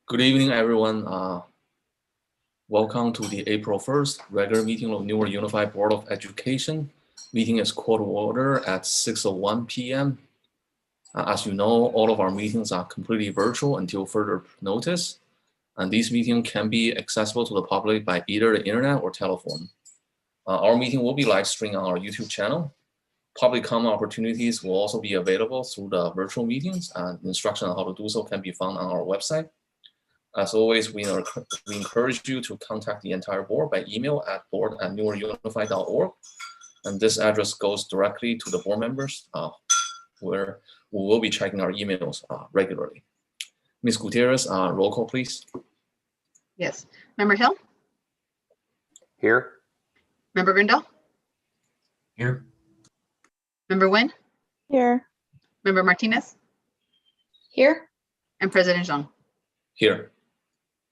Good evening, everyone. Welcome to the April 1st regular meeting of Newark Unified Board of Education. Meeting is called to order at 6:01 p.m. As you know, all of our meetings are completely virtual until further notice. And these meetings can be accessible to the public by either the internet or telephone. Our meeting will be live streamed on our YouTube channel. Public comment opportunities will also be available through the virtual meetings, and instructions on how to do so can be found on our website. As always, we encourage you to contact the entire board by email at board@newarkunified.org. And this address goes directly to the board members, where we will be checking our emails regularly. Ms. Gutierrez, roll call, please. Yes. Member Hill? Here. Member Grindal? Here. Member Nguyen? Here. Member Martinez? Here. And President Zhang? Here.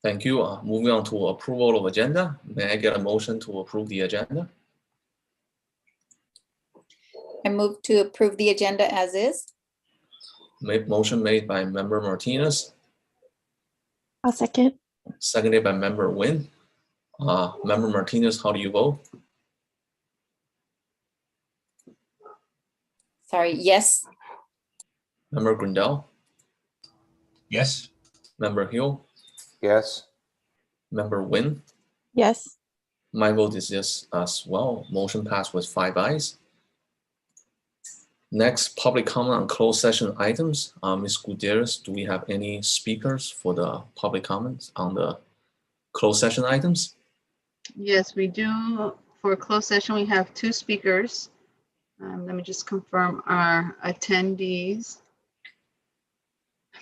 Thank you. Moving on to approval of agenda. May I get a motion to approve the agenda? I move to approve the agenda as is. Motion made by Member Martinez, I'll second. seconded by Member Nguyen. Member Martinez, how do you vote? Sorry, yes. Member Grindal? Yes. Member Hill? Yes. Member Nguyen? Yes. My vote is yes as well. Motion passed with 5 ayes. Next, public comment on closed session items. Ms. Gutierrez, do we have any speakers for the public comments on the closed session items? Yes, we do. For closed session, we have 2 speakers. Let me just confirm our attendees.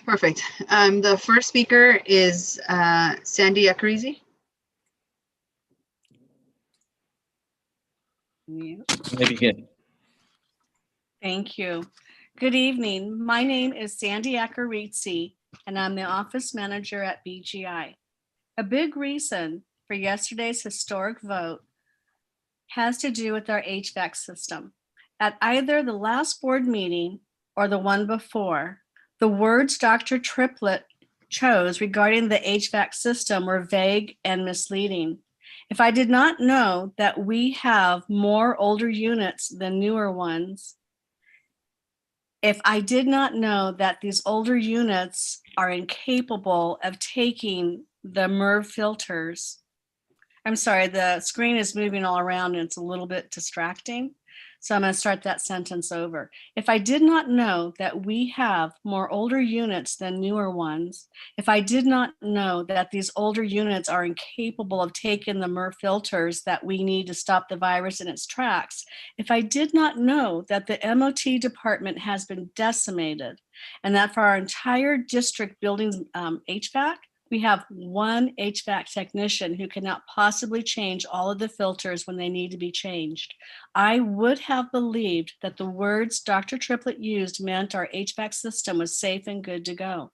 Perfect. The first speaker is Sandy Akarizi. You may begin. Thank you. Good evening. My name is Sandy Akarizi, and I'm the office manager at BGI. A big reason for yesterday's historic vote has to do with our HVAC system. At either the last board meeting or the one before, the words Dr. Triplett chose regarding the HVAC system were vague and misleading. If I did not know that we have more older units than newer ones, if I did not know that these older units are incapable of taking the MERV filters, I'm sorry, the screen is moving all around and it's a little bit distracting. So I'm going to start that sentence over. If I did not know that we have more older units than newer ones, if I did not know that these older units are incapable of taking the MERV filters that we need to stop the virus in its tracks, if I did not know that the MOT department has been decimated and that for our entire district buildings HVAC, we have one HVAC technician who cannot possibly change all of the filters when they need to be changed, I would have believed that the words Dr. Triplett used meant our HVAC system was safe and good to go.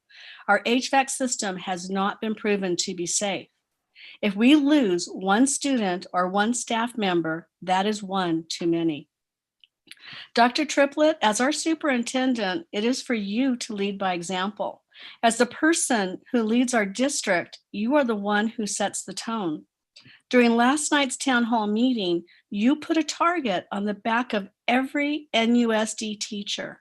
Our HVAC system has not been proven to be safe. If we lose one student or one staff member, that is one too many. Dr. Triplett, as our superintendent, it is for you to lead by example. As the person who leads our district, you are the one who sets the tone. During last night's town hall meeting, you put a target on the back of every NUSD teacher.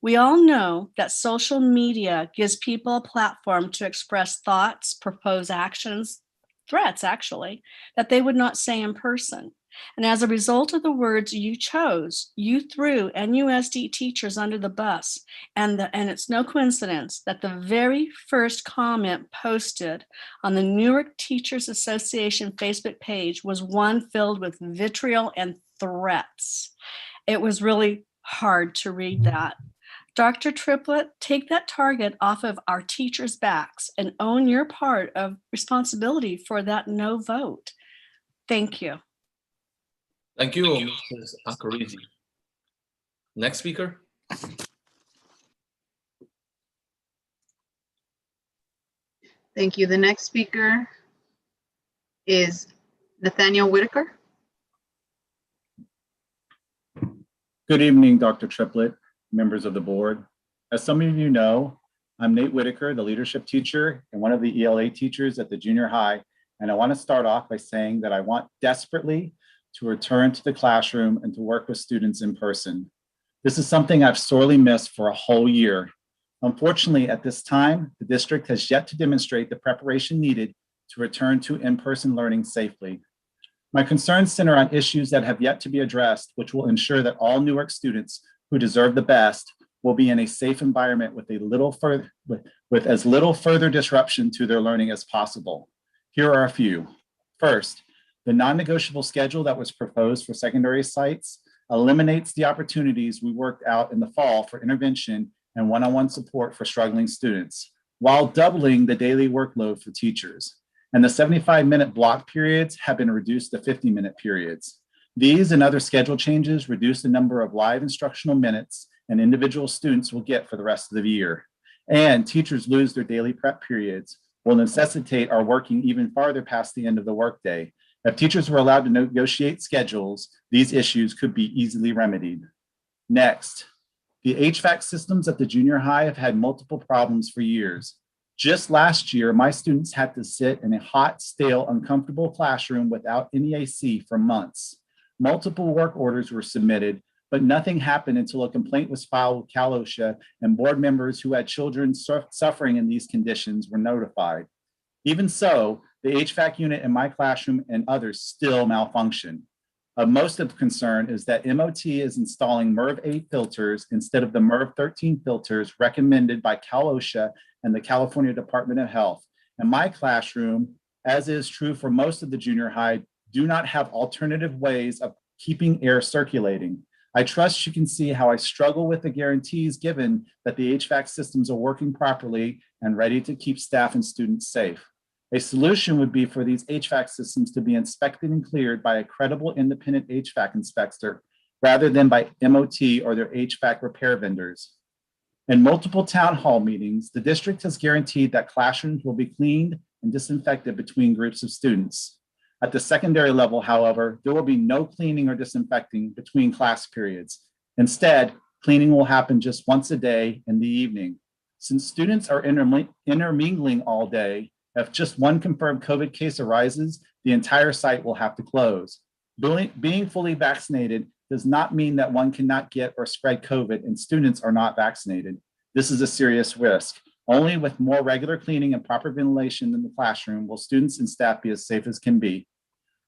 We all know that social media gives people a platform to express thoughts, propose actions, threats actually, that they would not say in person. And as a result of the words you chose, you threw NUSD teachers under the bus. And it's no coincidence that the very first comment posted on the Newark Teachers Association Facebook page was one filled with vitriol and threats. It was really hard to read that. Dr. Triplett, take that target off of our teachers' backs and own your part of responsibility for that no vote. Thank you. Thank you, Ms. Akarizi. Next speaker. Thank you. The next speaker is Nathaniel Whitaker. Good evening, Dr. Triplett, members of the board. As some of you know, I'm Nate Whitaker, the leadership teacher and one of the ELA teachers at the junior high. And I want to start off by saying that I want desperately to return to the classroom and to work with students in person. This is something I've sorely missed for a whole year. Unfortunately, at this time, the district has yet to demonstrate the preparation needed to return to in-person learning safely. My concerns center on issues that have yet to be addressed, which will ensure that all Newark students who deserve the best will be in a safe environment with as little further disruption to their learning as possible. Here are a few. First, the non-negotiable schedule that was proposed for secondary sites eliminates the opportunities we worked out in the fall for intervention and one-on-one support for struggling students, while doubling the daily workload for teachers. And the 75-minute block periods have been reduced to 50-minute periods. These and other schedule changes reduce the number of live instructional minutes and individual students will get for the rest of the year. And teachers lose their daily prep periods, will necessitate our working even farther past the end of the workday. If teachers were allowed to negotiate schedules, these issues could be easily remedied. Next, the HVAC systems at the junior high have had multiple problems for years. Just last year, my students had to sit in a hot, stale, uncomfortable classroom without any AC for months. Multiple work orders were submitted, but nothing happened until a complaint was filed with Cal OSHA and board members who had children suffering in these conditions were notified. Even so, the HVAC unit in my classroom and others still malfunction. Of most of concern is that MOT is installing MERV 8 filters instead of the MERV 13 filters recommended by Cal OSHA and the California Department of Health. And my classroom, as is true for most of the junior high, do not have alternative ways of keeping air circulating. I trust you can see how I struggle with the guarantees given that the HVAC systems are working properly and ready to keep staff and students safe. A solution would be for these HVAC systems to be inspected and cleared by a credible independent HVAC inspector rather than by MOT or their HVAC repair vendors. In multiple town hall meetings, the district has guaranteed that classrooms will be cleaned and disinfected between groups of students. At the secondary level, however, there will be no cleaning or disinfecting between class periods. Instead, cleaning will happen just once a day in the evening. Since students are intermingling all day, if just one confirmed COVID case arises, the entire site will have to close. Being fully vaccinated does not mean that one cannot get or spread COVID and students are not vaccinated. This is a serious risk. Only with more regular cleaning and proper ventilation in the classroom will students and staff be as safe as can be.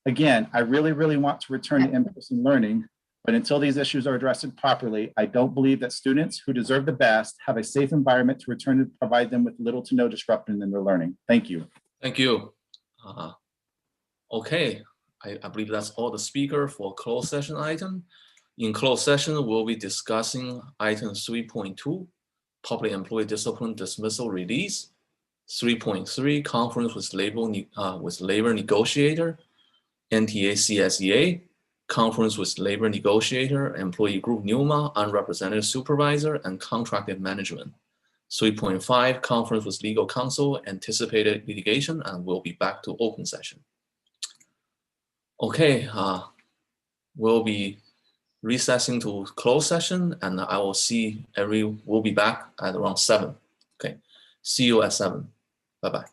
Again, I really want to return to in-person learning, but until these issues are addressed properly, I don't believe that students who deserve the best have a safe environment to return to provide them with little to no disruption in their learning. Thank you. Thank you. Okay, I believe that's all the speaker for closed session item. In closed session, we'll be discussing item 3.2, public employee discipline dismissal release. 3.3, conference with labor negotiator. NTA CSEA, conference with labor negotiator, employee group NUMA, unrepresented supervisor, and contracted management. 3.5, conference with legal counsel, anticipated litigation, and we'll be back to open session. Okay, we'll be recessing to closed session, and I will see we'll be back at around 7. Okay, see you at 7. Bye-bye.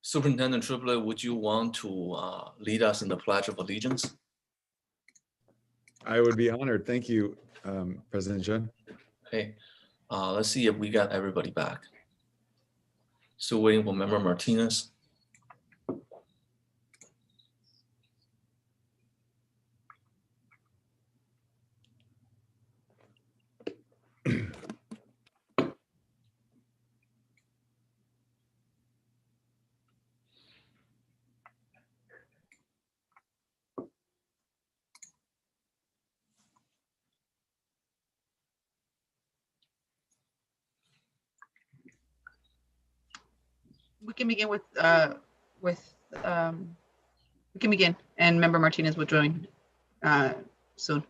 Superintendent Triplet, would you want to lead us in the Pledge of Allegiance? I would be honored. Thank you, President Jun. Okay, let's see if we got everybody back. Still waiting for Member Martinez. We can begin with we can begin, and Member Martinez will join soon.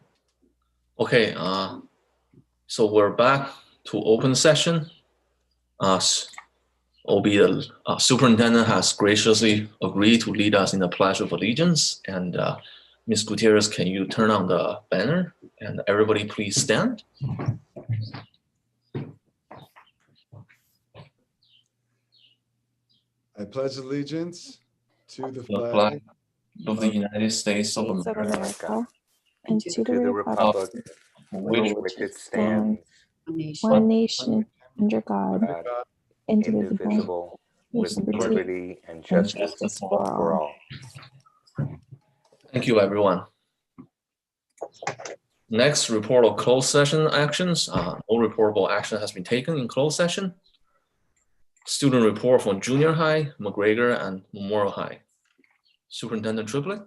Okay, so we're back to open session. The superintendent has graciously agreed to lead us in the Pledge of Allegiance. And Ms. Gutierrez, can you turn on the banner? And everybody please stand. I pledge allegiance to the The flag flag of the United States of States of America, America and to To the republic for for which which it stands, one nation under God, God, indivisible, indivisible, with liberty and justice for all. Thank you, everyone. Next, report of closed session actions. No reportable action has been taken in closed session. Student report from junior high, McGregor, and Memorial High. Superintendent Triplet.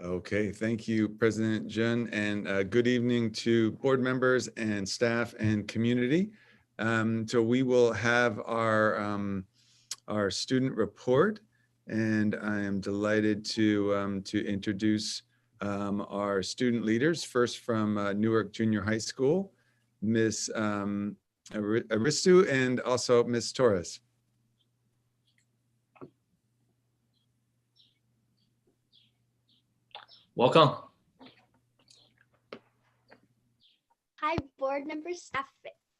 Okay, thank you, President Jun, and good evening to board members and staff and community. So we will have our student report, and I am delighted to introduce our student leaders. First from Newark Junior High School, Ms. Aristu, and also Ms. Torres. Welcome. Hi, board members, staff,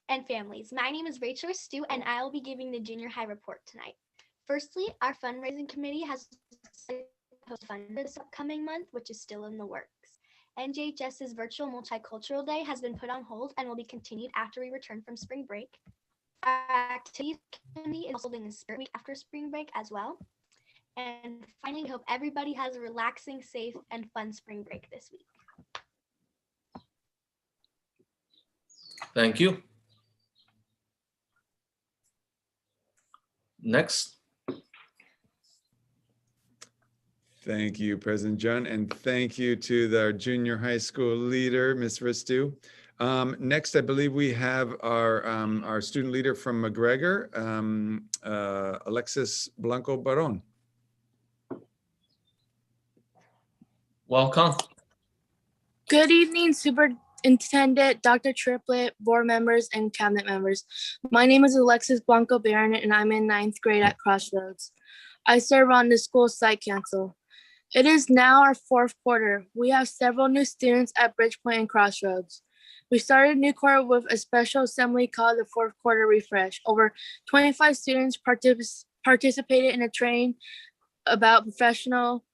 and families. My name is Rachel Stu, and I will be giving the junior high report tonight. Firstly, our fundraising committee has postponed this upcoming month, which is still in the works. NJHS's virtual multicultural day has been put on hold and will be continued after we return from spring break. Our activities committee is holding a spirit week after spring break as well. And finally, we hope everybody has a relaxing, safe, and fun spring break this week. Thank you. Next. Thank you, President Jun, and thank you to our junior high school leader, Ms. Ristu. Next, I believe we have our student leader from McGregor, Alexis Blanco Baron. Welcome. Good evening, Superintendent, Dr. Triplet, board members, and cabinet members. My name is Alexis Blanco Barron, and I'm in 9th grade at Crossroads. I serve on the school site council. It is now our 4th quarter. We have several new students at Bridgepoint and Crossroads. We started new quarter with a special assembly called the 4th quarter refresh. Over 25 students participated in a training about professional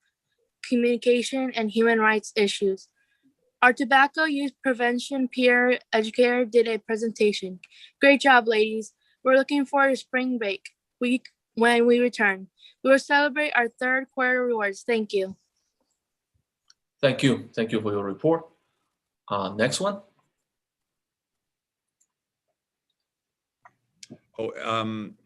communication and human rights issues. Our tobacco use prevention peer educator did a presentation. Great job, ladies. We're looking forward to spring break. when we return. We will celebrate our third quarter rewards. Thank you. Thank you. Thank you for your report. Next one. Oh,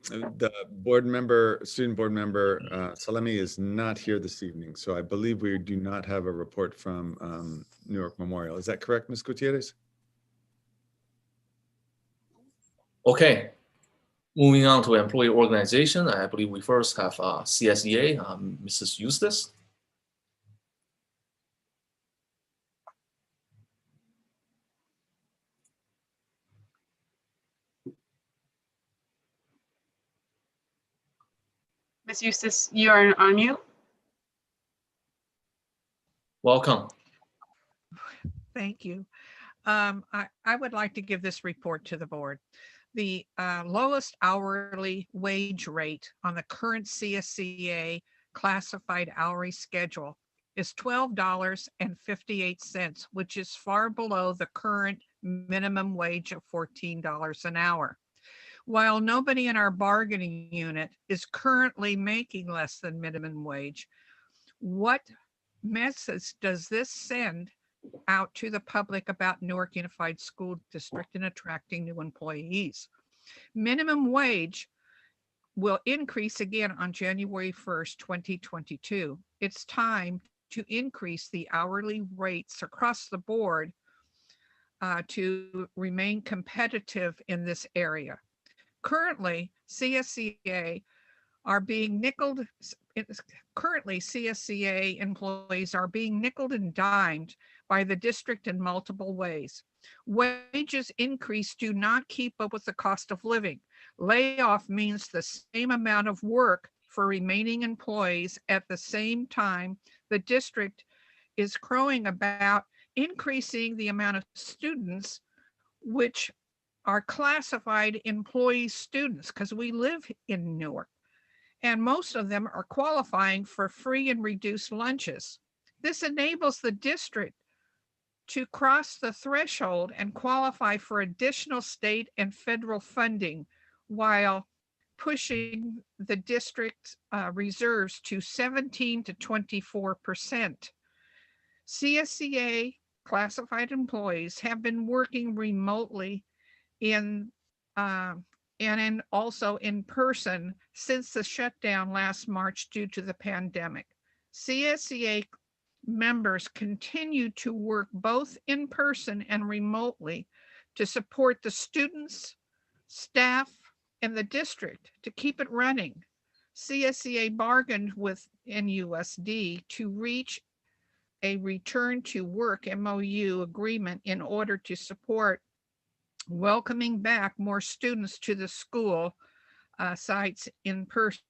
the board member, student board member, Salemi is not here this evening. So I believe we do not have a report from Newark Memorial. Is that correct, Ms. Gutierrez? Okay. Moving on to employee organization, I believe we first have CSEA, Mrs. Eustace. Ms. Eustace, you are on mute. Welcome. Thank you. I would like to give this report to the board. The lowest hourly wage rate on the current CSEA classified hourly schedule is $12.58, which is far below the current minimum wage of $14 an hour. While nobody in our bargaining unit is currently making less than minimum wage, what message does this send out to the public about Newark Unified School District and attracting new employees? Minimum wage will increase again on January 1st, 2022. It's time to increase the hourly rates across the board to remain competitive in this area. Currently, CSEA employees are being nickeled and dimed by the district in multiple ways. Wages increase do not keep up with the cost of living. Layoff means the same amount of work for remaining employees. At the same time, the district is crowing about increasing the amount of students which are classified employee students, because we live in Newark, and most of them are qualifying for free and reduced lunches. This enables the district to cross the threshold and qualify for additional state and federal funding while pushing the district's reserves to 17 to 24%. CSEA classified employees have been working remotely and also in person since the shutdown last March due to the pandemic. CSEA members continue to work both in person and remotely to support the students, staff, and the district to keep it running. CSEA bargained with NUSD to reach a return to work MOU agreement in order to support welcoming back more students to the school sites in person.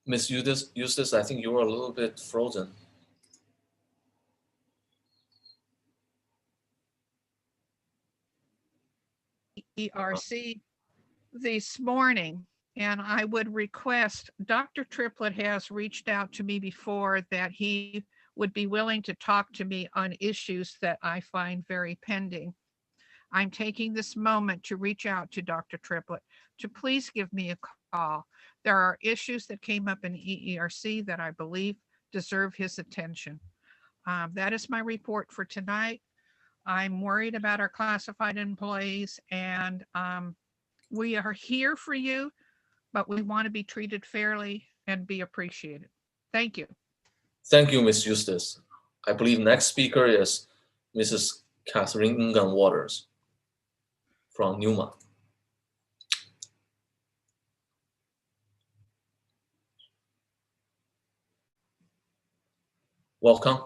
Ms. Eustace, I think you were a little bit frozen. ERC this morning, and I would request, Dr. Triplett has reached out to me before that he would be willing to talk to me on issues that I find very pending. I'm taking this moment to reach out to Dr. Triplett to please give me a call. There are issues that came up in EERC that I believe deserve his attention. That is my report for tonight. I'm worried about our classified employees, and we are here for you, but we want to be treated fairly and be appreciated. Thank you. Thank you, Ms. Eustace. I believe next speaker is Mrs. Catherine Ngan Waters from Newman. Welcome.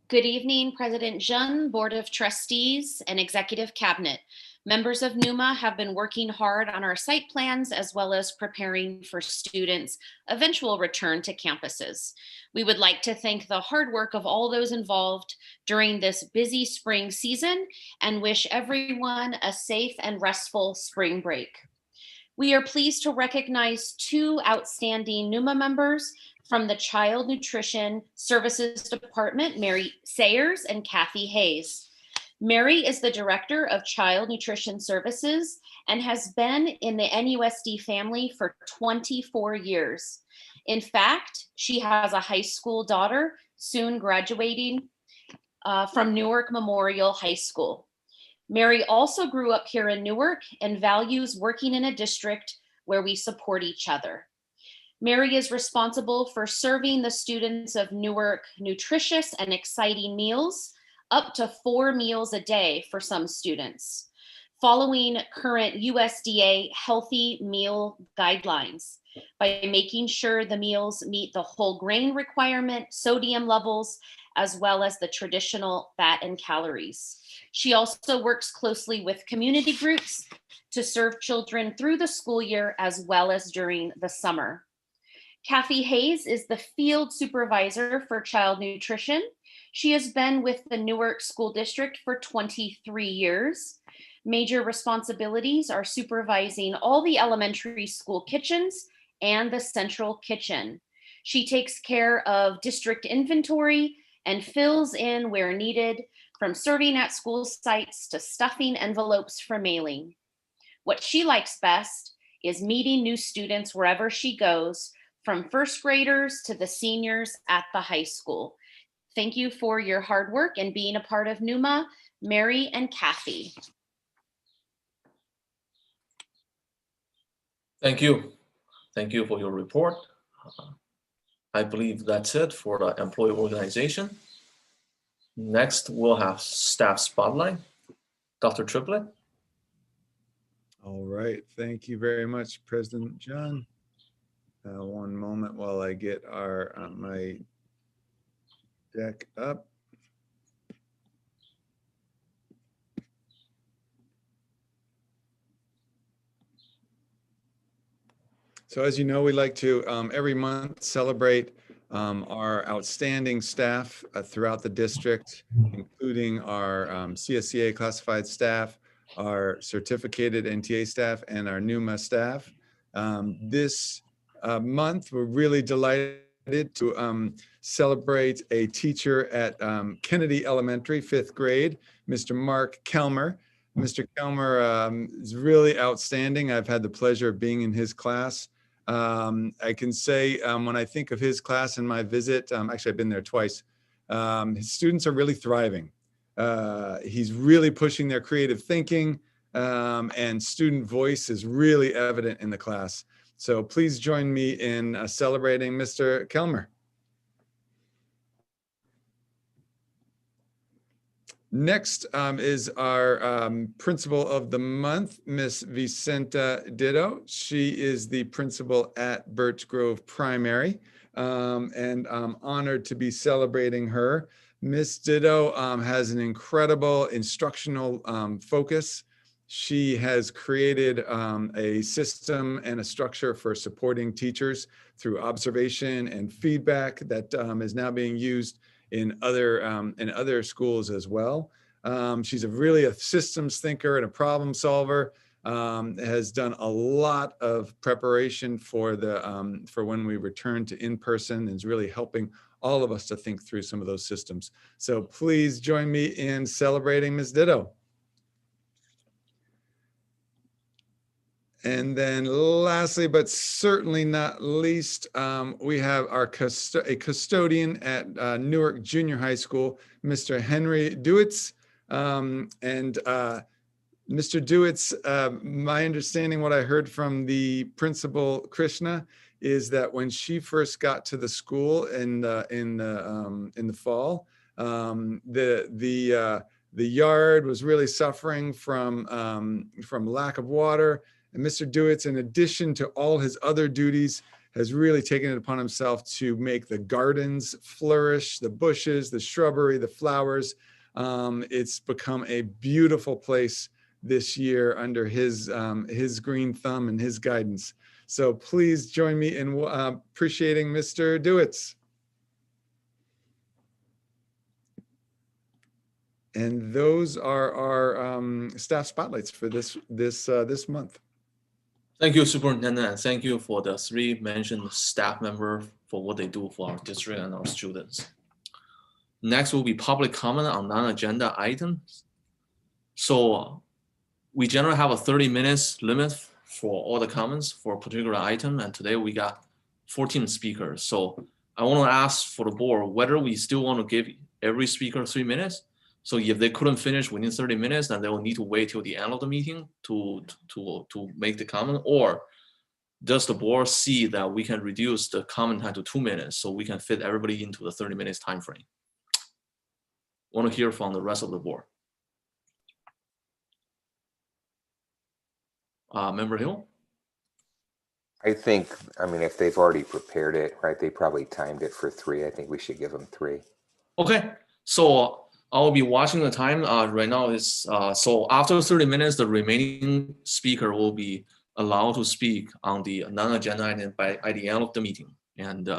Good evening, President Jun, Board of Trustees, and Executive Cabinet. Members of NUMA have been working hard on our site plans as well as preparing for students' eventual return to campuses. We would like to thank the hard work of all those involved during this busy spring season and wish everyone a safe and restful spring break. We are pleased to recognize two outstanding NUMA members from the Child Nutrition Services Department, Mary Sayers and Kathy Hayes. Mary is the Director of Child Nutrition Services and has been in the NUSD family for 24 years. In fact, she has a high school daughter soon graduating from Newark Memorial High School. Mary also grew up here in Newark and values working in a district where we support each other. Mary is responsible for serving the students of Newark nutritious and exciting meals, up to 4 meals a day for some students, following current USDA healthy meal guidelines by making sure the meals meet the whole grain requirement, sodium levels, as well as the traditional fat and calories. She also works closely with community groups to serve children through the school year as well as during the summer. Kathy Hayes is the field supervisor for child nutrition. She has been with the Newark School District for 23 years. Major responsibilities are supervising all the elementary school kitchens and the central kitchen. She takes care of district inventory and fills in where needed, from serving at school sites to stuffing envelopes for mailing. What she likes best is meeting new students wherever she goes, from first graders to the seniors at the high school. Thank you for your hard work and being a part of NUMA, Mary and Kathy. Thank you. Thank you for your report. I believe that's it for the employee organization. Next, we'll have staff spotlight. Dr. Triplett. All right, thank you very much, President John. One moment while I get our my deck up. So as you know, we like to every month celebrate our outstanding staff throughout the district, including our CSCA classified staff, our certificated NTA staff, and our NUMA staff. This month, we're really delighted to celebrate a teacher at Kennedy Elementary, 5th grade, Mr. Mark Kelmer. Mr. Kelmer is really outstanding. I've had the pleasure of being in his class. I can say when I think of his class and my visit, actually I've been there twice, his students are really thriving. He's really pushing their creative thinking, and student voice is really evident in the class. So please join me in celebrating Mr. Kelmer. Next is our principal of the month, Miss Vicenta Ditto. She is the principal at Birch Grove Primary, and I'm honored to be celebrating her. Miss Ditto has an incredible instructional focus. She has created a system and a structure for supporting teachers through observation and feedback that is now being used in other schools as well. She's really a systems thinker and a problem solver. Has done a lot of preparation for when we return to in-person, and is really helping all of us to think through some of those systems. So please join me in celebrating Ms. Ditto. And then lastly, but certainly not least, we have our a custodian at Newark Junior High School, Mr. Henry Dewitz. Mr. Dewitz, my understanding, what I heard from the principal, Krishna, is that when she first got to the school in the fall, the yard was really suffering from lack of water. And Mr. Dewitz, in addition to all his other duties, has really taken it upon himself to make the gardens flourish, the bushes, the shrubbery, the flowers. It's become a beautiful place this year under his green thumb and his guidance. So please join me in appreciating Mr. Dewitz. And those are our staff spotlights for this month. Thank you, Superintendent, and thank you for the 3 mentioned staff members for what they do for our district and our students. Next will be public comment on non-agenda items. So we generally have a 30 minutes limit for all the comments for a particular item, and today we got 14 speakers. So I want to ask for the board whether we still want to give every speaker 3 minutes. So if they couldn't finish within 30 minutes, then they will need to wait till the end of the meeting to make the comment, or does the board see that we can reduce the comment time to 2 minutes so we can fit everybody into the 30 minutes time frame? Want to hear from the rest of the board. Member Hill? I think, I mean, if they've already prepared it, right, they probably timed it for 3. I think we should give them 3. Okay, so I'll be watching the time. Right now is so after 30 minutes, the remaining speaker will be allowed to speak on the non-agenda item by the end of the meeting. And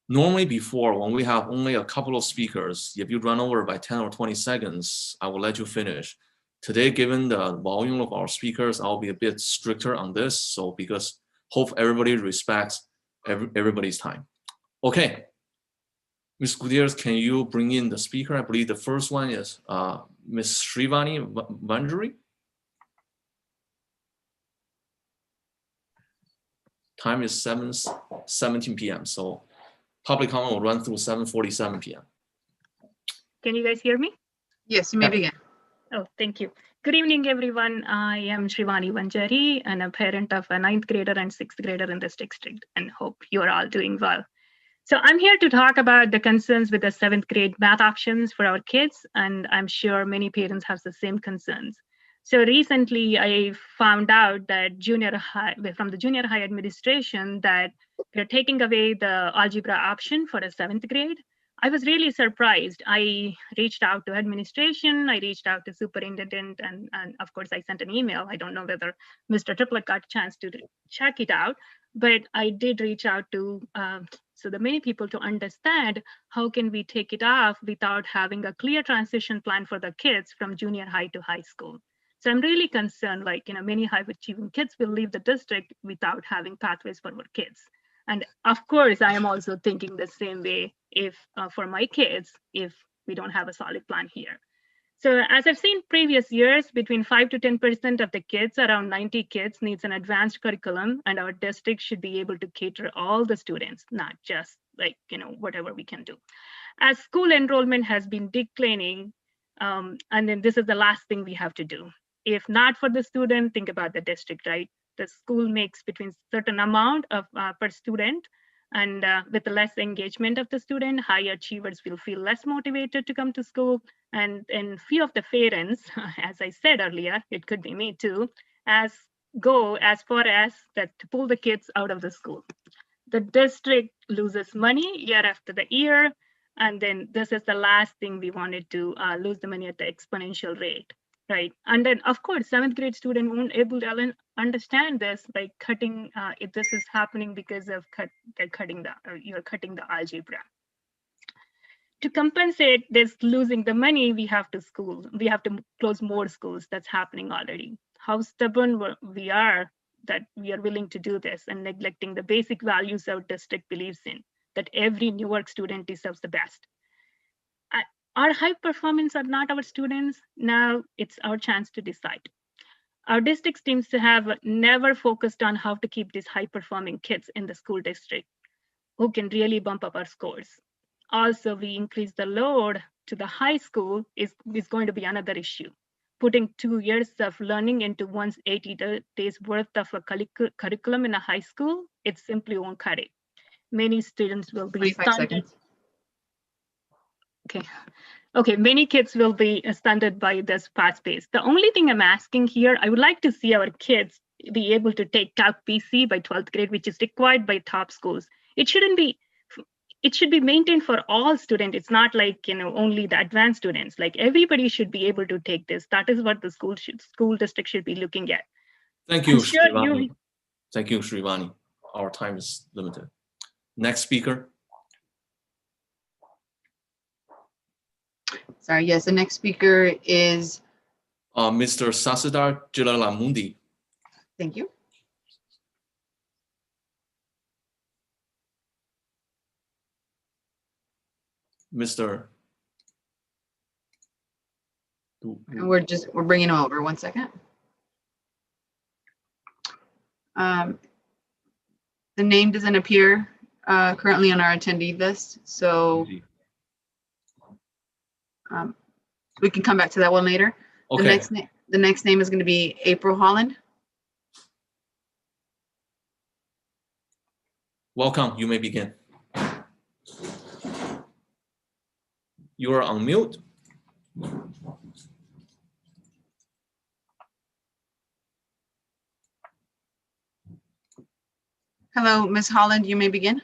normally before, when we have only a couple of speakers, if you run over by 10 or 20 seconds, I will let you finish. Today, given the volume of our speakers, I'll be a bit stricter on this. So because hope everybody respects everybody's time. Okay. Ms. Gutierrez, can you bring in the speaker? I believe the first one is Ms. Shrivani Vanjari. Time is 7:17 p.m. So public comment will run through 7:47 p.m. Can you guys hear me? Yes, you may begin. Oh, thank you. Good evening, everyone. I am Shrivani Vanjari, and a parent of a 9th grader and 6th grader in this district, and hope you are all doing well. So I'm here to talk about the concerns with the 7th grade math options for our kids, and I'm sure many parents have the same concerns. So recently I found out that from the junior high administration that they're taking away the algebra option for a 7th grade. I was really surprised. I reached out to administration, I reached out to superintendent, and of course I sent an email. I don't know whether Mr. Triplett got a chance to check it out, but I did reach out to so the many people to understand how can we take it off without having a clear transition plan for the kids from junior high to high school. So I'm really concerned, like, many high achieving kids will leave the district without having pathways for our kids. And of course, I am also thinking the same way if for my kids, if we don't have a solid plan here. So as I've seen previous years, between 5 to 10% of the kids, around 90 kids, needs an advanced curriculum, and our district should be able to cater all the students, not just like, whatever we can do. As school enrollment has been declining, and then this is the last thing we have to do. If not for the student, think about the district, right? The school makes between certain amount of per student, and with the less engagement of the student, high achievers will feel less motivated to come to school. And few of the parents, as I said earlier, it could be me too, go as far as that to pull the kids out of the school. The district loses money year after the year, and then this is the last thing we wanted to lose the money at the exponential rate. Right, and then of course, 7th grade student won't able to understand this by cutting. If this is happening because of you're cutting the algebra. To compensate this losing the money, we have to close more schools. That's happening already. How stubborn we are that we are willing to do this and neglecting the basic values our district believes in, that every Newark student deserves the best. Our high performance are not our students. Now it's our chance to decide. Our district seems to have never focused on how to keep these high performing kids in the school district who can really bump up our scores. Also, we increase the load to the high school is going to be another issue. Putting 2 years of learning into one's 80 days worth of a curriculum in a high school, it simply won't cut it. Many students will be stunted. Okay, many kids will be stunted by this fast pace. The only thing I'm asking here, I would like to see our kids be able to take Calc PC by 12th grade, which is required by top schools. It should be maintained for all students. It's not like, only the advanced students. Like everybody should be able to take this. That is what the school district should be looking at. Thank you, Shrivani. Thank you, Shrivani. Our time is limited. Next speaker. Sorry, yes, the next speaker is Mr. Sasidar Jalalamundi. Thank you. Mr. And we're bringing him over. 1 second. The name doesn't appear currently on our attendee list, so we can come back to that one later. Okay. The next name is going to be April Holland. Welcome. You may begin. You are on mute. Hello, Ms. Holland, you may begin.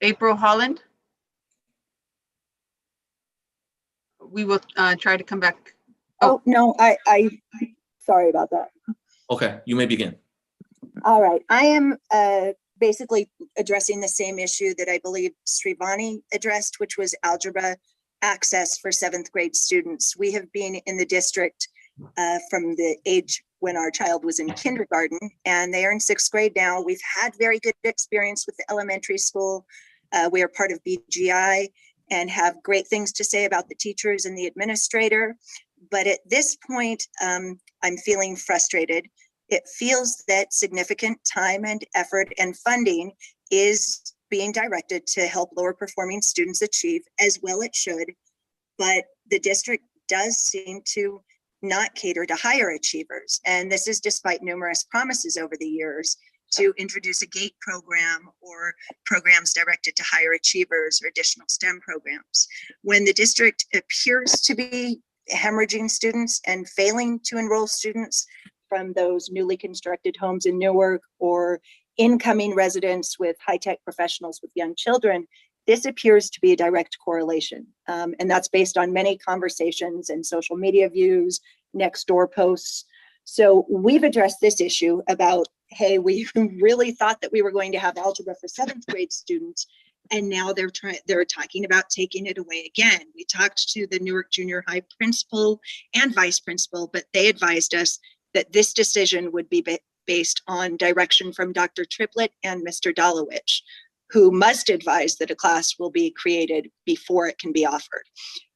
April Holland. We will try to come back. Oh, no, I sorry about that. Okay, you may begin. All right, I am basically addressing the same issue that I believe Srivani addressed, which was algebra access for 7th grade students. We have been in the district from the age when our child was in kindergarten, and they are in 6th grade now. We've had very good experience with the elementary school. We are part of BGI and have great things to say about the teachers and the administrator. But at this point, I'm feeling frustrated. It feels that significant time and effort and funding is being directed to help lower performing students achieve, as well it should. But the district does seem to not cater to higher achievers. And this is despite numerous promises over the years to introduce a GATE program or programs directed to higher achievers or additional STEM programs. When the district appears to be hemorrhaging students and failing to enroll students from those newly constructed homes in Newark or incoming residents with high-tech professionals with young children, this appears to be a direct correlation. And that's based on many conversations and social media views, next door posts. So we've addressed this issue about, hey, we really thought that we were going to have algebra for 7th grade students, and now they're talking about taking it away again. We talked to the Newark Junior High principal and vice principal, but they advised us that this decision would be based on direction from Dr. Triplett and Mr. Dolowich, who must advise that a class will be created before it can be offered.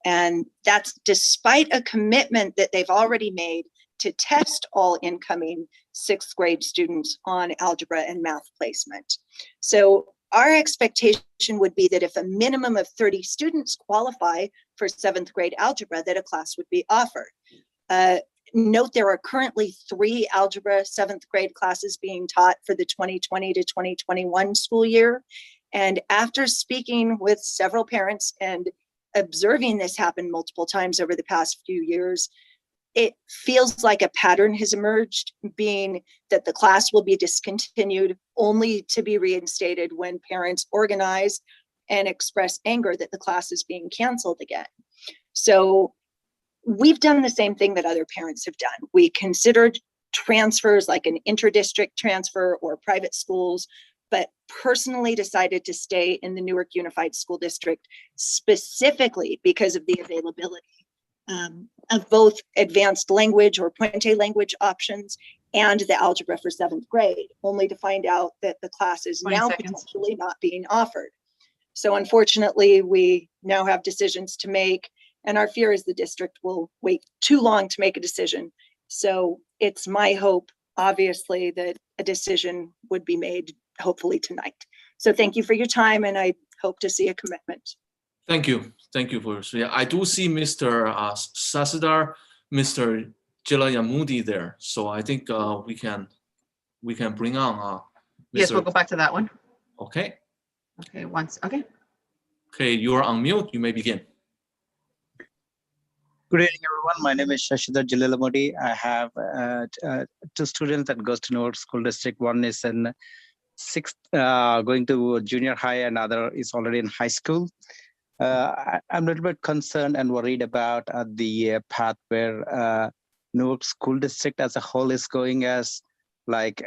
And that's despite a commitment that they've already made to test all incoming 6th grade students on algebra and math placement. So our expectation would be that if a minimum of 30 students qualify for 7th grade algebra, that a class would be offered. Note there are currently 3 algebra 7th grade classes being taught for the 2020 to 2021 school year. And after speaking with several parents and observing this happen multiple times over the past few years, it feels like a pattern has emerged, being that the class will be discontinued only to be reinstated when parents organize and express anger that the class is being canceled again. So we've done the same thing that other parents have done. We considered transfers like an inter-district transfer or private schools, but personally decided to stay in the Newark Unified School District specifically because of the availability of both advanced language or Puente language options and the algebra for 7th grade, only to find out that the class is now potentially not being offered. So unfortunately, we now have decisions to make, and our fear is the district will wait too long to make a decision. So it's my hope, obviously, that a decision would be made hopefully tonight. So thank you for your time, and I hope to see a commitment. Thank you. Thank you for your share. I do see Mr. Sasidar, Mr. Jilayamudi there. So I think we can bring on Mr. Yes, we'll go back to that one. Okay. Okay, once. Okay. Okay, you are on mute. You may begin. Good evening, everyone. My name is Shashidhar Jilayamudi. I have 2 students that goes to Newark School District. One is in 6th, going to junior high, and other is already in high school. I'm a little bit concerned and worried about the path where Newark School District as a whole is going, as like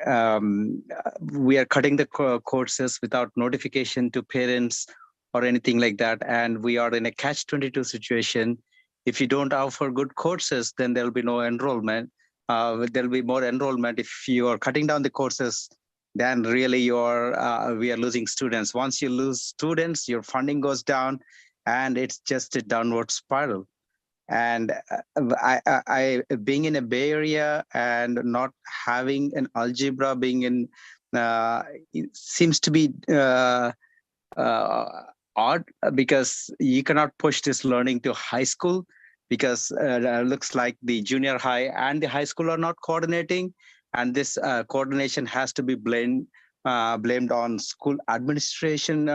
we are cutting the courses without notification to parents or anything like that. And we are in a catch-22 situation. If you don't offer good courses, then there'll be no enrollment. there'll be more enrollment. If you are cutting down the courses, then really we are losing students. Once you lose students, your funding goes down, and it's just a downward spiral. And I being in a Bay Area and not having an algebra being in, it seems to be odd, because you cannot push this learning to high school, because looks like the junior high and the high school are not coordinating, and this coordination has to be blamed on school administration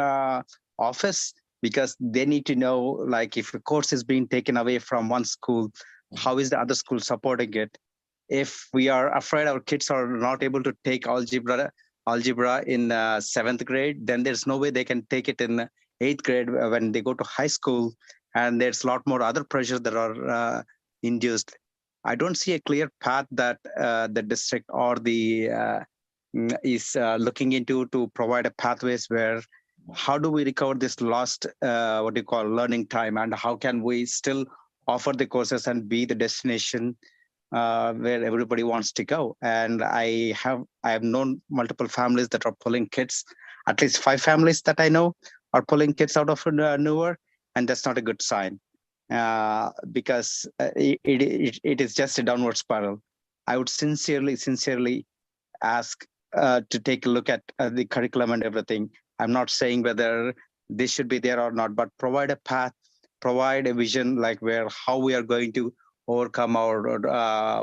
office, because they need to know, like, if a course is being taken away from one school, how is the other school supporting it? If we are afraid our kids are not able to take algebra in 7th grade, then there's no way they can take it in 8th grade when they go to high school, and there's a lot more other pressures that are induced. I don't see a clear path that the district or the is looking into to provide a pathways where, how do we recover this lost learning time, and how can we still offer the courses and be the destination where everybody wants to go. And I have known multiple families that are pulling kids, at least 5 families that I know are pulling kids out of Newark, and that's not a good sign, because it is just a downward spiral. I would sincerely ask to take a look at the curriculum and everything. I'm not saying whether this should be there or not, but provide a path, provide a vision, like how we are going to overcome our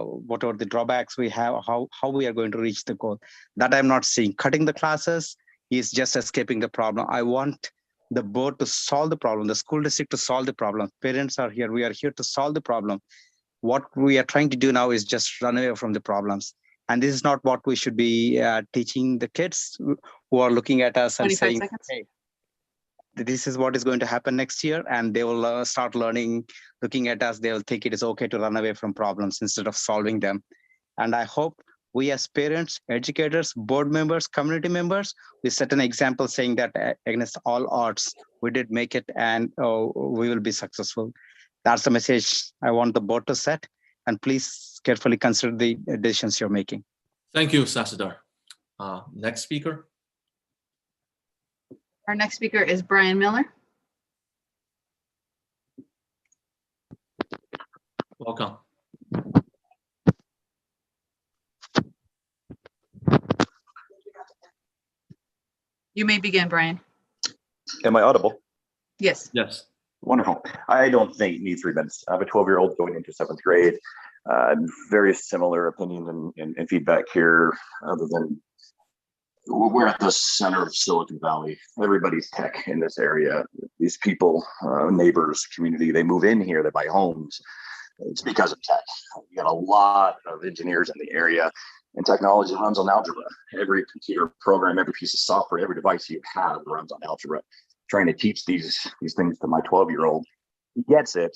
whatever the drawbacks we have, how we are going to reach the goal. That I'm not seeing. Cutting the classes is just escaping the problem. I want the board to solve the problem, the school district to solve the problem. Parents are here. We are here to solve the problem. What we are trying to do now is just run away from the problems. And this is not what we should be teaching the kids who are looking at us and saying, hey, this is what is going to happen next year. And they will start learning, looking at us, they will think it is okay to run away from problems instead of solving them. And I hope we as parents, educators, board members, community members, we set an example saying that against all odds, we did make it, and we will be successful. That's the message I want the board to set. And please carefully consider the decisions you're making. Thank you, Sasidar. Next speaker. Our next speaker is Brian Miller. Welcome. You may begin, Brian. Am I audible? Yes. Yes. Wonderful. I don't think you need 3 minutes. I have a 12-year-old going into 7th grade. Very similar opinions and feedback here, other than we're at the center of Silicon Valley. Everybody's tech in this area. These people, neighbors, community, they move in here, they buy homes. It's because of tech. You got a lot of engineers in the area, and technology runs on algebra. Every computer program, every piece of software, every device you have runs on algebra. Trying to teach these things to my 12-year-old. He gets it,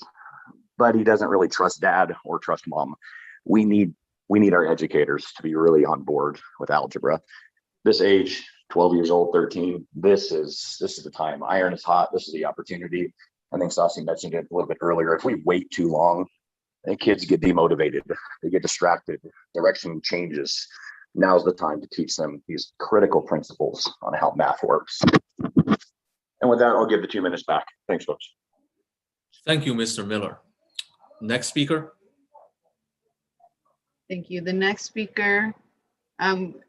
but he doesn't really trust dad or trust mom. We need our educators to be really on board with algebra. This age, 12 years old, 13, this is the time. Iron is hot. This is the opportunity. I think Sasi mentioned it a little bit earlier. If we wait too long, the kids get demotivated. They get distracted. Direction changes. Now's the time to teach them these critical principles on how math works. And with that, I'll give the 2 minutes back. Thanks, folks. Thank you, Mr. Miller. Next speaker. Thank you. The next speaker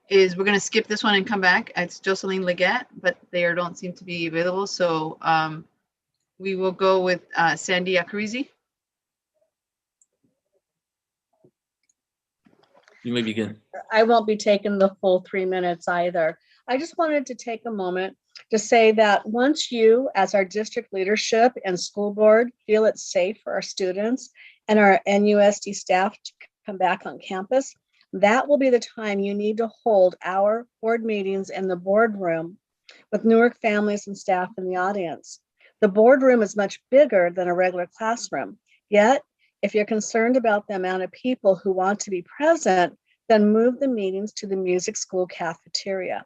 is, we're going to skip this one and come back. It's Jocelyn Leggett, but they don't seem to be available. So we will go with Sandy Akarizi. You may begin. I won't be taking the full 3 minutes either. I just wanted to take a moment to say that once you, as our district leadership and school board, feel it's safe for our students and our NUSD staff to come back on campus, that will be the time you need to hold our board meetings in the boardroom with Newark families and staff in the audience. The boardroom is much bigger than a regular classroom. Yet, if you're concerned about the amount of people who want to be present, then move the meetings to the music school cafeteria.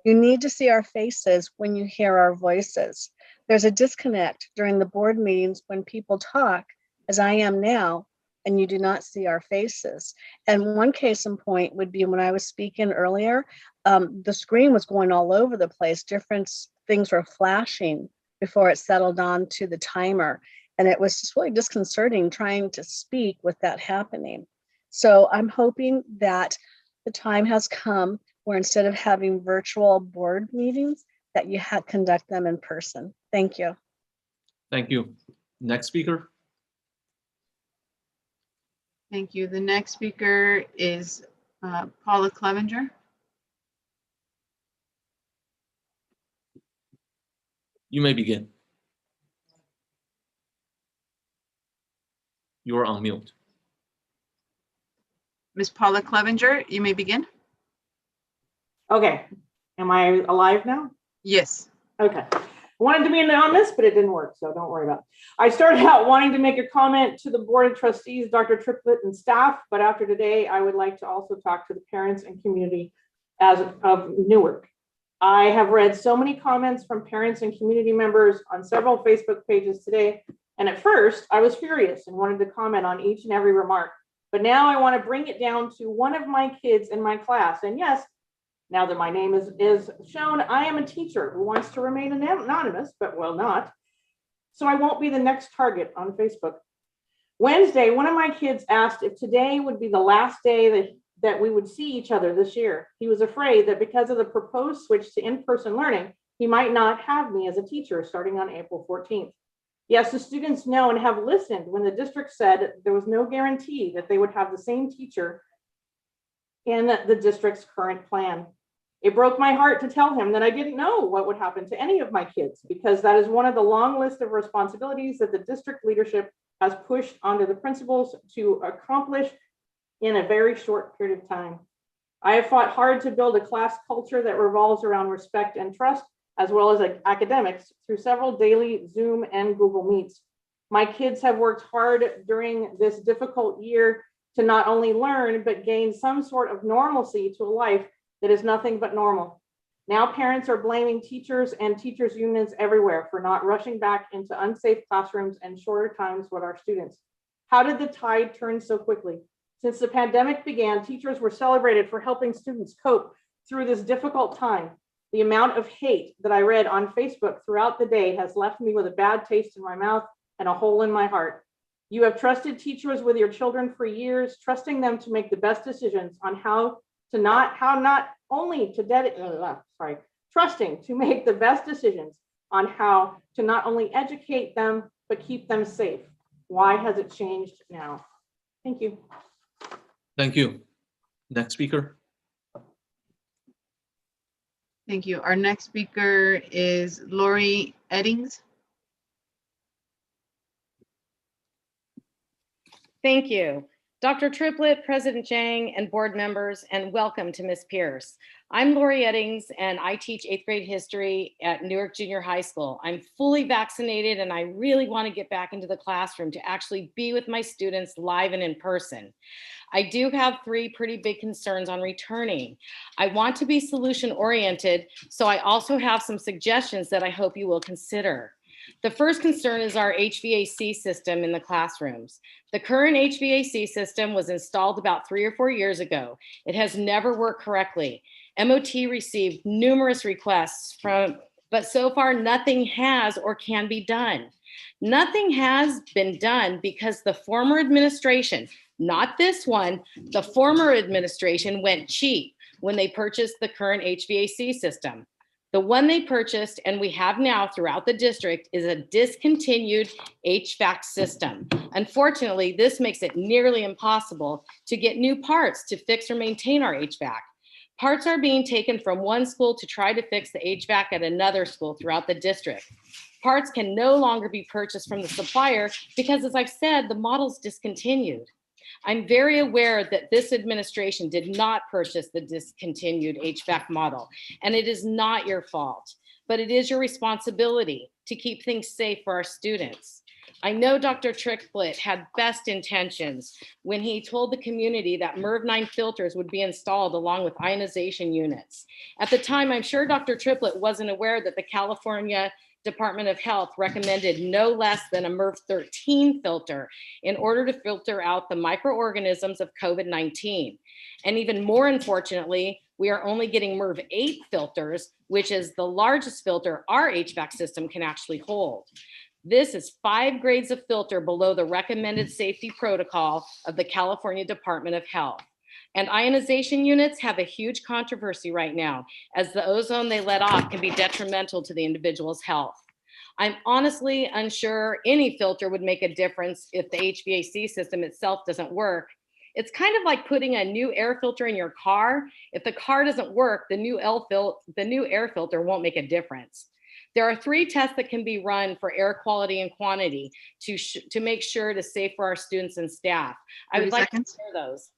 You need to see our faces when you hear our voices. There's a disconnect during the board meetings when people talk, as I am now, and you do not see our faces. And one case in point would be when I was speaking earlier, the screen was going all over the place. Different things were flashing before it settled on to the timer. And it was just really disconcerting trying to speak with that happening. So I'm hoping that the time has come where instead of having virtual board meetings, that you conduct them in person. Thank you. Thank you. Next speaker. Thank you. The next speaker is Paula Clevenger. You may begin. You are on mute. Ms. Paula Clevenger, you may begin. Okay, am I alive now? Yes. Okay. I wanted to be anonymous, but it didn't work, so don't worry about it. I started out wanting to make a comment to the Board of Trustees, Dr. Triplett and staff, but after today, I would like to also talk to the parents and community of Newark. I have read so many comments from parents and community members on several Facebook pages today, and at first, I was furious and wanted to comment on each and every remark, but now I want to bring it down to one of my kids in my class, and yes, now that my name is shown, I am a teacher who wants to remain anonymous, but will not. So I won't be the next target on Facebook. Wednesday, one of my kids asked if today would be the last day that we would see each other this year. He was afraid that because of the proposed switch to in-person learning, he might not have me as a teacher starting on April 14th. Yes, the students know and have listened when the district said there was no guarantee that they would have the same teacher in the district's current plan. It broke my heart to tell him that I didn't know what would happen to any of my kids, because that is one of the long list of responsibilities that the district leadership has pushed onto the principals to accomplish in a very short period of time. I have fought hard to build a class culture that revolves around respect and trust, as well as academics, through several daily Zoom and Google Meets. My kids have worked hard during this difficult year to not only learn, but gain some sort of normalcy to a life that is nothing but normal. Now parents are blaming teachers and teachers unions everywhere for not rushing back into unsafe classrooms and shorter times with our students. How did the tide turn so quickly? Since the pandemic began, teachers were celebrated for helping students cope through this difficult time. The amount of hate that I read on Facebook throughout the day has left me with a bad taste in my mouth and a hole in my heart. You have trusted teachers with your children for years, trusting them to make the best decisions on trusting to make the best decisions on how to not only educate them, but keep them safe. Why has it changed now? Thank you. Thank you. Next speaker. Thank you. Our next speaker is Lori Eddings. Thank you. Dr. Triplett, President Jang, and board members, and welcome to Ms. Pierce. I'm Lori Eddings, and I teach 8th grade history at Newark Junior High School. I'm fully vaccinated, and I really want to get back into the classroom to actually be with my students live and in person. I do have 3 pretty big concerns on returning. I want to be solution-oriented, so I also have some suggestions that I hope you will consider. The first concern is our HVAC system in the classrooms. The current HVAC system was installed about 3 or 4 years ago. It has never worked correctly. MOT received numerous requests but so far nothing has or can be done. Nothing has been done because the former administration, not this one, the former administration went cheap when they purchased the current HVAC system. The one they purchased and we have now throughout the district is a discontinued HVAC system. Unfortunately, this makes it nearly impossible to get new parts to fix or maintain our HVAC. Parts are being taken from one school to try to fix the HVAC at another school throughout the district. Parts can no longer be purchased from the supplier because, as I've said, the model's discontinued. I'm very aware that this administration did not purchase the discontinued HVAC model, and it is not your fault, but it is your responsibility to keep things safe for our students. I know Dr. Triplett had best intentions when he told the community that MERV 9 filters would be installed along with ionization units. At the time, I'm sure Dr. Triplett wasn't aware that the California Department of Health recommended no less than a MERV 13 filter in order to filter out the microorganisms of COVID-19. And even more unfortunately, we are only getting MERV 8 filters, which is the largest filter our HVAC system can actually hold. This is 5 grades of filter below the recommended safety protocol of the California Department of Health. And ionization units have a huge controversy right now, as the ozone they let off can be detrimental to the individual's health. I'm honestly unsure any filter would make a difference if the HVAC system itself doesn't work. It's kind of like putting a new air filter in your car. If the car doesn't work, the new air filter won't make a difference. There are 3 tests that can be run for air quality and quantity to make sure it's safe for our students and staff. I would like to share those.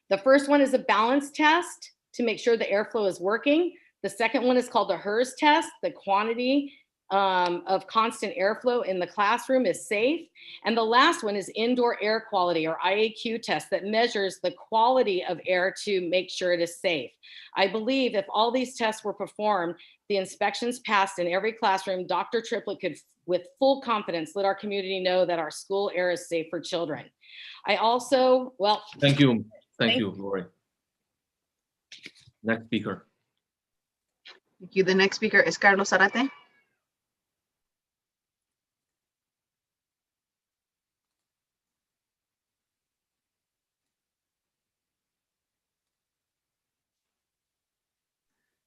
The first one is a balance test to make sure the airflow is working. The second one is called the HERS test. The quantity of constant airflow in the classroom is safe. And the last one is indoor air quality, or IAQ test, that measures the quality of air to make sure it is safe. I believe if all these tests were performed, the inspections passed in every classroom, Dr. Triplett could, with full confidence, let our community know that our school air is safe for children. I also, well. Thank you. Thank you, Lori. Next speaker. Thank you. The next speaker is Carlos Zarate.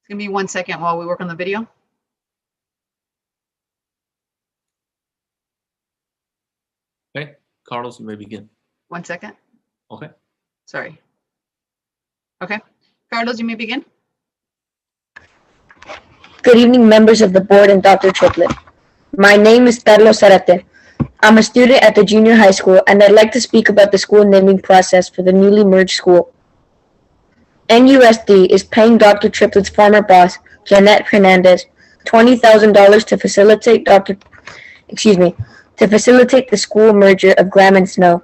Give me 1 second while we work on the video. Okay, Carlos, you may begin. 1 second. Okay. Sorry. Okay, Carlos, you may begin. Good evening, members of the board and Dr. Triplett. My name is Carlos Zarate. I'm a student at the junior high school, and I'd like to speak about the school naming process for the newly merged school. NUSD is paying Dr. Triplett's former boss, Jeanette Hernandez, $20,000 to facilitate the school merger of Graham and Snow.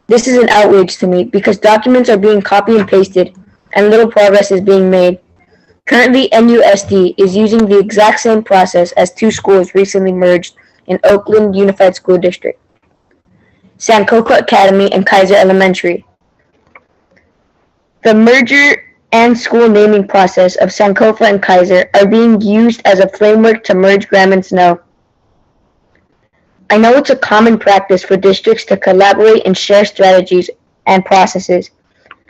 This is an outrage to me because documents are being copy and pasted and little progress is being made. Currently, NUSD is using the exact same process as 2 schools recently merged in Oakland Unified School District, Sankofa Academy and Kaiser Elementary. The merger and school naming process of Sankofa and Kaiser are being used as a framework to merge Graham and Snow. I know it's a common practice for districts to collaborate and share strategies and processes.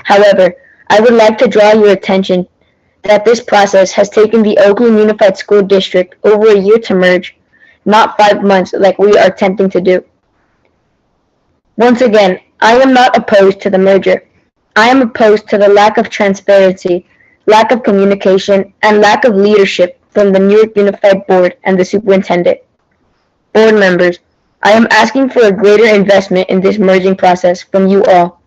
However, I would like to draw your attention that this process has taken the Oakland Unified School District over a year to merge, not 5 months like we are attempting to do. Once again, I am not opposed to the merger. I am opposed to the lack of transparency, lack of communication, and lack of leadership from the Newark Unified Board and the Superintendent. Board members, I am asking for a greater investment in this merging process from you all.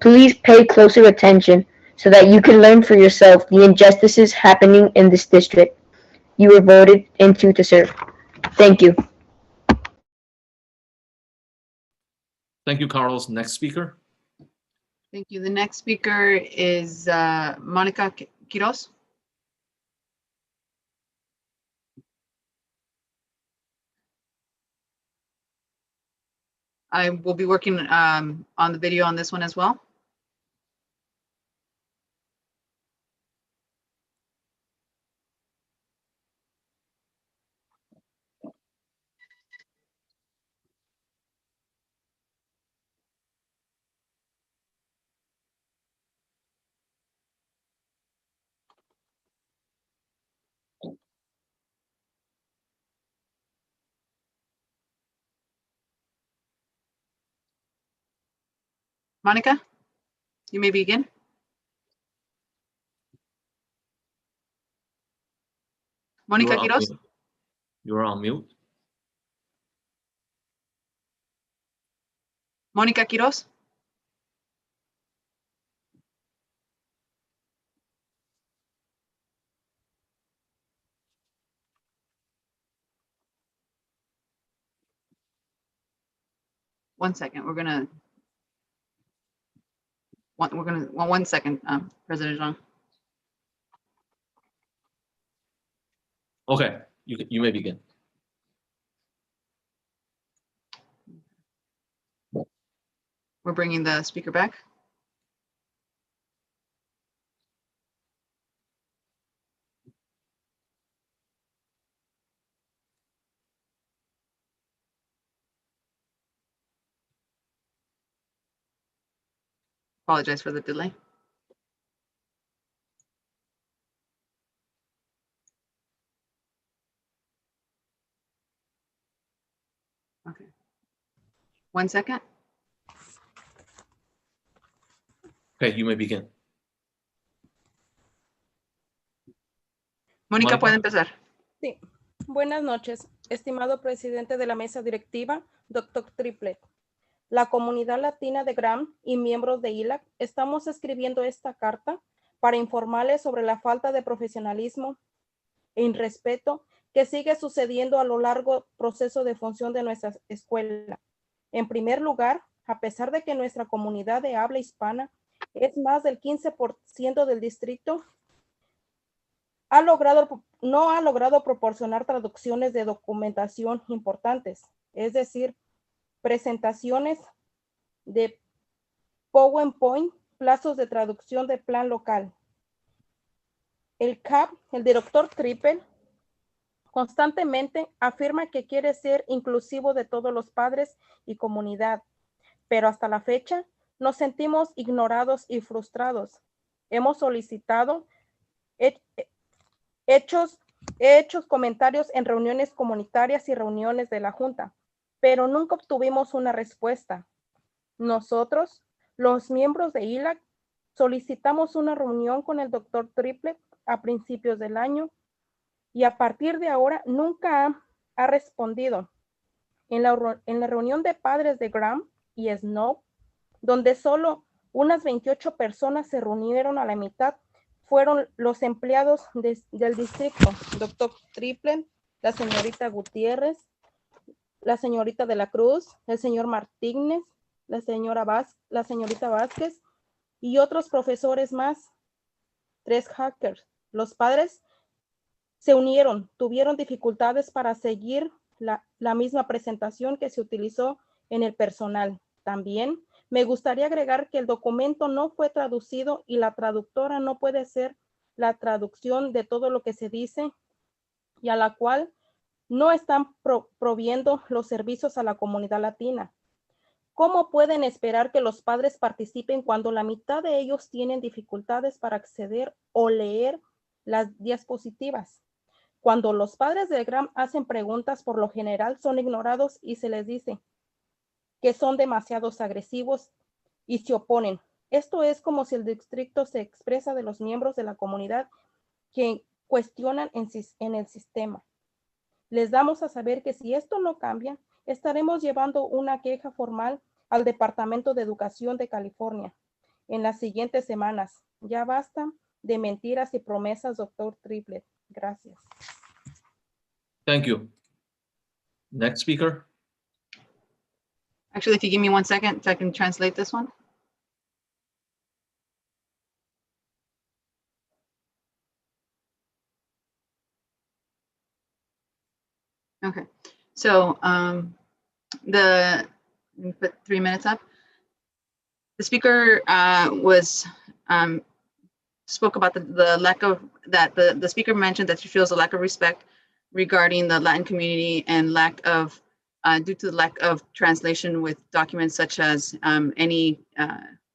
Please pay closer attention so that you can learn for yourself the injustices happening in this district you were voted into to serve. Thank you. Thank you, Carlos. Next speaker. Thank you. The next speaker is Monica Quiroz. I will be working on the video on this one as well. Monica, you may begin. Monica Quiroz. You are on mute. Monica Quiroz. One second. One second, President Zhang. Okay, You may begin. We're bringing the speaker back. Apologize for the delay. Okay. 1 second. Okay, you may begin. Mónica, puede empezar. Sí. Buenas noches, estimado presidente de la mesa directiva, doctor Triplet. La comunidad latina de Graham y miembros de ILAC estamos escribiendo esta carta para informarles sobre la falta de profesionalismo e irrespeto que sigue sucediendo a lo largo del proceso de función de nuestra escuela. En primer lugar, a pesar de que nuestra comunidad de habla hispana es más del 15% del distrito, no ha logrado proporcionar traducciones de documentación importantes, es decir, presentaciones de PowerPoint, plazos de traducción de plan local. El CAP, el director Triple, constantemente afirma que quiere ser inclusivo de todos los padres y comunidad, pero hasta la fecha nos sentimos ignorados y frustrados. Hemos solicitado hechos comentarios en reuniones comunitarias y reuniones de la Junta, pero nunca obtuvimos una respuesta. Nosotros, los miembros de ILAC, solicitamos una reunión con el doctor Triplet a principios del año y a partir de ahora nunca ha respondido. En la reunión de padres de Graham y Snow, donde solo unas 28 personas se reunieron, a la mitad fueron los empleados del distrito, doctor Triplet, la señorita Gutiérrez, la señorita de la Cruz, el señor Martínez, la señorita Vázquez y otros profesores más, 3 hackers. Los padres se unieron, tuvieron dificultades para seguir la misma presentación que se utilizó en el personal. También me gustaría agregar que el documento no fue traducido y la traductora no puede hacer la traducción de todo lo que se dice y a la cual no están proviendo los servicios a la comunidad latina. ¿Cómo pueden esperar que los padres participen cuando la mitad de ellos tienen dificultades para acceder o leer las diapositivas? Cuando los padres de Graham hacen preguntas, por lo general son ignorados y se les dice que son demasiado agresivos y se oponen. Esto es como si el distrito se expresa de los miembros de la comunidad que cuestionan en el sistema. Les damos a saber que si esto no cambia, estaremos llevando una queja formal al Departamento de Educación de California en las siguientes semanas. Ya basta de mentiras y promesas, doctor Triplet. Gracias. Thank you. Next speaker. Actually, if you give me 1 second, so I can translate this one. Okay, so let me put 3 minutes up. The speaker spoke about the lack of, the speaker mentioned that she feels a lack of respect regarding the Latin community and lack of, due to the lack of translation with documents such as any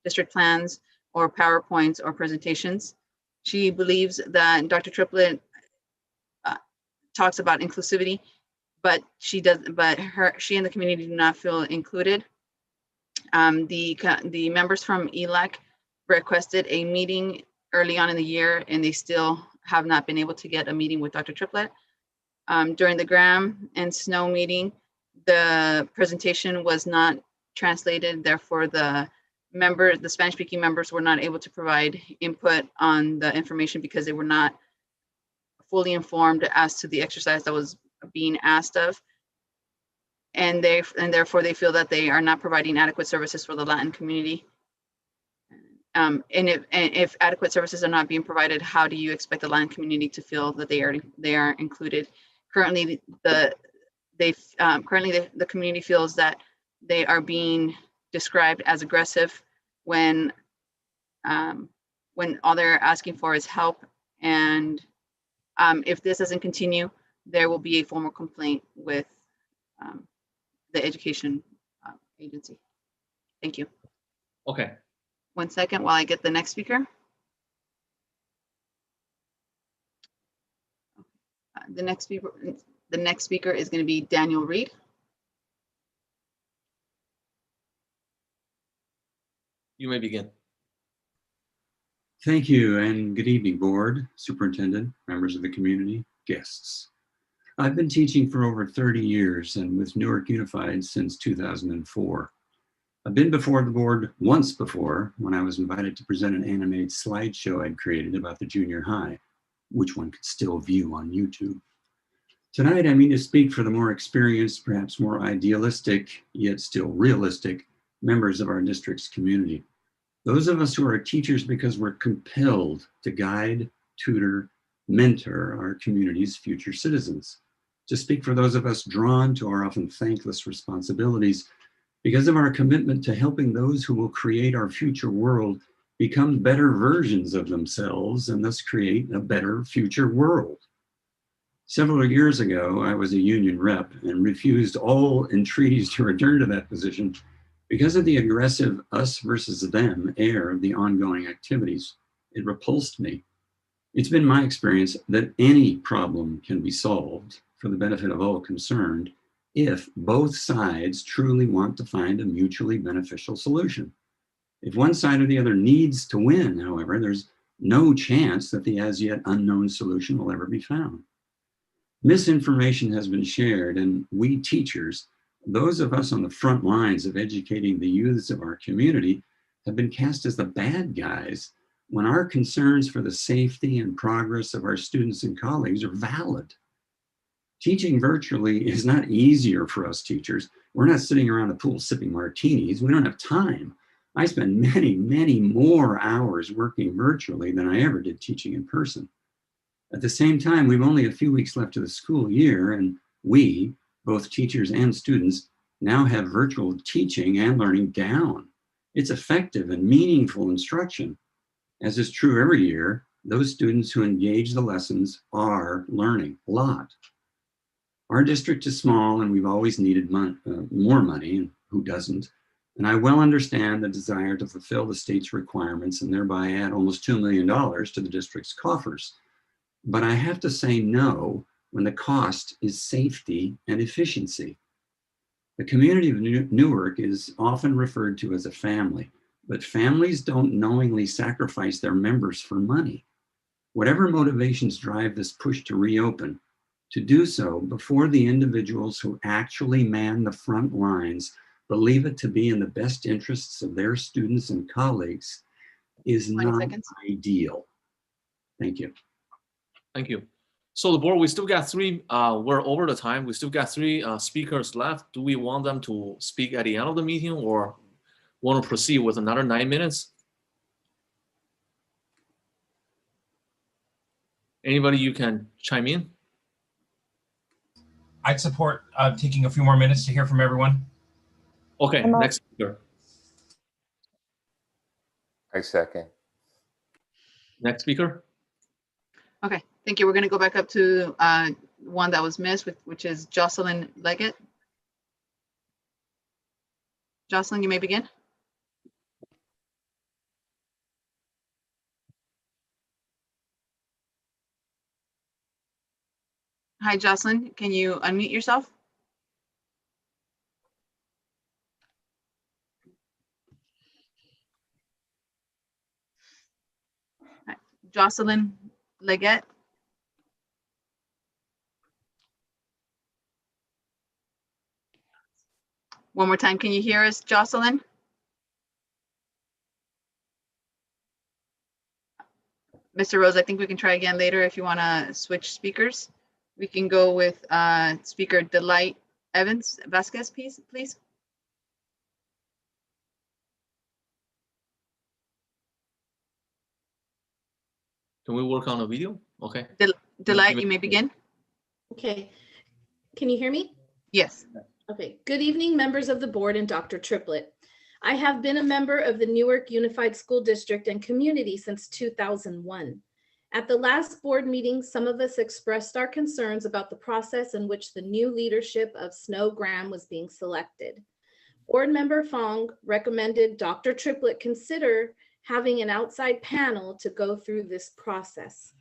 district plans or PowerPoints or presentations. She believes that Dr. Triplet talks about inclusivity, but she and the community do not feel included. The members from ELAC requested a meeting early on in the year, and they still have not been able to get a meeting with Dr. Triplet. During the Graham and Snow meeting, the presentation was not translated. Therefore, the Spanish-speaking members were not able to provide input on the information because they were not fully informed as to the exercise that was being asked of. And therefore, they feel that they are not providing adequate services for the Latin community. And if adequate services are not being provided, how do you expect the Latin community to feel that they are included? currently the community feels that they are being described as aggressive when all they're asking for is help. And if this doesn't continue, there will be a formal complaint with the education agency. Thank you. Okay. 1 second while I get the next speaker. The next speaker is going to be Daniel Reed. You may begin. Thank you, and good evening, board, superintendent, members of the community, guests. I've been teaching for over 30 years and with Newark Unified since 2004. I've been before the board once before when I was invited to present an animated slideshow I'd created about the junior high, which one could still view on YouTube. Tonight, I mean to speak for the more experienced, perhaps more idealistic, yet still realistic members of our district's community. Those of us who are teachers because we're compelled to guide, tutor, mentor our community's future citizens. To speak for those of us drawn to our often thankless responsibilities because of our commitment to helping those who will create our future world become better versions of themselves and thus create a better future world. Several years ago, I was a union rep and refused all entreaties to return to that position because of the aggressive us versus them air of the ongoing activities. It repulsed me. It's been my experience that any problem can be solved for the benefit of all concerned if both sides truly want to find a mutually beneficial solution. If one side or the other needs to win, however, there's no chance that the as yet unknown solution will ever be found. Misinformation has been shared, and we teachers, those of us on the front lines of educating the youths of our community, have been cast as the bad guys when our concerns for the safety and progress of our students and colleagues are valid. Teaching virtually is not easier for us teachers. We're not sitting around the pool sipping martinis. We don't have time. I spend many, many more hours working virtually than I ever did teaching in person. At the same time, we've only a few weeks left of the school year, and we, both teachers and students, now have virtual teaching and learning down. It's effective and meaningful instruction. As is true every year, those students who engage the lessons are learning a lot. Our district is small and we've always needed more money, and who doesn't? And I well understand the desire to fulfill the state's requirements and thereby add almost $2 million to the district's coffers. But I have to say no when the cost is safety and efficiency. The community of Newark is often referred to as a family, but families don't knowingly sacrifice their members for money. Whatever motivations drive this push to reopen, to do so before the individuals who actually man the front lines believe it to be in the best interests of their students and colleagues is not ideal. Thank you. Thank you. So the board, we still got three, we're over the time. We still got three speakers left. Do we want them to speak at the end of the meeting or want to proceed with another 9 minutes? Anybody, you can chime in. I'd support taking a few more minutes to hear from everyone. Okay, next speaker. I second. Next speaker. Okay, thank you. We're going to go back up to one that was missed, which is Jocelyn Leggett. Jocelyn, you may begin. Hi, Jocelyn. Can you unmute yourself? Hi, Jocelyn Leggett. One more time, can you hear us, Jocelyn? Mr. Rose, I think we can try again later if you want to switch speakers. We can go with speaker Delight Evans Vasquez, please. Can we work on a video? Okay. Delight, you may begin. Okay, can you hear me? Yes. Okay, good evening, members of the board and Dr. Triplett. I have been a member of the Newark Unified School District and community since 2001. At the last board meeting, some of us expressed our concerns about the process in which the new leadership of Snow Graham was being selected. Board member Fong recommended Dr. Triplett consider having an outside panel to go through this process.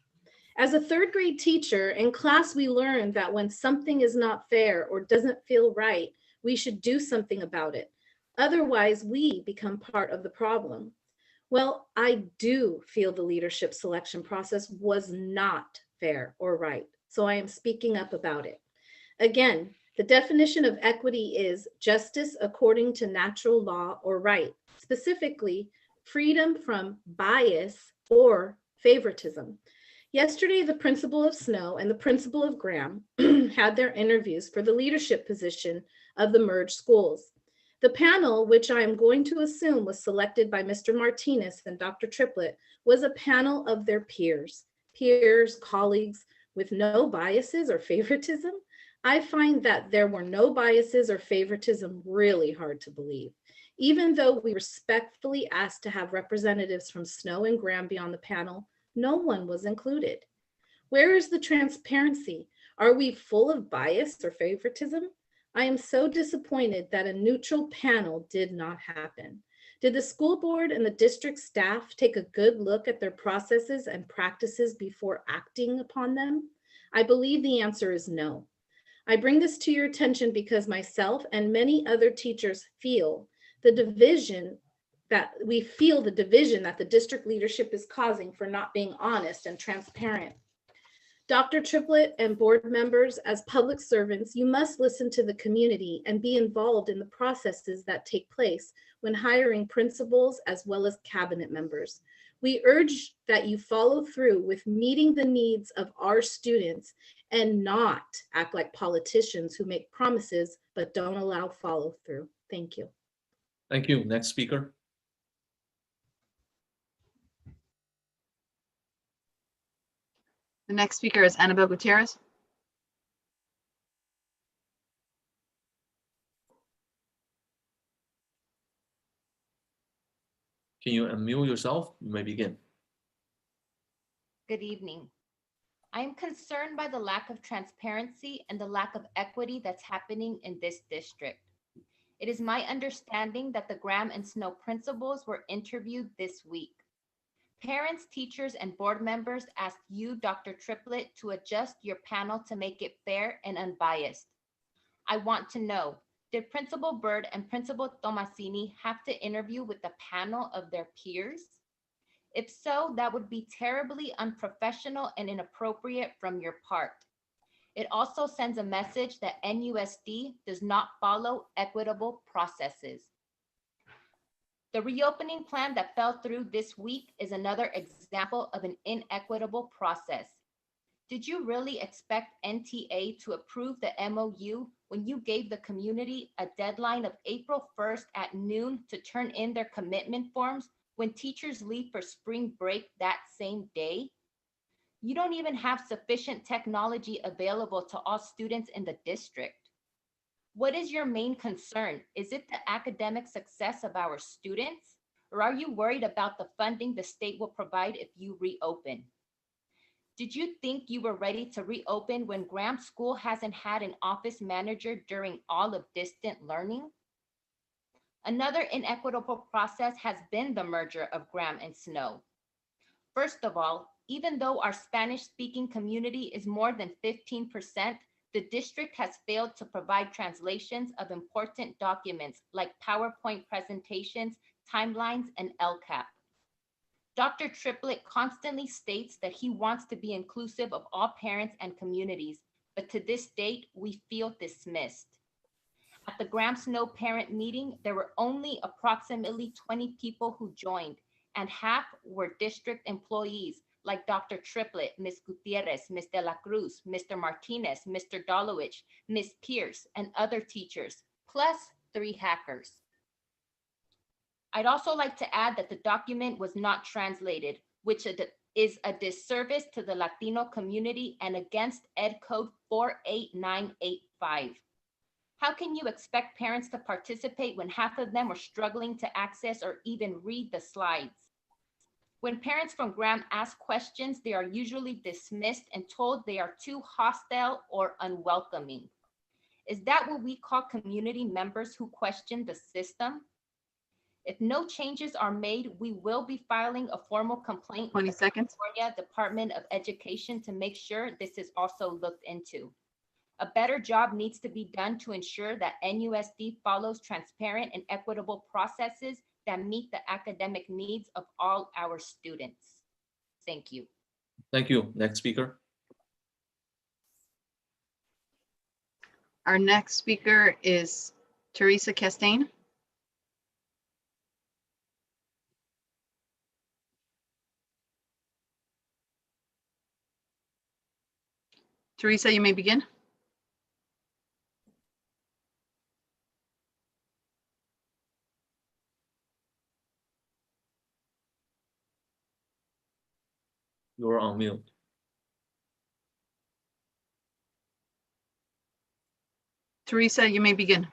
As a third grade teacher, in class we learned that when something is not fair or doesn't feel right, we should do something about it. Otherwise, we become part of the problem. Well, I do feel the leadership selection process was not fair or right, so I am speaking up about it. Again, the definition of equity is justice according to natural law or right, specifically freedom from bias or favoritism. Yesterday, the principal of Snow and the principal of Graham had their interviews for the leadership position of the merged schools. The panel, which I am going to assume was selected by Mr. Martinez and Dr. Triplett, was a panel of their peers, colleagues with no biases or favoritism. I find that there were no biases or favoritism really hard to believe. Even though we respectfully asked to have representatives from Snow and Graham be on the panel, no one was included. Where is the transparency? Are we full of bias or favoritism? I am so disappointed that a neutral panel did not happen. Did the school board and the district staff take a good look at their processes and practices before acting upon them? I believe the answer is no. I bring this to your attention because myself and many other teachers feel the division that the district leadership is causing for not being honest and transparent. Dr. Triplett and board members, as public servants, you must listen to the community and be involved in the processes that take place when hiring principals as well as cabinet members. We urge that you follow through with meeting the needs of our students and not act like politicians who make promises but don't allow follow through. Thank you. Thank you. Next speaker. The next speaker is Annabelle Gutierrez. Can you unmute yourself? You may begin. Good evening. I am concerned by the lack of transparency and the lack of equity that's happening in this district. It is my understanding that the Graham and Snow principals were interviewed this week. Parents, teachers, and board members asked you, Dr. Triplett, to adjust your panel to make it fair and unbiased. I want to know, did Principal Bird and Principal Tomasini have to interview with the panel of their peers? If so, that would be terribly unprofessional and inappropriate from your part. It also sends a message that NUSD does not follow equitable processes. The reopening plan that fell through this week is another example of an inequitable process. Did you really expect NTA to approve the MOU when you gave the community a deadline of April 1st at noon to turn in their commitment forms when teachers leave for spring break that same day? You don't even have sufficient technology available to all students in the district. What is your main concern? Is it the academic success of our students? Or are you worried about the funding the state will provide if you reopen? Did you think you were ready to reopen when Graham School hasn't had an office manager during all of distant learning? Another inequitable process has been the merger of Graham and Snow. First of all, even though our Spanish-speaking community is more than 15%, the district has failed to provide translations of important documents like PowerPoint presentations, timelines, and LCAP. Dr. Triplett constantly states that he wants to be inclusive of all parents and communities, but to this date, we feel dismissed. At the Graham Snow parent meeting, there were only approximately 20 people who joined, and half were district employees like Dr. Triplett, Ms. Gutierrez, Ms. De La Cruz, Mr. Martinez, Mr. Dolowich, Ms. Pierce, and other teachers, plus 3 hackers. I'd also like to add that the document was not translated, which is a disservice to the Latino community and against Ed Code 48985. How can you expect parents to participate when half of them are struggling to access or even read the slides? When parents from Graham ask questions, they are usually dismissed and told they are too hostile or unwelcoming. Is that what we call community members who question the system? If no changes are made, we will be filing a formal complaint 20 with the seconds. California Department of Education to make sure this is also looked into. A better job needs to be done to ensure that NUSD follows transparent and equitable processes that meet the academic needs of all our students. Thank you. Thank you. Next speaker. Our next speaker is Teresa Castaigne. Teresa, you may begin. You're on mute. Teresa, you may begin.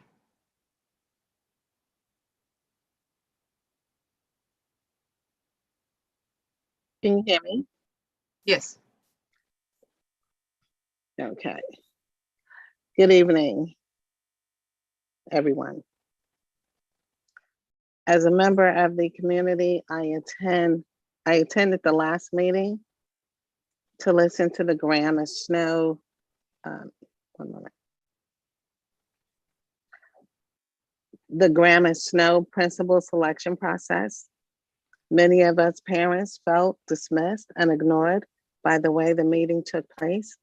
Can you hear me? Yes. Okay. Good evening, everyone. As a member of the community, I attended the last meeting to listen to the Graham and Snow, one moment. The Graham and Snow principal selection process. Many of us parents felt dismissed and ignored by the way the meeting took place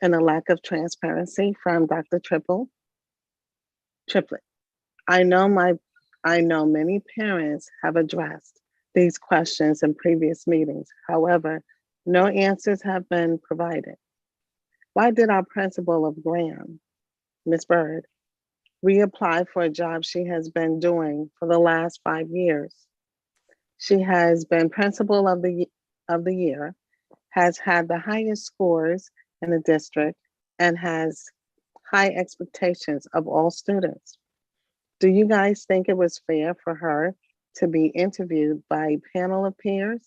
and a lack of transparency from Dr. Triplett. I know many parents have addressed these questions in previous meetings. However, no answers have been provided. Why did our principal of Graham, Ms. Bird, reapply for a job she has been doing for the last 5 years? She has been principal of the year, has had the highest scores in the district, and has high expectations of all students. Do you guys think it was fair for her to be interviewed by a panel of peers?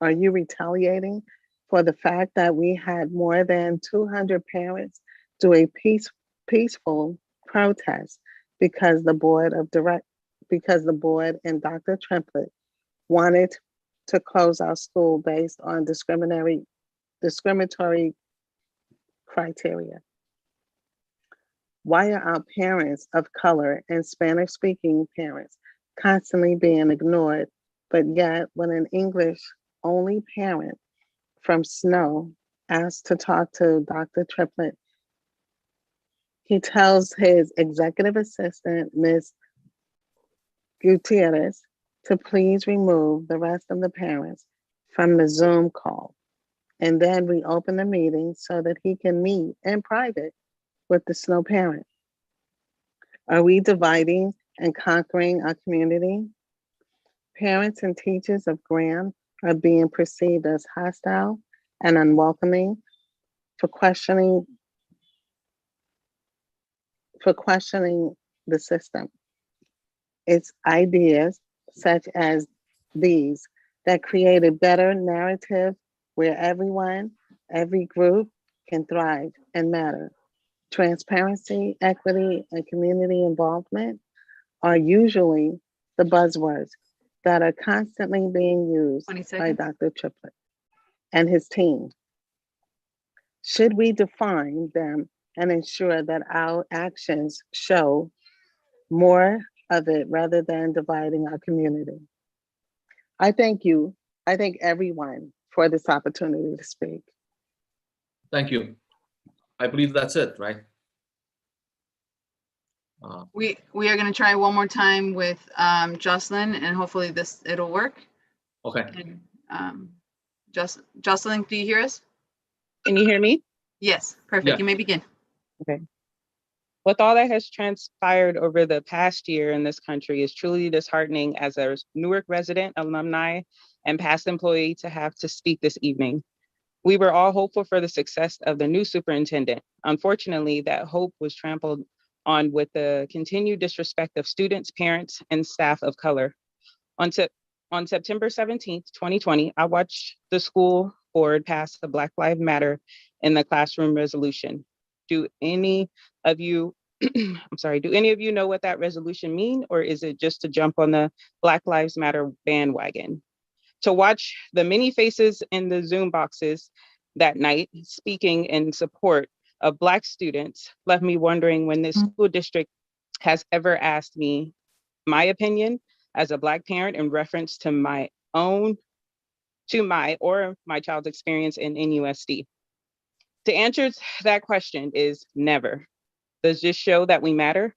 Are you retaliating for the fact that we had more than 200 parents do a peaceful protest because the board and Dr. Triplett wanted to close our school based on discriminatory criteria? Why are our parents of color and Spanish-speaking parents constantly being ignored, but yet when an English-only parent from Snow asks to talk to Dr. Triplett, he tells his executive assistant, Ms. Gutierrez, to please remove the rest of the parents from the Zoom call. And then we open the meeting so that he can meet in private with the Snow parent. Are we dividing and conquering our community? Parents and teachers of Graham are being perceived as hostile and unwelcoming for questioning the system. It's ideas such as these that create a better narrative where every group can thrive and matter. Transparency, equity, and community involvement are usually the buzzwords that are constantly being used by Dr. Triplett and his team. Should we define them and ensure that our actions show more of it rather than dividing our community? I thank everyone for this opportunity to speak. Thank you. I believe that's it, right? We are going to try one more time with Jocelyn, and hopefully it'll work. Okay. And, Jocelyn, do you hear us? Can you hear me? Yes, perfect. Yeah. You may begin. Okay. With all that has transpired over the past year in this country, is truly disheartening as a Newark resident, alumni, and past employee to have to speak this evening. We were all hopeful for the success of the new superintendent. Unfortunately, that hope was trampled on with the continued disrespect of students, parents, and staff of color. On September 17th, 2020, I watched the school board pass the Black Lives Matter in the classroom resolution. Do any of you, do any of you know what that resolution mean, or is it just to jump on the Black Lives Matter bandwagon? To watch the many faces in the Zoom boxes that night speaking in support of Black students left me wondering when this school district has ever asked me my opinion as a Black parent in reference to my or my child's experience in NUSD. To answer that question is never. Does this show that we matter?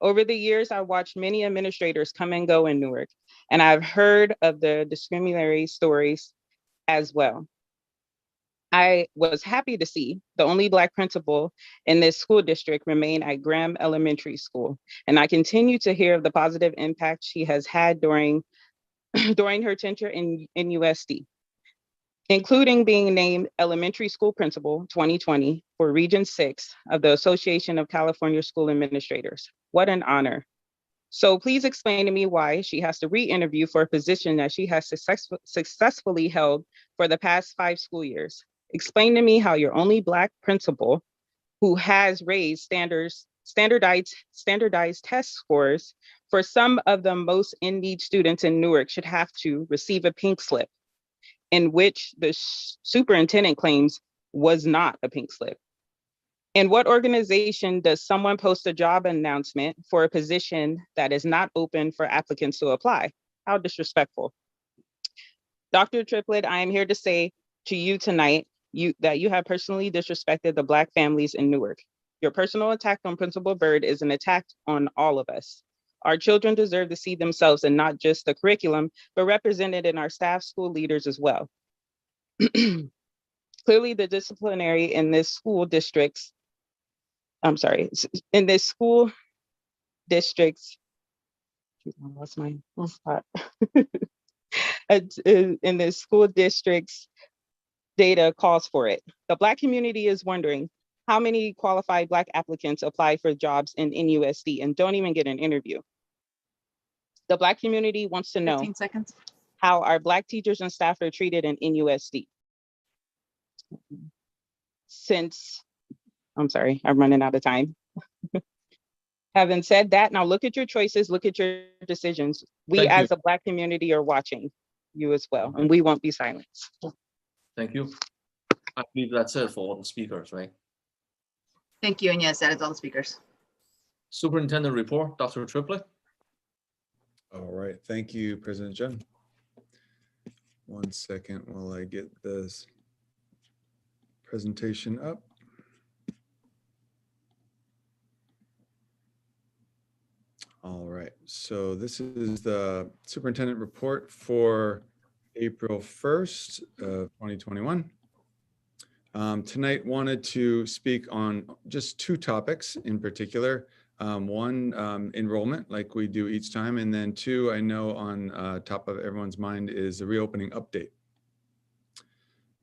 Over the years, I watched many administrators come and go in Newark, and I've heard of the discriminatory stories as well. I was happy to see the only Black principal in this school district remain at Graham Elementary School, and I continue to hear of the positive impact she has had during her tenure in USD, including being named Elementary School Principal 2020 for Region 6 of the Association of California School Administrators. What an honor. So please explain to me why she has to re-interview for a position that she has successfully held for the past 5 school years. Explain to me how your only Black principal who has raised standardized test scores for some of the most in-need students in Newark should have to receive a pink slip, in which the superintendent claims was not a pink slip. In what organization does someone post a job announcement for a position that is not open for applicants to apply? How disrespectful. Dr. Triplett, I am here to say to you tonight that you have personally disrespected the Black families in Newark. Your personal attack on Principal Byrd is an attack on all of us. Our children deserve to see themselves in not just the curriculum, but represented in our staff, school leaders as well. Clearly, the disciplinary in this school districts, in this school districts, what's my spot? In this school districts, data calls for it. The Black community is wondering how many qualified Black applicants apply for jobs in NUSD and don't even get an interview. The Black community wants to know 15 seconds. How our Black teachers and staff are treated in NUSD. I'm running out of time. Having said that, now look at your choices, look at your decisions. We as a Black community are watching you as well, and we won't be silenced. Thank you. I believe that's it for all the speakers, right? Thank you, and yes, that is all the speakers. Superintendent report, Dr. Triplett. All right, thank you, President Jun. 1 second while I get this presentation up. All right, so this is the superintendent report for April 1st of 2021. Tonight wanted to speak on just 2 topics in particular. One, enrollment, like we do each time, and then 2, I know on top of everyone's mind is the reopening update.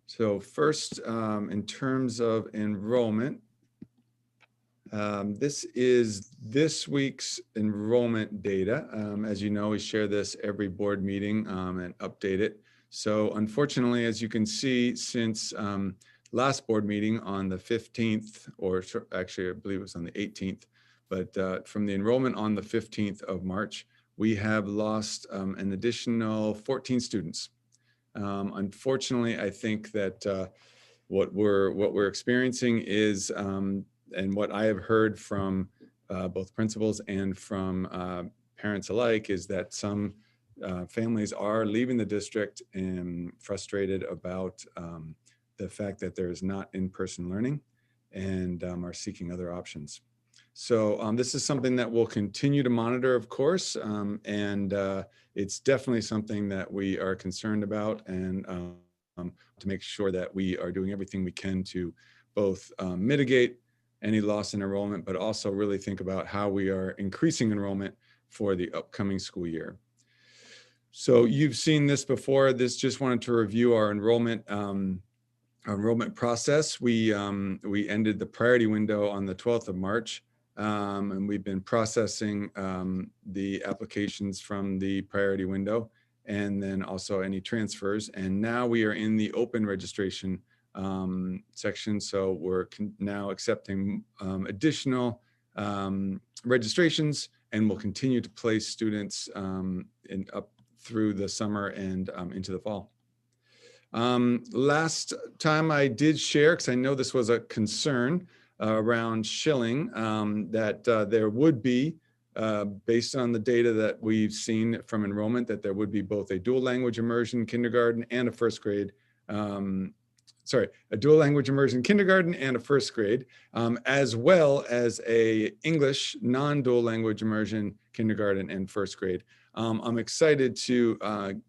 So first, in terms of enrollment, this is this week's enrollment data. As you know, we share this every board meeting and update it. So unfortunately, as you can see, since last board meeting on the 15th, or actually I believe it was on the 18th, but from the enrollment on the 15th of March, we have lost an additional 14 students. Unfortunately, I think that what we're experiencing is, and what I have heard from both principals and from parents alike, is that some families are leaving the district and frustrated about the fact that there is not in-person learning and are seeking other options. So this is something that we'll continue to monitor, of course, and it's definitely something that we are concerned about, and to make sure that we are doing everything we can to both mitigate any loss in enrollment, but also really think about how we are increasing enrollment for the upcoming school year. So you've seen this before. This just wanted to review our enrollment process. We ended the priority window on the 12th of March, and we've been processing the applications from the priority window, and then also any transfers. And now we are in the open registration section. So we're now accepting additional registrations, and we'll continue to place students up through the summer and into the fall. Last time I did share, because I know this was a concern around Schilling, that there would be, based on the data that we've seen from enrollment, that there would be both a dual language immersion kindergarten and a first grade, a dual language immersion kindergarten and a first grade, as well as a English non-dual language immersion kindergarten and first grade. I'm excited to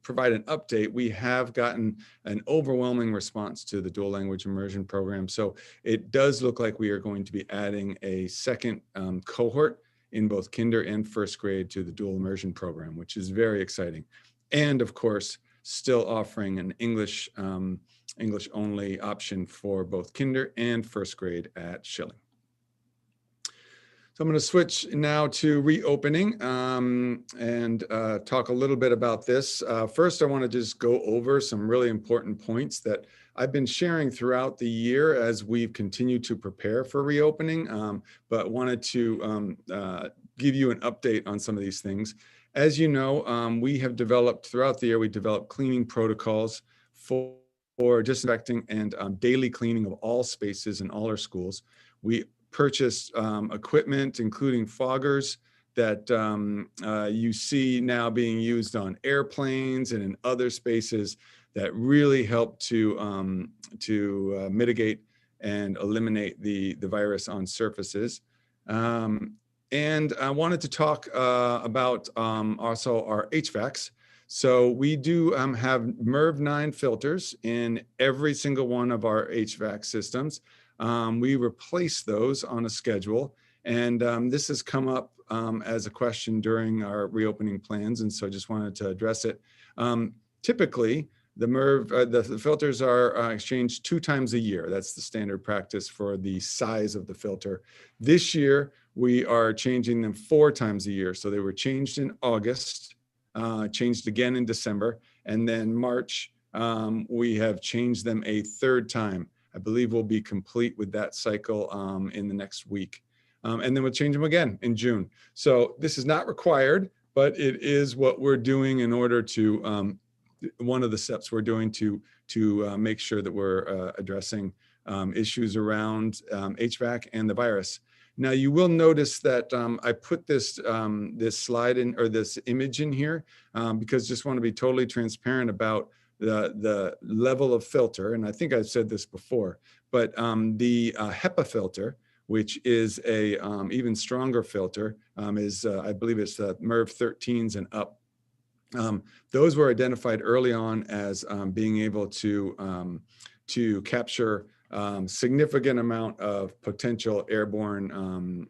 provide an update. We have gotten an overwhelming response to the dual language immersion program. So it does look like we are going to be adding a second cohort in both kinder and first grade to the dual immersion program, which is very exciting. And of course, still offering an English only option for both kinder and first grade at Schilling. So I'm going to switch now to reopening and talk a little bit about this. First, I want to just go over some really important points that I've been sharing throughout the year as we've continued to prepare for reopening, but wanted to give you an update on some of these things. As you know, we have developed throughout the year, we developed cleaning protocols for disinfecting and daily cleaning of all spaces in all our schools. We purchased equipment, including foggers that you see now being used on airplanes and in other spaces that really help to mitigate and eliminate the virus on surfaces. And I wanted to talk about also our HVACs. So we do have MERV 9 filters in every single one of our HVAC systems. We replace those on a schedule, and this has come up as a question during our reopening plans, and so I just wanted to address it. Typically, the MERV, the filters are exchanged 2 times a year. That's the standard practice for the size of the filter. This year, we are changing them 4 times a year. So they were changed in August, changed again in December, and then March, we have changed them a 3rd time. I believe we'll be complete with that cycle in the next week. And then we'll change them again in June. So this is not required, but it is what we're doing in order to, one of the steps we're doing to make sure that we're addressing issues around HVAC and the virus. Now you will notice that I put this this slide in, or this image in here, because just want to be totally transparent about the level of filter. And I think I've said this before, but the HEPA filter, which is a even stronger filter, is I believe it's the MERV 13s and up. Those were identified early on as being able to capture significant amount of potential airborne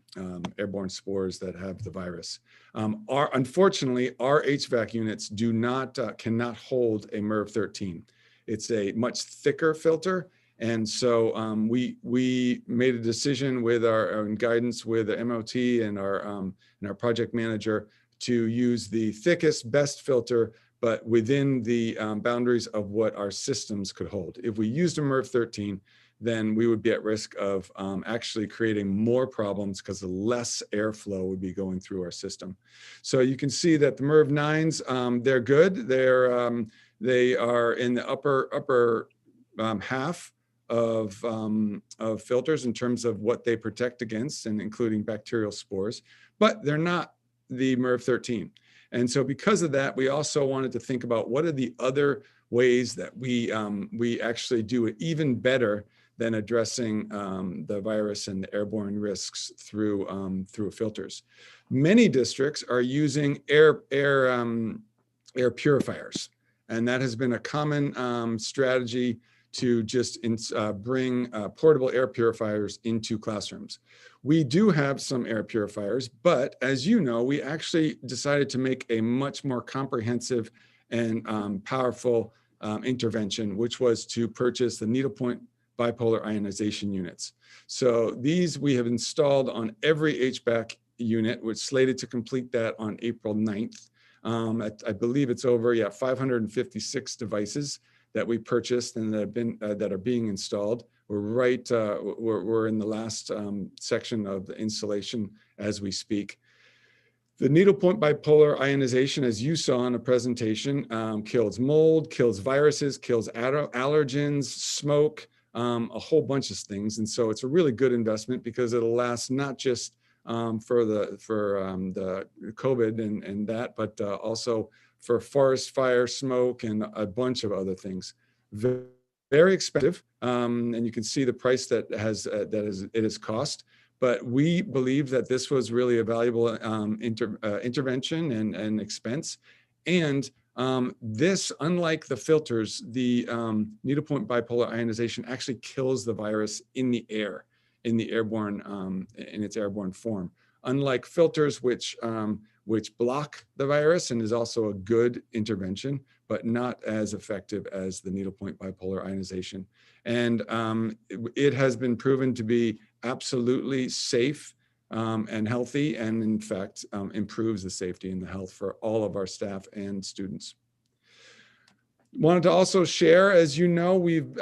spores that have the virus. Unfortunately, our HVAC units do not cannot hold a MERV 13. It's a much thicker filter, and so we made a decision with our guidance with the MOT and our project manager to use the thickest, best filter, but within the boundaries of what our systems could hold. If we used a MERV 13, then we would be at risk of actually creating more problems because the less airflow would be going through our system. So you can see that the MERV 9s, they're good. They are in the upper half of filters in terms of what they protect against, and including bacterial spores, but they're not the MERV 13. And so because of that, we also wanted to think about what are the other ways that we actually do it even better than addressing the virus and the airborne risks through filters. Many districts are using air purifiers, and that has been a common strategy to just bring portable air purifiers into classrooms. We do have some air purifiers, but as you know, we actually decided to make a much more comprehensive and powerful intervention, which was to purchase the needlepoint bipolar ionization units. So these we have installed on every Hvac unit, which slated to complete that on April 9th. I believe it's over 556 devices that we purchased and that have been that are being installed. We're in the last section of the installation as we speak. The needlepoint bipolar ionization, as you saw in a presentation, kills mold, kills viruses, kills allergens, smoke, a whole bunch of things. And so it's a really good investment because it'll last not just for the COVID and that, but also for forest fire, smoke, and a bunch of other things. Very expensive, and you can see the price that it has cost. But we believe that this was really a valuable intervention and expense. And this, unlike the filters, the needlepoint bipolar ionization actually kills the virus in the air, in its airborne form. Unlike filters, which block the virus and is also a good intervention, but not as effective as the needlepoint bipolar ionization. And it has been proven to be absolutely safe and healthy, and in fact, improves the safety and the health for all of our staff and students. Wanted to also share, as you know, we've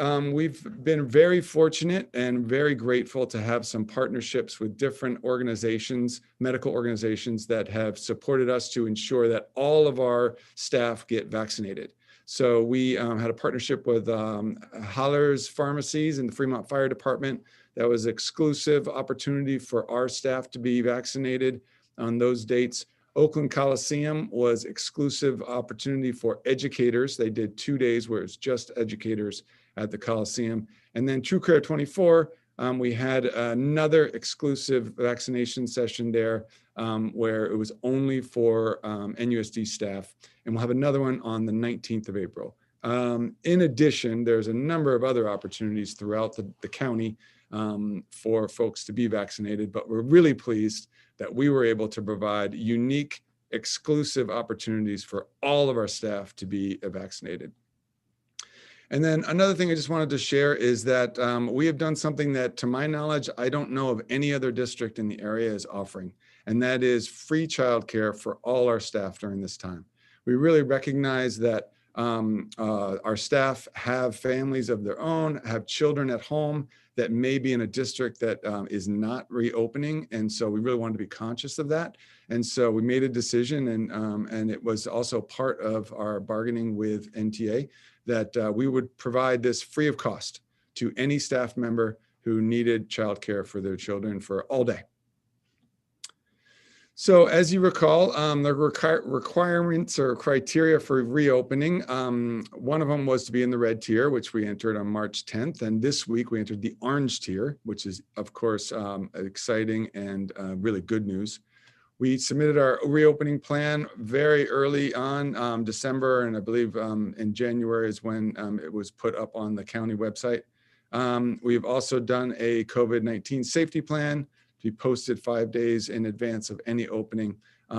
been very fortunate and very grateful to have some partnerships with different organizations, medical organizations that have supported us to ensure that all of our staff get vaccinated. So we had a partnership with Holler's Pharmacies and the Fremont Fire Department. That was exclusive opportunity for our staff to be vaccinated on those dates. Oakland Coliseum was exclusive opportunity for educators. They did 2 days where it's just educators at the Coliseum. And then True Care 24, we had another exclusive vaccination session there where it was only for NUSD staff. And we'll have another one on the 19th of April. In addition, there's a number of other opportunities throughout the county for folks to be vaccinated, but we're really pleased that we were able to provide unique, exclusive opportunities for all of our staff to be vaccinated. And then another thing I just wanted to share is that we have done something that, to my knowledge, I don't know of any other district in the area is offering, and that is free childcare for all our staff during this time. We really recognize that our staff have families of their own, have children at home that may be in a district that is not reopening. And so we really wanted to be conscious of that. And so we made a decision, and it was also part of our bargaining with NTA that we would provide this free of cost to any staff member who needed childcare for their children for all day. So as you recall, the requirements or criteria for reopening, one of them was to be in the red tier, which we entered on March 10th. And this week we entered the orange tier, which is, of course, exciting and really good news. We submitted our reopening plan very early on, December, and I believe in January is when it was put up on the county website. We've also done a COVID-19 safety plan to be posted 5 days in advance of any opening.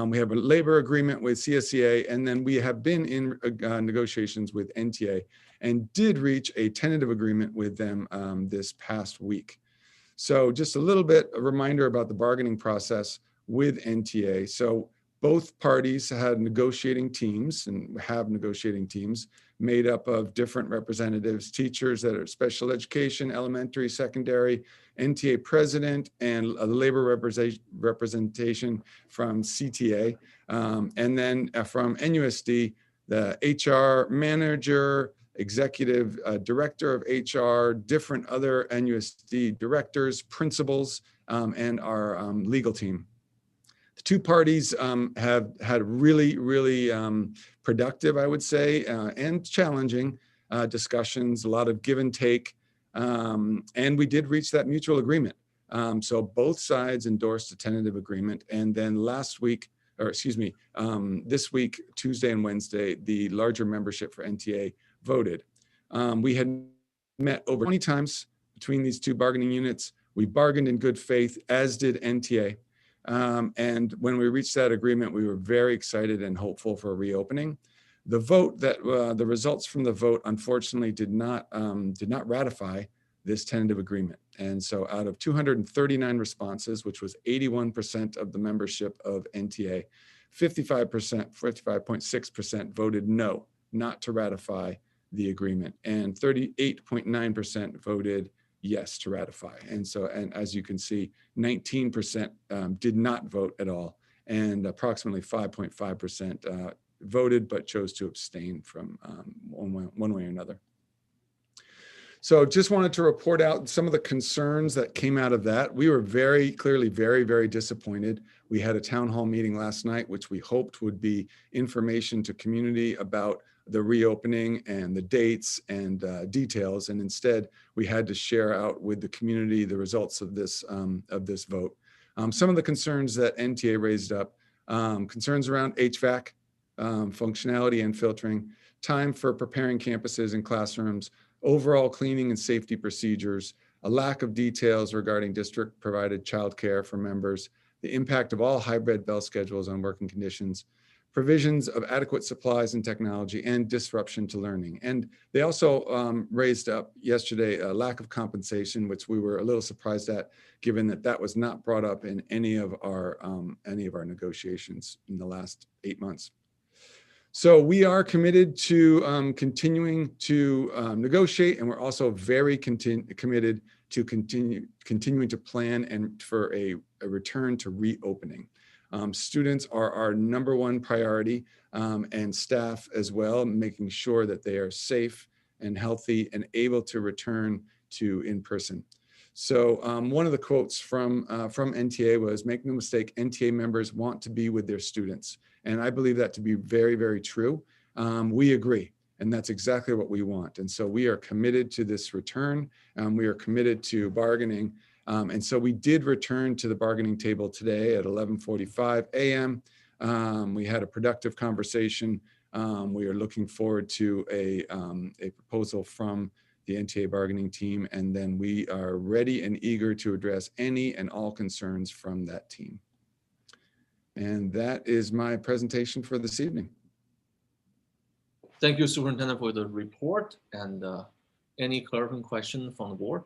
We have a labor agreement with CSEA, and then we have been in negotiations with NTA and did reach a tentative agreement with them this past week. So just a little bit, a reminder about the bargaining process with NTA. So both parties had negotiating teams and have negotiating teams made up of different representatives, teachers that are special education, elementary, secondary, NTA president, and a labor representation from CTA. And then from NUSD, the HR manager, executive director of HR, different other NUSD directors, principals, and our legal team. The two parties have had really productive, I would say, and challenging discussions, a lot of give and take, and we did reach that mutual agreement. So both sides endorsed a tentative agreement, and then this week, Tuesday and Wednesday, the larger membership for NTA voted. We had met over 20 times between these two bargaining units. We bargained in good faith, as did NTA. And when we reached that agreement, we were very excited and hopeful for reopening. The vote the results from the vote, unfortunately, did not ratify this tentative agreement. And so out of 239 responses, which was 81% of the membership of NTA, 55.6% voted no, not to ratify the agreement, and 38.9% voted yes to ratify. And so, and as you can see, 19% did not vote at all, and approximately 5.5% voted but chose to abstain from one way or another. So just wanted to report out some of the concerns that came out of that. We were very clearly very disappointed. We had a town hall meeting last night, which we hoped would be information to community about the reopening and the dates and details. And instead, we had to share out with the community the results of this vote. Some of the concerns that NTA raised up, concerns around HVAC, functionality and filtering, time for preparing campuses and classrooms, overall cleaning and safety procedures, a lack of details regarding district provided childcare for members, the impact of all hybrid bell schedules on working conditions, provisions of adequate supplies and technology, and disruption to learning. And they also raised up yesterday a lack of compensation, which we were a little surprised at, given that that was not brought up in any of our negotiations in the last 8 months. So we are committed to continuing to negotiate, and we're also very committed to continuing to plan and for a return to reopening. Students are our #1 priority, and staff as well, making sure that they are safe and healthy and able to return to in-person. So one of the quotes from NTA was, "Make no mistake, NTA members want to be with their students." And I believe that to be very true. We agree, and that's exactly what we want. And so we are committed to this return. We are committed to bargaining. And so we did return to the bargaining table today at 11:45 a.m. We had a productive conversation. We are looking forward to a proposal from the NTA bargaining team, and then we are ready and eager to address any and all concerns from that team. And that is my presentation for this evening. Thank you, Superintendent, for the report. And any clarifying question from the board?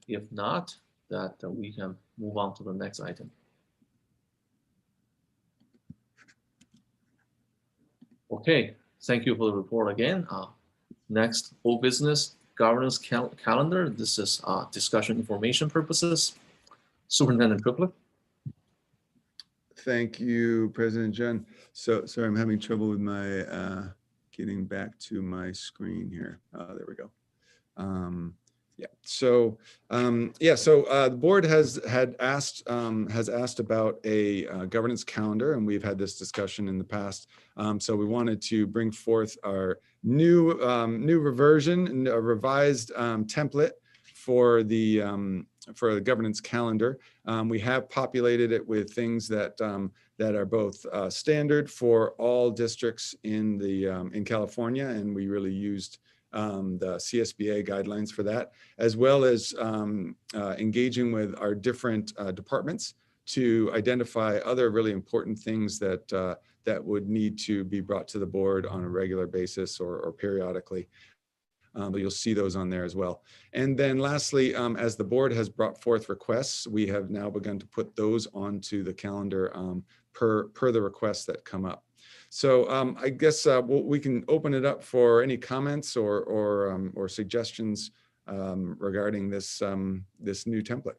If not, that we can move on to the next item. Okay, thank you for the report again. Next, old business governance calendar. This is discussion information purposes. Superintendent Triplett. Thank you, President Jun. So sorry, I'm having trouble with my getting back to my screen here. There we go. So the board has asked about a governance calendar, and we've had this discussion in the past. So we wanted to bring forth our new reversion, a revised template for the governance calendar. We have populated it with things that are both standard for all districts in California, and we really used the CSBA guidelines for that, as well as engaging with our different departments to identify other really important things that would need to be brought to the board on a regular basis or periodically. But you'll see those on there as well. And then lastly, as the board has brought forth requests, we have now begun to put those onto the calendar per the requests that come up. So I guess we can open it up for any comments or suggestions regarding this new template.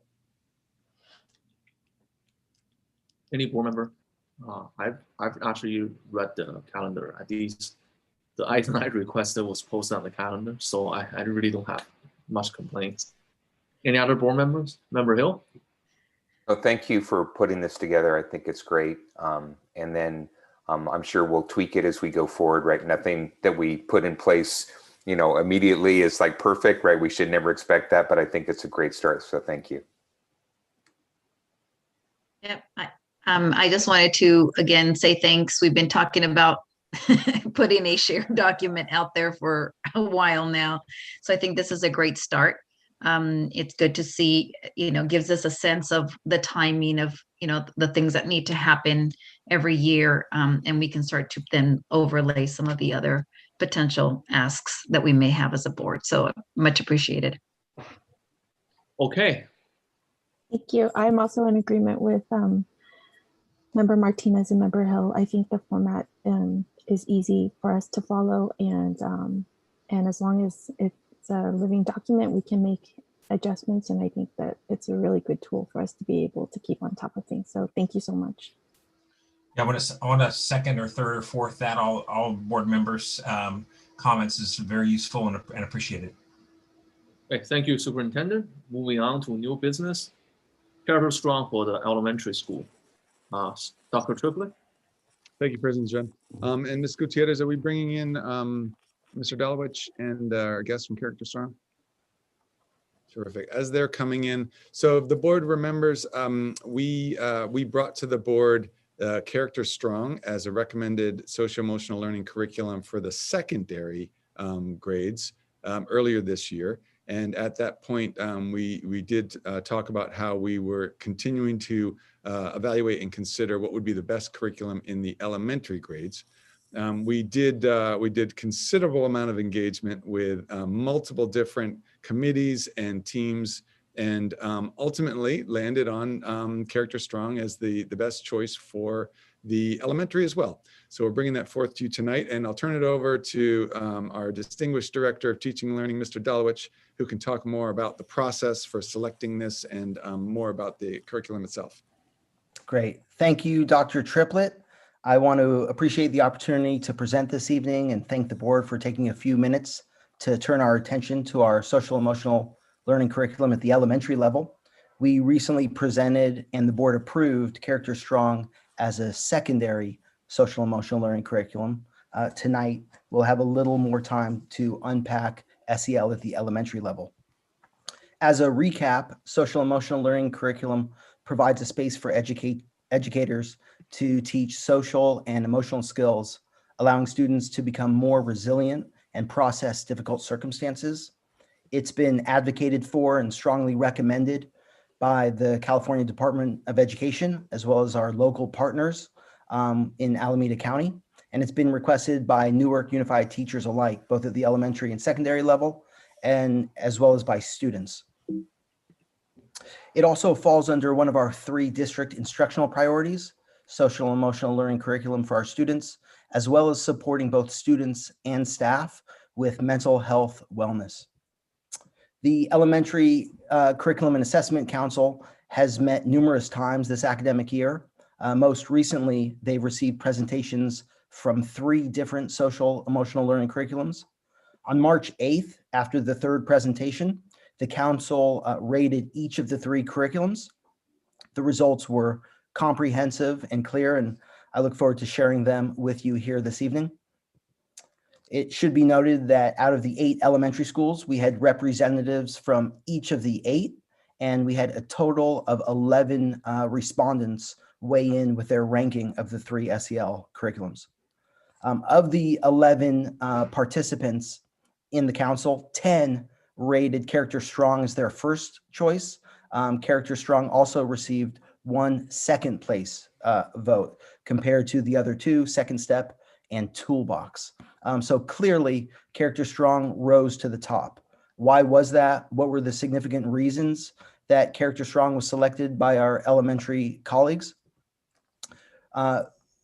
Any board member? I've actually read the calendar. At least the item I requested was posted on the calendar, so I really don't have much complaints. Any other board members? Member Hill? Oh, thank you for putting this together. I think it's great. And then I'm sure we'll tweak it as we go forward, right? Nothing that we put in place, immediately is like perfect, right? We should never expect that, but I think it's a great start. So thank you. Yep. I just wanted to, again, say thanks. We've been talking about putting a shared document out there for a while now. So I think this is a great start. It's good to see, gives us a sense of the timing of, the things that need to happen every year. And we can start to then overlay some of the other potential asks that we may have as a board. So much appreciated. Okay. Thank you. I'm also in agreement with Member Martinez and Member Hill. I think the format is easy for us to follow, and as long as it's a living document, we can make adjustments. And I think that it's a really good tool for us to be able to keep on top of things. So thank you so much. Yeah, I want to second or third or fourth that all board members' comments is very useful and appreciated. Okay, thank you, Superintendent. Moving on to new business. Character Strong for the elementary school. Dr. Triplett. Thank you, President Jen. And Ms. Gutierrez, are we bringing in Mr. Dalowich and our guest from Character Strong? Terrific. As they're coming in, so if the board remembers, we brought to the board Character Strong as a recommended social-emotional learning curriculum for the secondary grades earlier this year. And at that point, we did talk about how we were continuing to evaluate and consider what would be the best curriculum in the elementary grades. We did considerable amount of engagement with multiple different committees and teams, and ultimately landed on Character Strong as the best choice for the elementary as well. So we're bringing that forth to you tonight, and I'll turn it over to our distinguished Director of Teaching and Learning, Mr. Dalowich, who can talk more about the process for selecting this and more about the curriculum itself. Great. Thank you, Dr. Triplett. I want to appreciate the opportunity to present this evening and thank the board for taking a few minutes to turn our attention to our social emotional learning curriculum at the elementary level. We recently presented and the board approved Character Strong as a secondary social emotional learning curriculum. Tonight, we'll have a little more time to unpack SEL at the elementary level. As a recap, social emotional learning curriculum provides a space for educators to teach social and emotional skills, allowing students to become more resilient and process difficult circumstances. It's been advocated for and strongly recommended by the California Department of Education, as well as our local partners in Alameda County. And it's been requested by Newark Unified teachers alike, both at the elementary and secondary level, and as well as by students. It also falls under one of our 3 district instructional priorities, social and emotional learning curriculum for our students, as well as supporting both students and staff with mental health wellness. The Elementary Curriculum and Assessment Council has met numerous times this academic year. Most recently, they've received presentations from 3 different social emotional learning curriculums. On March 8th, after the 3rd presentation, the council rated each of the 3 curriculums. The results were comprehensive and clear, and I look forward to sharing them with you here this evening. It should be noted that out of the 8 elementary schools, we had representatives from each of the 8, and we had a total of 11 respondents weigh in with their ranking of the 3 SEL curriculums. Of the 11 participants in the council, 10 rated Character Strong as their first choice. Character Strong also received 1 second place vote compared to the other 2, Second Step and Toolbox. So clearly, Character Strong rose to the top. Why was that? What were the significant reasons that Character Strong was selected by our elementary colleagues?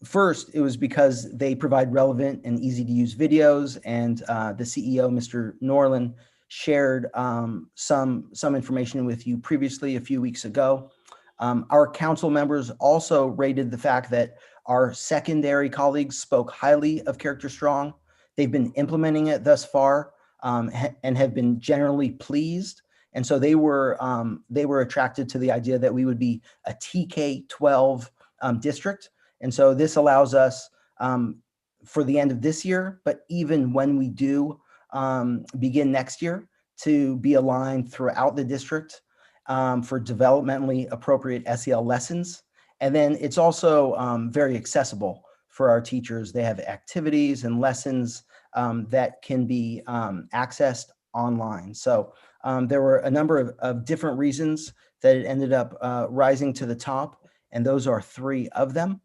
First, it was because they provide relevant and easy to use videos, and the CEO, Mr. Norland, shared some information with you previously a few weeks ago. Our council members also rated the fact that our secondary colleagues spoke highly of Character Strong. They've been implementing it thus far and have been generally pleased. And so they were attracted to the idea that we would be a TK-12 district. And so this allows us for the end of this year, but even when we do begin next year, to be aligned throughout the district for developmentally appropriate SEL lessons. And then it's also very accessible for our teachers. They have activities and lessons that can be accessed online. So there were a number of different reasons that it ended up rising to the top, and those are 3 of them.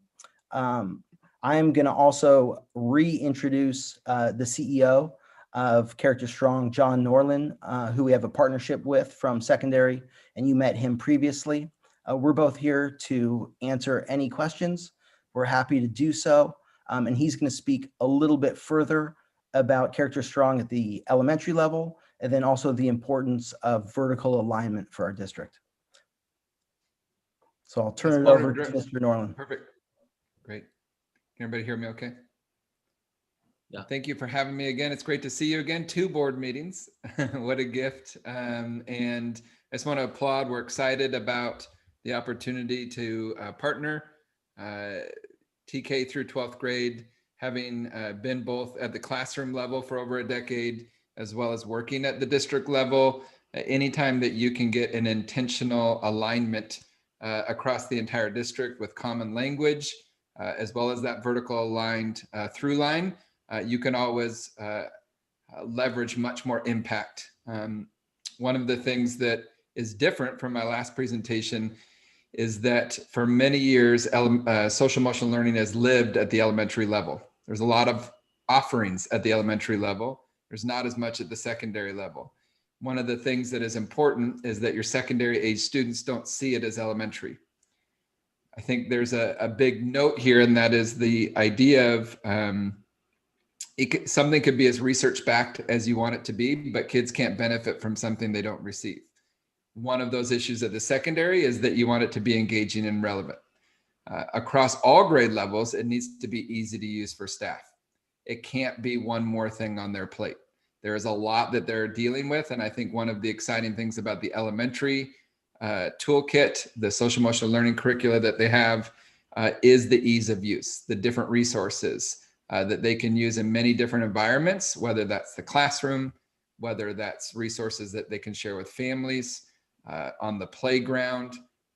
I am going to also reintroduce the CEO of Character Strong, John Norland, who we have a partnership with from secondary, and you met him previously. We're both here to answer any questions. We're happy to do so. And he's going to speak a little bit further about Character Strong at the elementary level, and then also the importance of vertical alignment for our district. So I'll turn it over to Mr. Norland. Perfect. Great. Can everybody hear me okay? Yeah. Thank you for having me again. It's great to see you again. 2 board meetings. What a gift. And I just want to applaud. We're excited about the opportunity to partner TK through 12th grade, having been both at the classroom level for over a decade, as well as working at the district level. Anytime that you can get an intentional alignment across the entire district with common language, as well as that vertical aligned through line, you can always leverage much more impact. One of the things that is different from my last presentation is that for many years, social emotional learning has lived at the elementary level. There's a lot of offerings at the elementary level. There's not as much at the secondary level. One of the things that is important is that your secondary age students don't see it as elementary. I think there's a big note here, and that is the idea of something could be as research backed as you want it to be, but kids can't benefit from something they don't receive. One of those issues at the secondary is that you want it to be engaging and relevant. Across all grade levels, it needs to be easy to use for staff. It can't be one more thing on their plate. There is a lot that they're dealing with, and I think one of the exciting things about the elementary toolkit, the social emotional learning curricula that they have, is the ease of use, the different resources that they can use in many different environments, whether that's the classroom, whether that's resources that they can share with families, on the playground,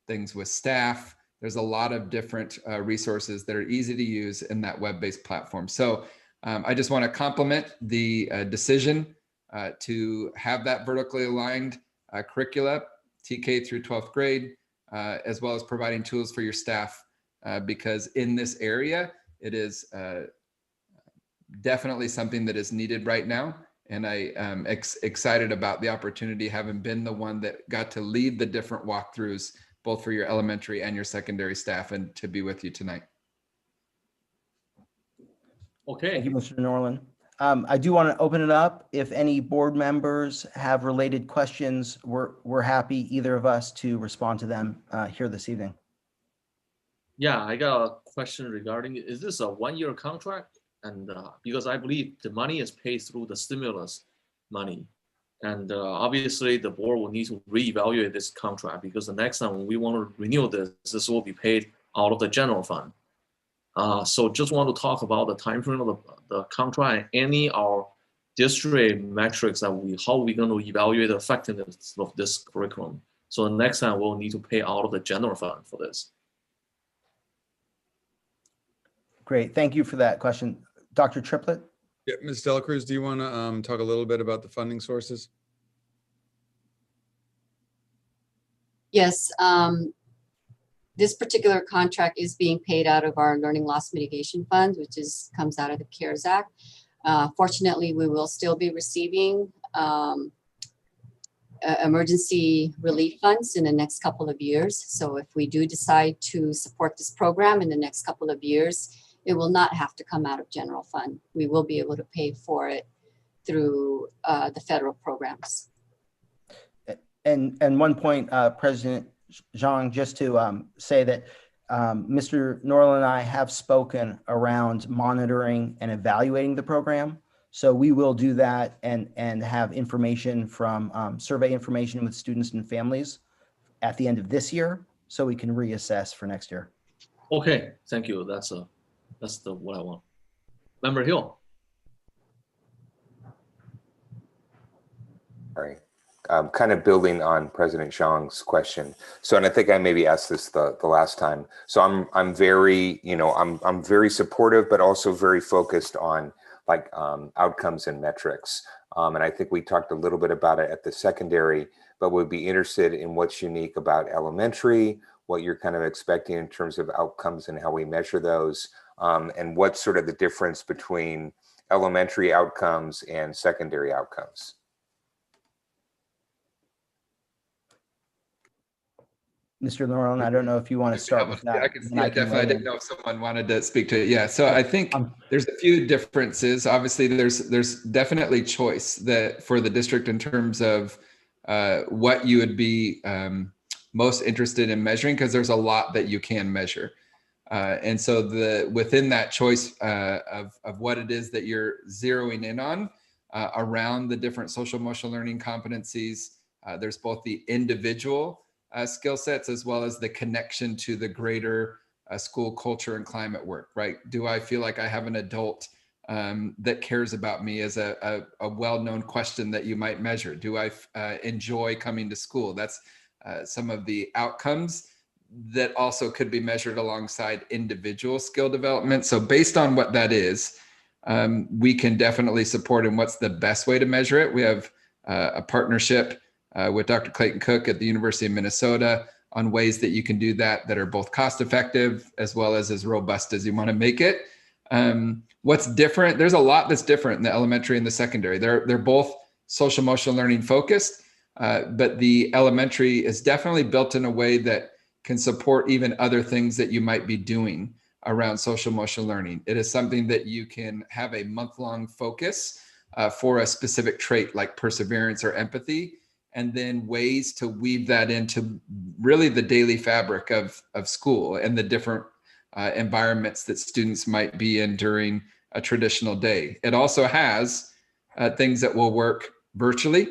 things with staff. There's a lot of different resources that are easy to use in that web-based platform. So I just want to compliment the decision to have that vertically aligned curricula, TK through 12th grade, as well as providing tools for your staff, because in this area, it is definitely something that is needed right now. And I am excited about the opportunity, having been the one that got to lead the different walkthroughs, both for your elementary and your secondary staff, and to be with you tonight. Okay. Thank you, Mr. Norland. I do want to open it up. If any board members have related questions, we're happy, either of us, to respond to them here this evening. Yeah, I got a question regarding, is this a 1-year contract? And because I believe the money is paid through the stimulus money. And obviously the board will need to reevaluate this contract, because the next time when we want to renew this will be paid out of the general fund. So just want to talk about the time frame of the contract and any our district metrics that how we're going to evaluate the effectiveness of this curriculum. So the next time we'll need to pay out of the general fund for this. Great, thank you for that question. Dr. Triplett? Yeah, Ms. Dela Cruz, do you want to talk a little bit about the funding sources? Yes, this particular contract is being paid out of our Learning Loss Mitigation Fund, which comes out of the CARES Act. Fortunately, we will still be receiving emergency relief funds in the next couple of years. So if we do decide to support this program in the next couple of years, it will not have to come out of general fund. We will be able to pay for it through the federal programs. And one point, President Zhang, just to say that Mr. Norland and I have spoken around monitoring and evaluating the program. So we will do that and have information from survey information with students and families at the end of this year, so we can reassess for next year. Okay, thank you. That's what I want. Member Hill. All right. kind of building on President Zhang's question. So, and I think I maybe asked this the last time. So I'm very, I'm very supportive, but also very focused on like outcomes and metrics. And I think we talked a little bit about it at the secondary, but would be interested in what's unique about elementary, what you're kind of expecting in terms of outcomes and how we measure those, and what's sort of the difference between elementary outcomes and secondary outcomes. Mr. Norland, I don't know if you want to start with that. Yeah, I definitely. I didn't know if someone wanted to speak to it. Yeah, so I think there's a few differences. Obviously, there's definitely choice that for the district in terms of what you would be most interested in measuring, because there's a lot that you can measure. And so within that choice of what it is that you're zeroing in on around the different social emotional learning competencies, there's both the individual skill sets as well as the connection to the greater school culture and climate work, right? Do I feel like I have an adult that cares about me is a well-known question that you might measure. Do I enjoy coming to school? That's some of the outcomes that also could be measured alongside individual skill development. So based on what that is, we can definitely support and what's the best way to measure it. We have a partnership with Dr. Clayton Cook at the University of Minnesota on ways that you can do that are both cost effective as well as robust as you want to make it. What's different? There's a lot that's different in the elementary and the secondary. They're both social emotional learning focused, but the elementary is definitely built in a way that can support even other things that you might be doing around social emotional learning. It is something that you can have a month-long focus for a specific trait like perseverance or empathy, and then ways to weave that into really the daily fabric of school and the different environments that students might be in during a traditional day. It also has things that will work virtually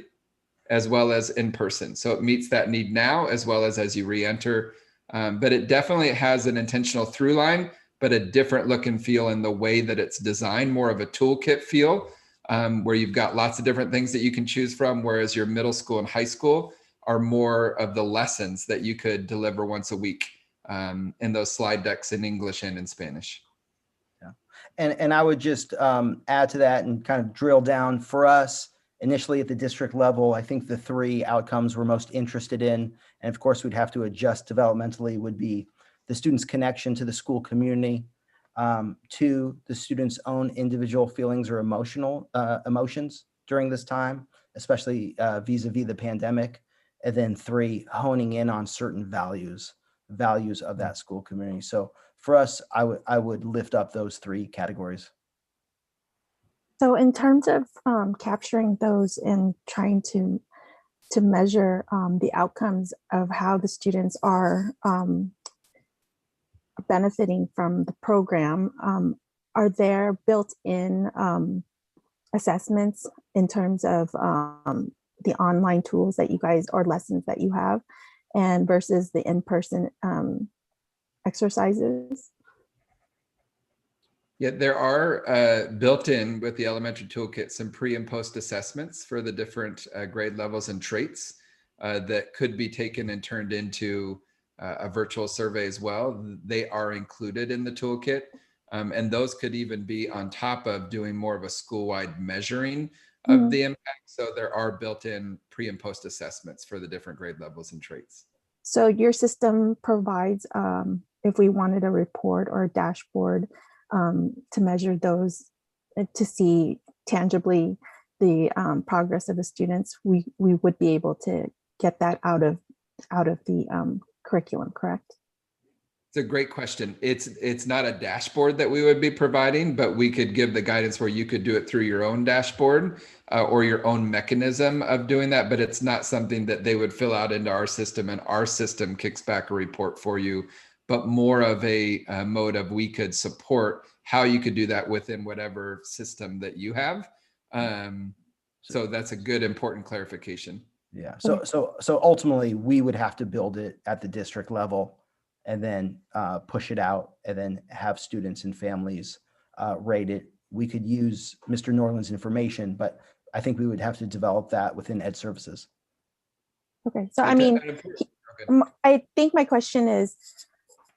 as well as in person. So it meets that need now as well as you re-enter. But it definitely has an intentional through line, but a different look and feel in the way that it's designed, more of a toolkit feel. Where you've got lots of different things that you can choose from, whereas your middle school and high school are more of the lessons that you could deliver once a week in those slide decks in English and in Spanish. Yeah, and I would just add to that and kind of drill down for us initially at the district level. I think the 3 outcomes we're most interested in, and of course we'd have to adjust developmentally, would be the student's connection to the school community, 2, the student's own individual feelings or emotions during this time, especially vis-a-vis the pandemic, and then 3, honing in on certain values of that school community. So for us, I would lift up those 3 categories. So in terms of capturing those and trying to measure the outcomes of how the students are benefiting from the program, are there built-in assessments in terms of the online tools that you guys, or lessons that you have, and versus the in-person exercises? Yeah, there are built in with the elementary toolkit some pre and post assessments for the different grade levels and traits that could be taken and turned into a virtual survey as well. They are included in the toolkit. And those could even be on top of doing more of a school-wide measuring of the impact. So there are built-in pre and post assessments for the different grade levels and traits. So your system provides, if we wanted a report or a dashboard to measure those, to see tangibly the progress of the students, we would be able to get that out of the curriculum, correct? It's a great question. It's not a dashboard that we would be providing, but we could give the guidance where you could do it through your own dashboard or your own mechanism of doing that. But it's not something that they would fill out into our system and our system kicks back a report for you, but more of a mode of we could support how you could do that within whatever system that you have. So that's a good, important clarification. Yeah. So ultimately we would have to build it at the district level and then push it out and then have students and families rate it. We could use Mr. Norland's information, but I think we would have to develop that within Ed Services. Okay, so I It's mean, an important- I think my question is,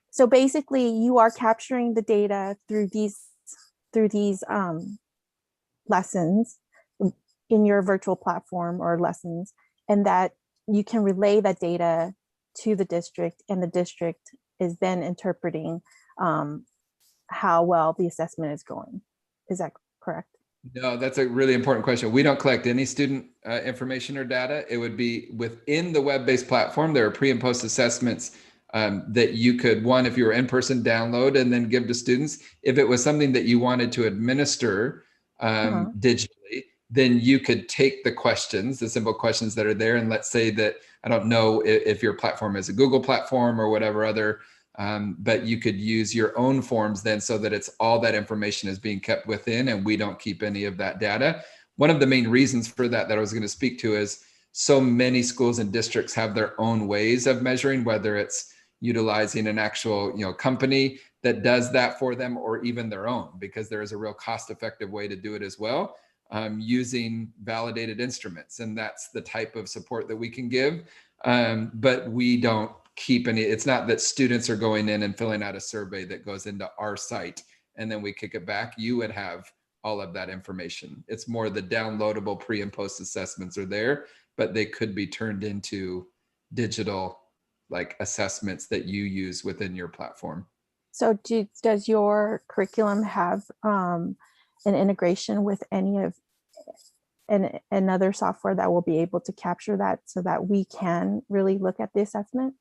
so basically you are capturing the data through these lessons in your virtual platform or lessons, and that you can relay that data to the district, and the district is then interpreting how well the assessment is going. Is that correct? No, that's a really important question. We don't collect any student information or data. It would be within the web-based platform. There are pre and post assessments that you could, one, if you were in person, download and then give to students. If it was something that you wanted to administer digitally, then you could take the questions, the simple questions that are there. And let's say that, I don't know if your platform is a Google platform or whatever other, but you could use your own forms then, so that it's all that information is being kept within and we don't keep any of that data. One of the main reasons for that I was going to speak to is so many schools and districts have their own ways of measuring, whether it's utilizing an actual company that does that for them, or even their own, because there is a real cost-effective way to do it as well, using validated instruments. And that's the type of support that we can give. But we don't keep any. It's not that students are going in and filling out a survey that goes into our site and then we kick it back. You would have all of that information. It's more the downloadable pre and post assessments are there, but they could be turned into digital like assessments that you use within your platform. So does your curriculum have an integration with any of another software that will be able to capture that so that we can really look at the assessment?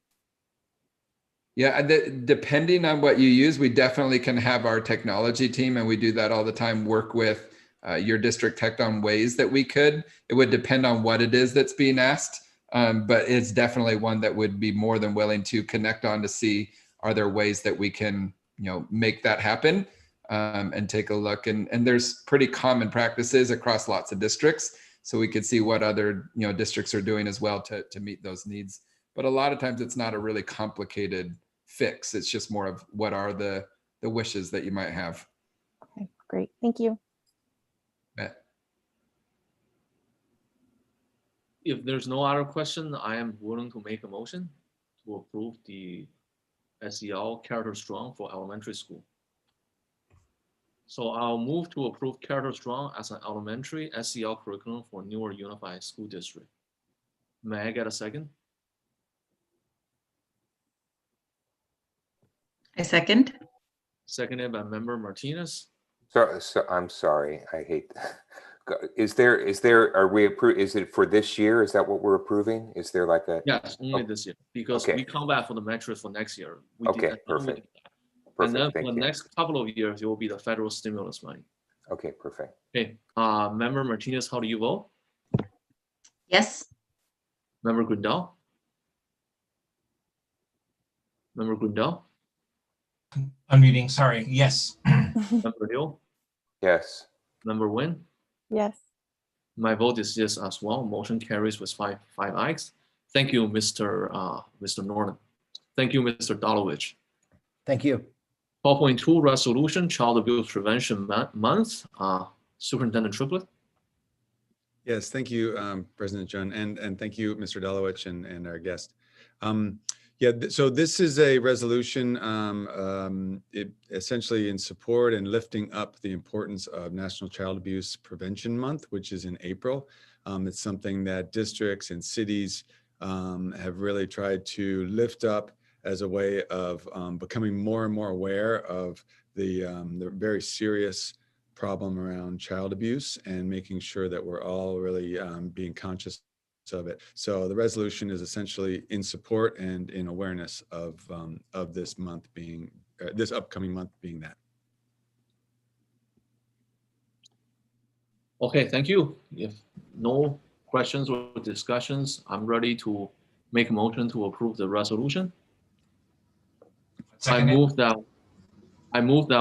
Yeah, depending on what you use, we definitely can have our technology team, and we do that all the time, work with your district tech on ways that we could. It would depend on what it is that's being asked, but it's definitely one that would be more than willing to connect on to see, are there ways that we can make that happen, and take a look. And there's pretty common practices across lots of districts, so we could see what other districts are doing as well to meet those needs. But a lot of times it's not a really complicated fix. It's just more of what are the wishes that you might have. Okay, great. Thank you. If there's no other question, I am willing to make a motion to approve the SEL Character Strong for elementary school. So I'll move to approve Character Strong as an elementary SEL curriculum for Newark Unified School District. May I get a second? I second. Seconded by Member Martinez. So I'm sorry, I hate that. Is there, is it for this year? Is that what we're approving? Is there like a? Yes, only this year, because we come back for the metrics for next year. Okay, perfect. And then for the next couple of years, it will be the federal stimulus money. Okay, perfect. Okay, Member Martinez, how do you vote? Yes. Member Gundel? Member Gundel? Unmuting, sorry, yes. Member Hill? Yes. Member Nguyen? Yes. My vote is yes as well. Motion carries with five ayes. Thank you, Mr. Norton. Thank you, Mr. Dolowich. Thank you. 12.2 resolution, Child Abuse Prevention Month. Superintendent Triplett. Yes, thank you, President Jun, and thank you, Mr. Dolowich, and our guest. So this is a resolution essentially in support and lifting up the importance of National Child Abuse Prevention Month, which is in April. It's something that districts and cities have really tried to lift up as a way of becoming more and more aware of the very serious problem around child abuse, and making sure that we're all really being conscious of it. So the resolution is essentially in support and in awareness of this month being, this upcoming month being that. Okay, thank you. If no questions or discussions, I'm ready to make a motion to approve the resolution. I move that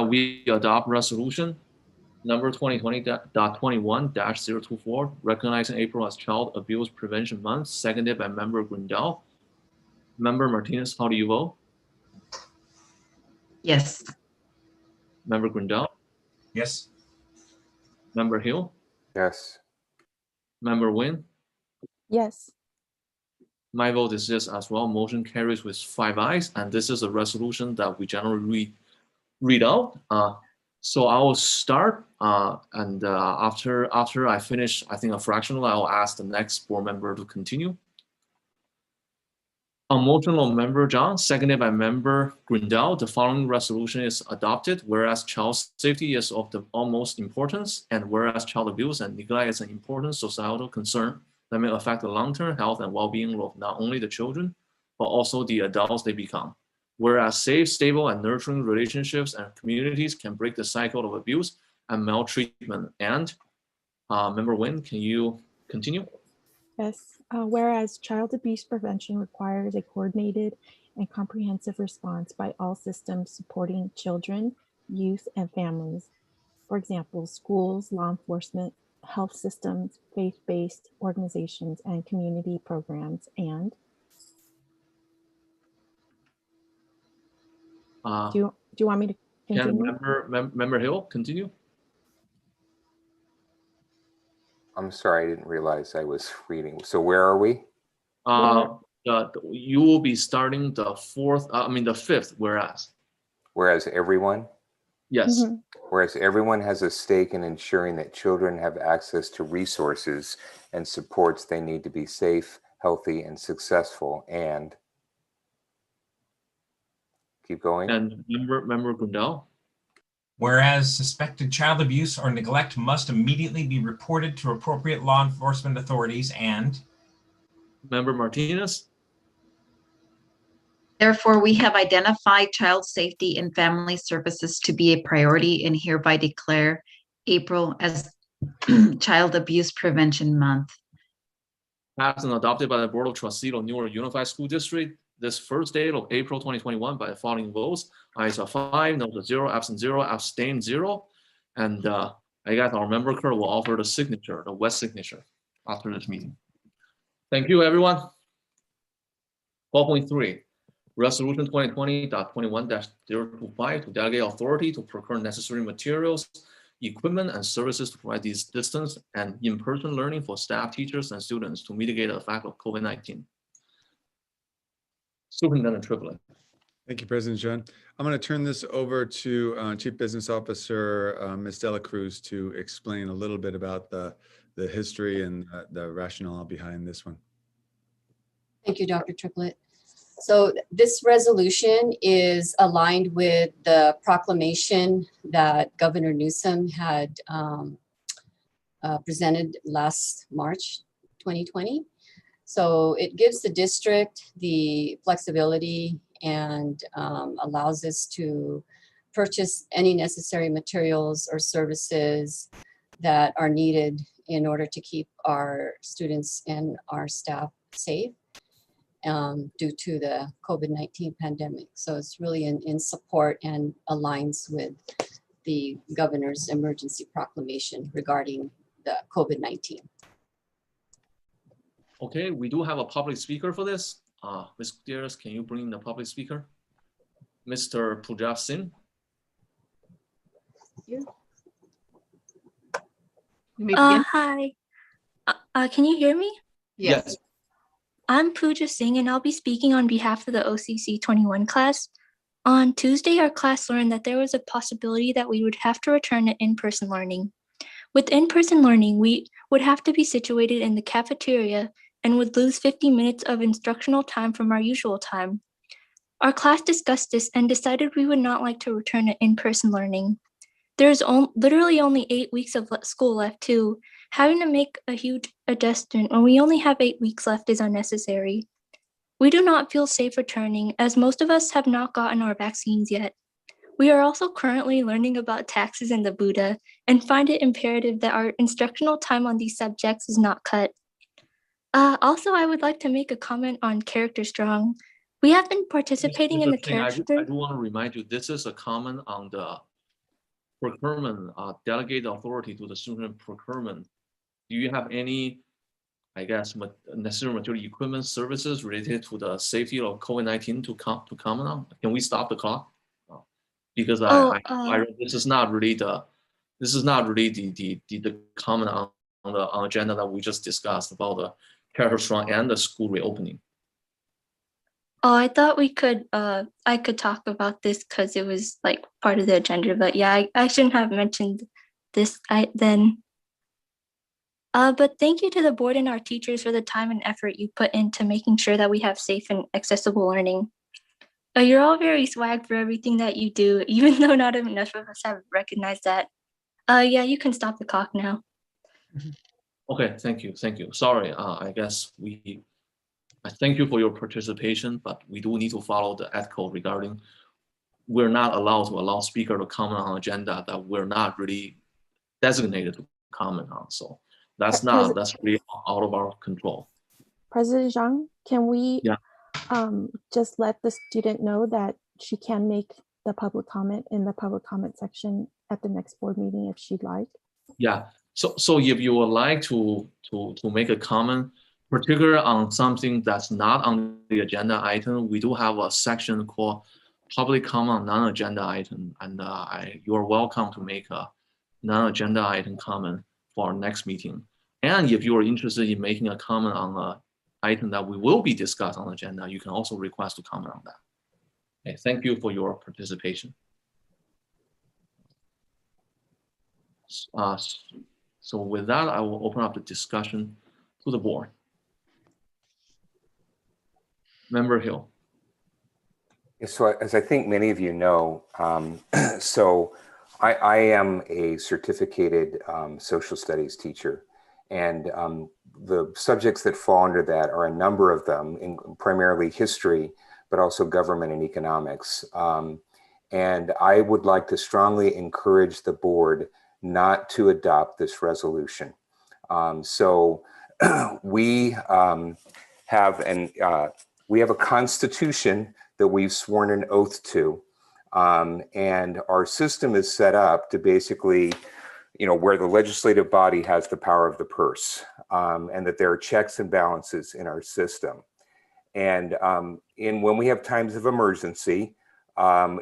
we adopt resolution number 2020.21-024, recognizing April as Child Abuse Prevention Month, seconded by Member Gundel. Member Martinez, how do you vote? Yes. Member Gundel? Yes. Member Hill? Yes. Member Nguyen? Yes. My vote is yes as well. Motion carries with 5 ayes, and this is a resolution that we generally read out. So I will start, and after I finish, I think a fractional, I will ask the next board member to continue. On motion of Member John, seconded by Member Grindel, the following resolution is adopted. Whereas child safety is of the utmost importance, and whereas child abuse and neglect is an important societal concern that may affect the long-term health and well-being of not only the children, but also the adults they become. Whereas safe, stable, and nurturing relationships and communities can break the cycle of abuse and maltreatment. And Member Nguyen, can you continue? Yes, whereas child abuse prevention requires a coordinated and comprehensive response by all systems supporting children, youth, and families. For example, schools, law enforcement, health systems, faith-based organizations, and community programs. And do you want me to continue? Can Member Hill continue? I'm sorry, I didn't realize I was reading. So where are we? You will be starting the fifth, whereas. Whereas everyone? Yes. Mm-hmm. Whereas everyone has a stake in ensuring that children have access to resources and supports they need to be safe, healthy, and successful. And keep going. And Member Gundel. Whereas suspected child abuse or neglect must immediately be reported to appropriate law enforcement authorities. And Member Martinez. Therefore, we have identified child safety and family services to be a priority and hereby declare April as Child Abuse Prevention Month. Passed and adopted by the Board of Trustees of Newark Unified School District this first day of April 2021 by the following votes. Ayes are 5, noes are 0, absent 0, abstain 0. And I guess our member clerk will offer the signature, the wet signature, after this meeting. Thank you, everyone. 12.3. Resolution 2020.21-025 to delegate authority to procure necessary materials, equipment, and services to provide these distance and in-person learning for staff, teachers, and students to mitigate the effect of COVID-19. Superintendent Triplett. Thank you, President John. I'm going to turn this over to Chief Business Officer, Ms. Dela Cruz, to explain a little bit about the history and the rationale behind this one. Thank you, Dr. Triplett. So this resolution is aligned with the proclamation that Governor Newsom had presented last March 2020. So it gives the district the flexibility and allows us to purchase any necessary materials or services that are needed in order to keep our students and our staff safe due to the COVID-19 pandemic. So it's really in support and aligns with the governor's emergency proclamation regarding the COVID-19. Okay, we do have a public speaker for this. Ms. Gutierrez, can you bring the public speaker? Mr. Pujab Singh. Hi, can you hear me? Yes. I'm Pooja Singh, and I'll be speaking on behalf of the OCC 21 class. On Tuesday, our class learned that there was a possibility that we would have to return to in-person learning. With in-person learning, we would have to be situated in the cafeteria and would lose 50 minutes of instructional time from our usual time. Our class discussed this and decided we would not like to return to in-person learning. There's literally only 8 weeks of school left too. Having to make a huge adjustment when we only have 8 weeks left is unnecessary. We do not feel safe returning, as most of us have not gotten our vaccines yet. We are also currently learning about taxes and the Buddha and find it imperative that our instructional time on these subjects is not cut. Also, I would like to make a comment on Character Strong. We have been participating in the character. I do want to remind you, this is a comment on the procurement, delegate authority to the student procurement. Do you have any, I guess, necessary material equipment services related to the safety of COVID-19 to comment on? Can we stop the clock? Because this is not really the comment on the agenda that we just discussed about the Character Strong and the school reopening. Oh, I thought we could, I could talk about this because it was like part of the agenda, but yeah, I shouldn't have mentioned this then. But thank you to the board and our teachers for the time and effort you put into making sure that we have safe and accessible learning. You're all very swag for everything that you do, even though not enough of us have recognized that. Yeah, you can stop the clock now. Okay, thank you. Sorry, I guess I thank you for your participation, but we do need to follow the ethical regarding we're not allowed to allow speaker to comment on agenda that we're not really designated to comment on. So that's really out of our control. President Zhang, can we Yeah. just let the student know that she can make the public comment in the public comment section at the next board meeting if she'd like? Yeah. So if you would like to make a comment, particularly on something that's not on the agenda item, we do have a section called public comment on non-agenda item, and you're welcome to make a non-agenda item comment for our next meeting. And if you are interested in making a comment on an item that we will be discussed on the agenda, you can also request to comment on that. Okay, thank you for your participation. So with that, I will open up the discussion to the board. Member Hill. So as I think many of you know, so I am a certificated social studies teacher, and the subjects that fall under that are a number of them, primarily history, but also government and economics. And I would like to strongly encourage the board not to adopt this resolution. So we have a constitution that we've sworn an oath to, and our system is set up to basically, where the legislative body has the power of the purse, and that there are checks and balances in our system. And when we have times of emergency,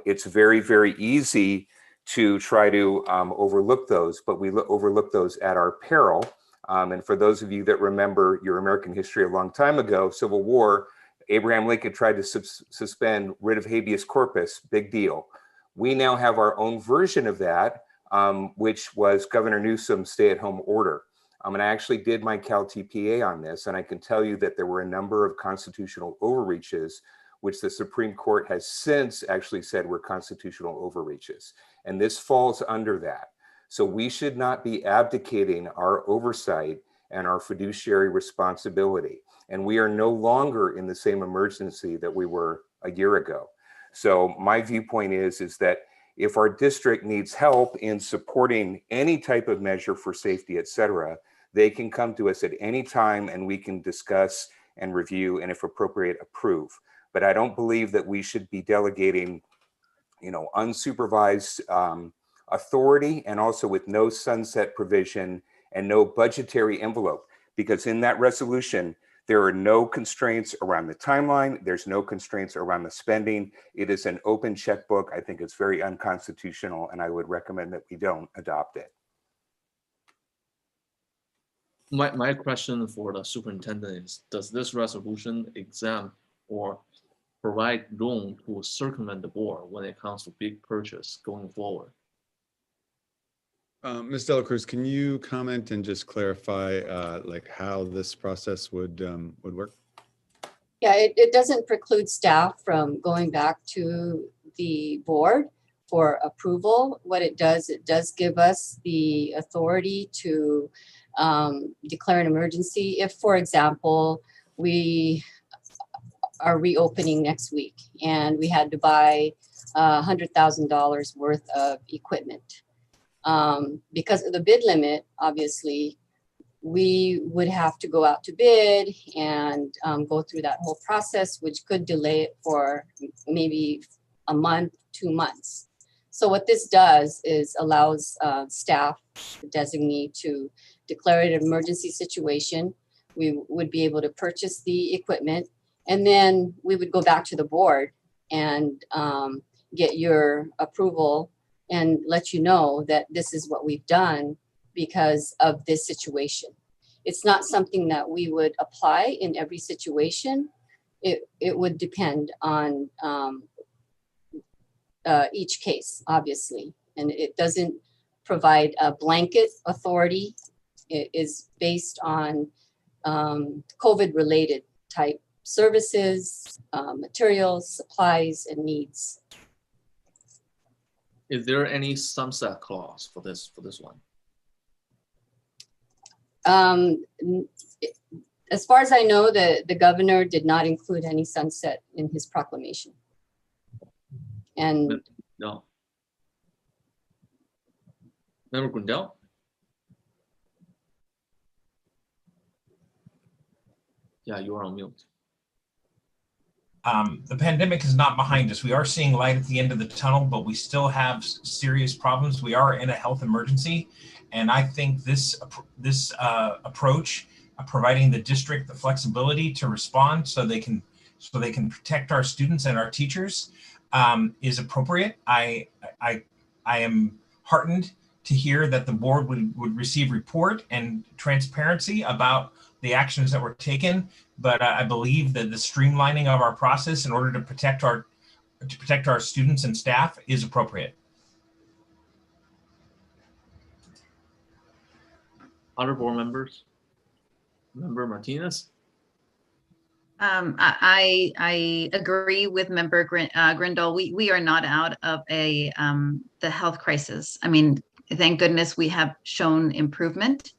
it's very, very easy to try to overlook those, but we overlook those at our peril. And for those of you that remember your American history a long time ago, Civil War, Abraham Lincoln tried to suspend writ of habeas corpus, big deal. We now have our own version of that, which was Governor Newsom's stay-at-home order. And I actually did my Cal TPA on this, and I can tell you that there were a number of constitutional overreaches, which the Supreme Court has since actually said were constitutional overreaches. And this falls under that. So we should not be abdicating our oversight and our fiduciary responsibility. And we are no longer in the same emergency that we were a year ago. So my viewpoint is that if our district needs help in supporting any type of measure for safety, et cetera, they can come to us at any time and we can discuss and review and if appropriate, approve. But I don't believe that we should be delegating, unsupervised authority, and also with no sunset provision and no budgetary envelope, because in that resolution, there are no constraints around the timeline. There's no constraints around the spending. It is an open checkbook. I think it's very unconstitutional, and I would recommend that we don't adopt it. My question for the superintendent is, does this resolution exempt or provide room to circumvent the board when it comes to big purchase going forward? Ms. Dela Cruz, can you comment and just clarify how this process would work? Yeah, it doesn't preclude staff from going back to the board for approval. What it does give us the authority to declare an emergency if, for example, we are reopening next week and we had to buy $100,000 worth of equipment. Because of the bid limit, obviously, we would have to go out to bid and go through that whole process, which could delay it for maybe a month, 2 months. So what this does is allows staff, the designee, to declare it an emergency situation. We would be able to purchase the equipment, and then we would go back to the board and get your approval and let you know that this is what we've done because of this situation. It's not something that we would apply in every situation, it would depend on each case, obviously, and it doesn't provide a blanket authority. It is based on COVID-related type services, materials, supplies, and needs. Is there any sunset clause for this one? As far as I know, the governor did not include any sunset in his proclamation. And no. Member Grindel? Yeah, you are on mute. The pandemic is not behind us. We are seeing light at the end of the tunnel, but we still have serious problems. We are in a health emergency. And I think this approach of providing the district the flexibility to respond so they can protect our students and our teachers is appropriate. I am heartened to hear that the board would receive report and transparency about the actions that were taken, but I believe that the streamlining of our process in order to protect our students and staff is appropriate. Other board members? Member Martinez? I agree with Member Grindal. We are not out of the health crisis. I mean, thank goodness we have shown improvement,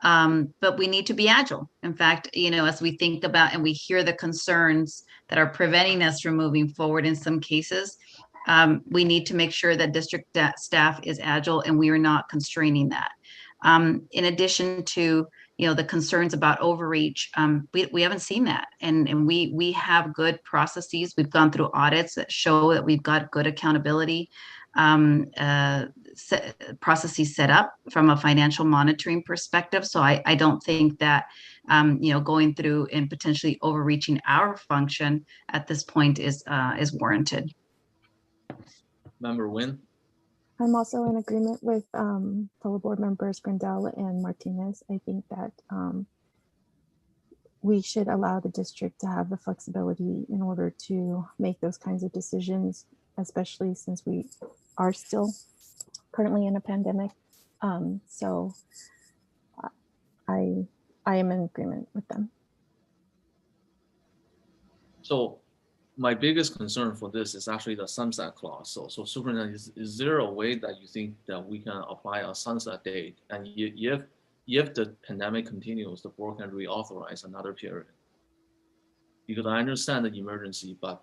but we need to be agile. In fact, as we think about and we hear the concerns that are preventing us from moving forward in some cases, we need to make sure that district staff is agile and we are not constraining that. In addition to the concerns about overreach, we haven't seen that, and we have good processes. We've gone through audits that show that we've got good accountability processes set up from a financial monitoring perspective. So I don't think that going through and potentially overreaching our function at this point is warranted. Member Nguyen? I'm also in agreement with fellow board members Grindal and Martinez. I think that we should allow the district to have the flexibility in order to make those kinds of decisions, especially since we are still currently in a pandemic. So I am in agreement with them. So my biggest concern for this is actually the sunset clause. So Superintendent, is there a way that you think that we can apply a sunset date? And if the pandemic continues, the board can reauthorize another period? Because I understand the emergency, but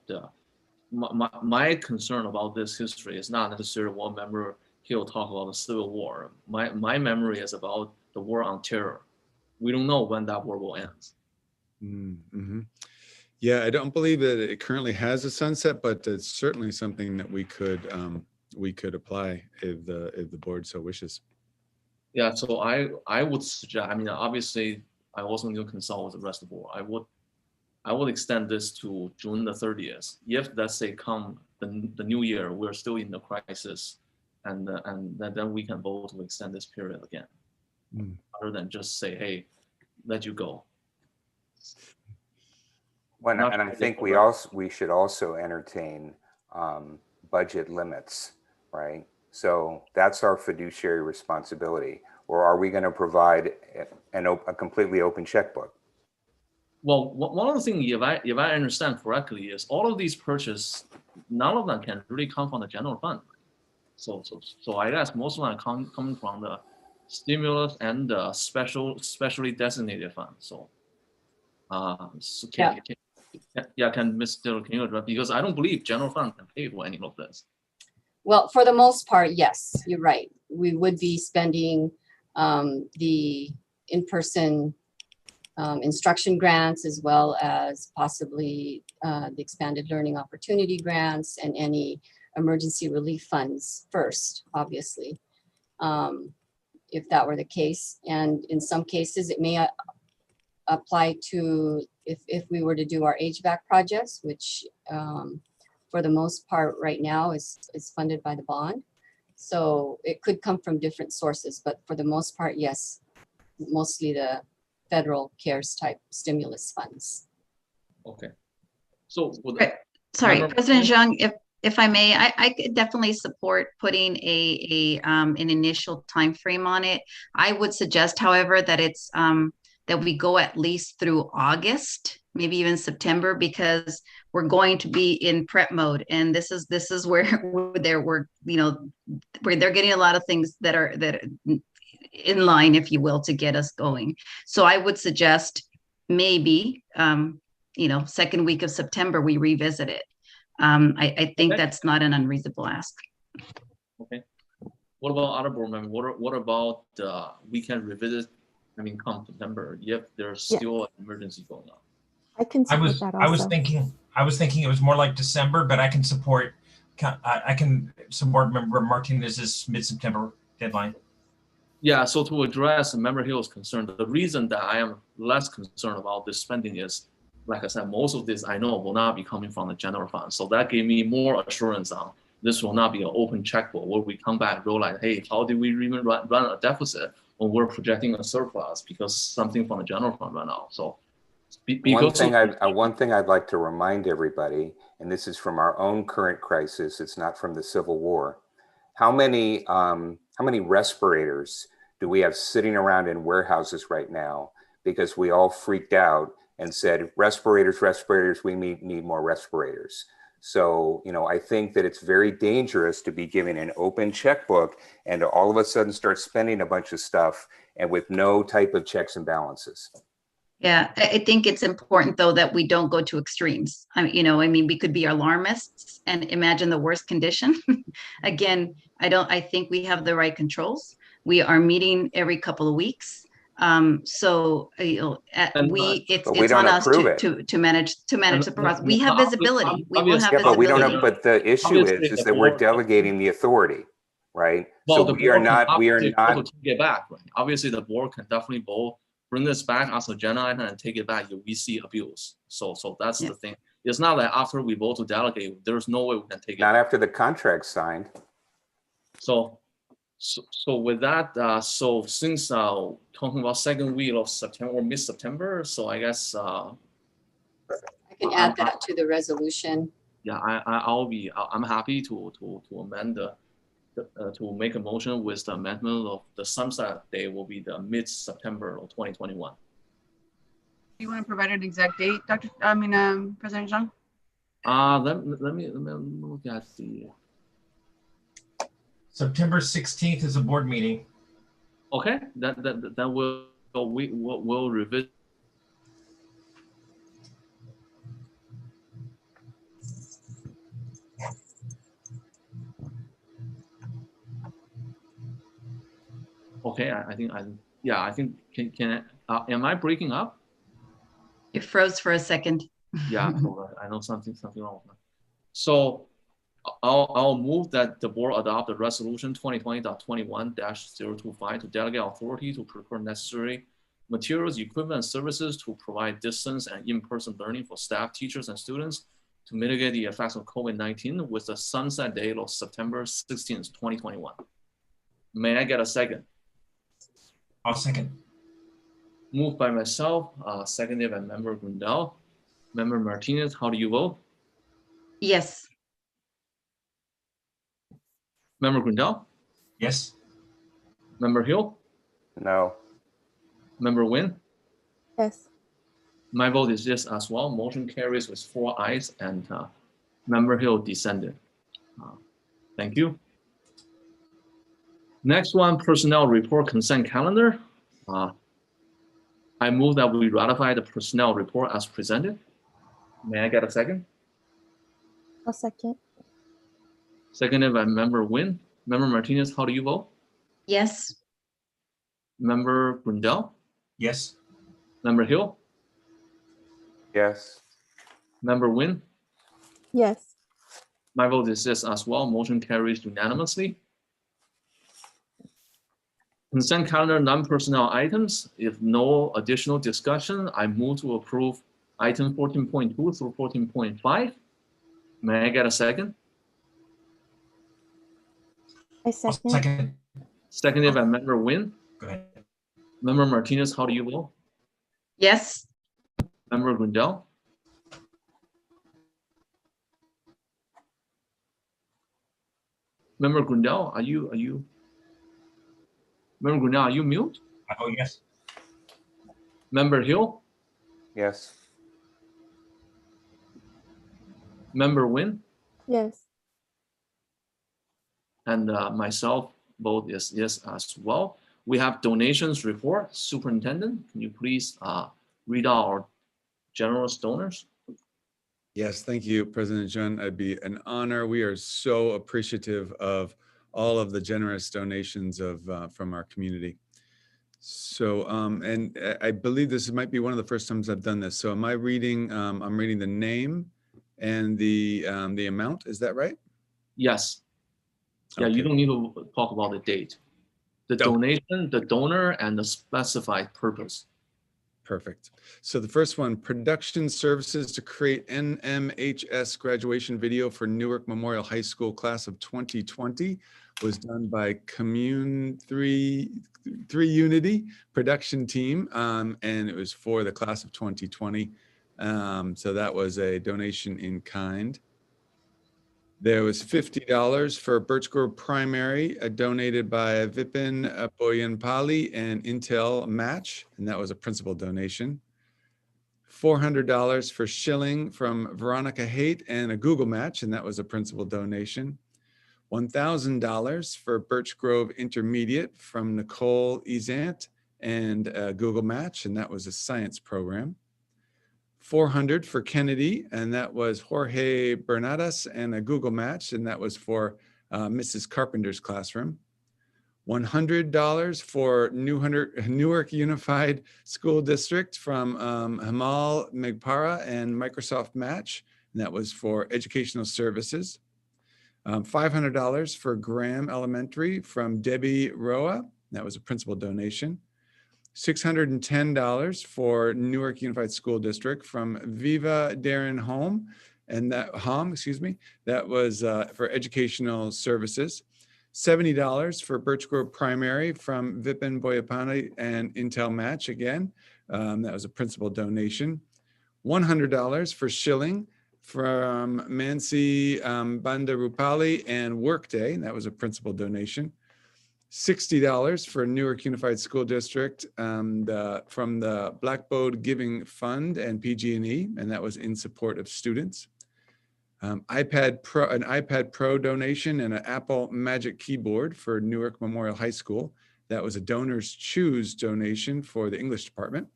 my concern about this history is not necessarily what Member Hill talked about the Civil War. My memory is about the war on terror. We don't know when that war will end. Mm-hmm. Yeah, I don't believe that it currently has a sunset, but it's certainly something that we could apply if the board so wishes. Yeah, so I would suggest. I mean, obviously, I also need to consult with the rest of the board. I would extend this to June the 30th. If, let's say, come the new year, we're still in the crisis, and then we can vote to extend this period again, rather than just say, hey, let you go. Well, and I think we should also entertain budget limits, right? So that's our fiduciary responsibility. Or are we going to provide a completely open checkbook? Well, one of the things, if I understand correctly, is all of these purchases, none of them can really come from the general fund. So I guess most of them come from the stimulus and the specially designated fund. So, can Ms. Ditto, can you address, because I don't believe general fund can pay for any of this. Well, for the most part, yes, you're right. We would be spending the in-person instruction grants, as well as possibly the expanded learning opportunity grants and any emergency relief funds first, obviously, if that were the case. And in some cases, it may apply to if we were to do our Hvac projects, which for the most part right now is funded by the bond. So it could come from different sources, but for the most part, yes, mostly the federal CARES type stimulus funds. Okay. So would Sorry, Member President Zhang, if I may, I could definitely support putting an initial time frame on it. I would suggest, however, that it's that we go at least through August, maybe even September, because we're going to be in prep mode, and this is where we're where they're getting a lot of things that are in line, if you will, to get us going. So I would suggest maybe second week of September we revisit it. I think that's not an unreasonable ask. Okay. What about other board members? What about we can revisit? I mean, come September, if there's still an emergency going on. I can support that also. I was thinking it was more like December, but I can support. I can support Member Martinez's mid-September deadline. Yeah. So to address Member Hill's concern, the reason that I am less concerned about this spending is, like I said, most of this I know will not be coming from the general fund. So that gave me more assurance on this will not be an open checkbook where we come back and realize, hey, how did we even run a deficit when we're projecting a surplus because something from the general fund ran out. So one thing I'd like to remind everybody, and this is from our own current crisis, it's not from the Civil War. How many respirators do we have sitting around in warehouses right now because we all freaked out and said, respirators, we need more respirators. So, I think that it's very dangerous to be given an open checkbook and to all of a sudden start spending a bunch of stuff and with no type of checks and balances. Yeah, I think it's important though that we don't go to extremes. We could be alarmists and imagine the worst condition. Again, I think we have the right controls. We are meeting every couple of weeks. It's on us to manage the process. We have visibility. We will have visibility. But we don't know. But the issue is that we're delegating the authority, right? Well, so we are not. Take it back. Right? Obviously, the board can definitely both bring this back as a agenda item and take it back if we see abuse. So that's the thing. It's not that after we vote to delegate, there's no way we can take it. Not after the contract's signed. So with that, so since talking about second week of September or mid-September, so I guess I can add that to the resolution. Yeah, I'm happy to amend to make a motion with the amendment of the sunset day will be the mid-September of 2021. Do you want to provide an exact date, President Zhang? Let me look at the. September 16th is a board meeting. Okay, that we'll revisit. Okay, I think can am I breaking up? You froze for a second. Yeah, I know something wrong. So I'll move that the board adopt the resolution 2020.21-025 to delegate authority to procure necessary materials, equipment, and services to provide distance and in-person learning for staff, teachers, and students to mitigate the effects of COVID-19 with the sunset date of September 16th, 2021. May I get a second? I'll second. Moved by myself, seconded by Member Grindal. Member Martinez, how do you vote? Yes. Member Grindal? Yes. Member Hill? No. Member Nguyen? Yes. My vote is yes as well. Motion carries with 4 ayes and Member Hill dissented. Thank you. Next one, personnel report consent calendar. I move that we ratify the personnel report as presented. May I get a second? I'll second. Seconded by Member Nguyen. Member Martinez, how do you vote? Yes. Member Grindal? Yes. Member Hill? Yes. Member Nguyen? Yes. My vote is yes as well. Motion carries unanimously. Consent calendar non-personnel items. If no additional discussion, I move to approve item 14.2 through 14.5. May I get a second? I second. Second. Seconded by Member Nguyen. Go ahead. Member Martinez, how do you vote? Yes. Member Grindal? Member Grindel, are you? Member Grindel, are you mute? Oh, yes. Member Hill? Yes. Member Wynn? Yes. And myself vote is yes as well. We have donations report. Superintendent, can you please read out our generous donors? Yes, thank you, President Jun. It'd be an honor. We are so appreciative of all of the generous donations from our community. So, and I believe this might be one of the first times I've done this. So am I reading, I'm reading the name and the amount, is that right? Yes. Yeah, Okay. you don't need to talk about the date. The donation, the donor, and the specified purpose. Perfect. So the first one, production services to create Nmhs graduation video for Newark Memorial High School class of 2020 was done by Commune 3 Unity production team, and it was for the class of 2020. So that was a donation in kind. There was $50 for Birch Grove Primary, donated by Vipin Boyanpali and Intel Match, and that was a principal donation. $400 for Shilling from Veronica Haight and a Google Match, and that was a principal donation. $1,000 for Birch Grove Intermediate from Nicole Ezant and a Google Match, and that was a science program. $400 for Kennedy, and that was Jorge Bernadas and a Google Match, and that was for Mrs. Carpenter's classroom. $100 for Newark Unified School District from Hamal Megpara and Microsoft Match, and that was for educational services. $500 for Graham Elementary from Debbie Roa, that was a principal donation. $610 for Newark Unified School District from Viva Darren Home, and that that was for educational services. $70 for Birch Grove Primary from Vipin Boyapani and Intel Match again. That was a principal donation. $100 for Shilling from Mansi Bandarupali and Workday. That was a principal donation. $60 for Newark Unified School District from the Black Boat Giving Fund and PG&E, and that was in support of students. An iPad Pro donation and an Apple Magic Keyboard for Newark Memorial High School. That was a Donors Choose donation for the English department.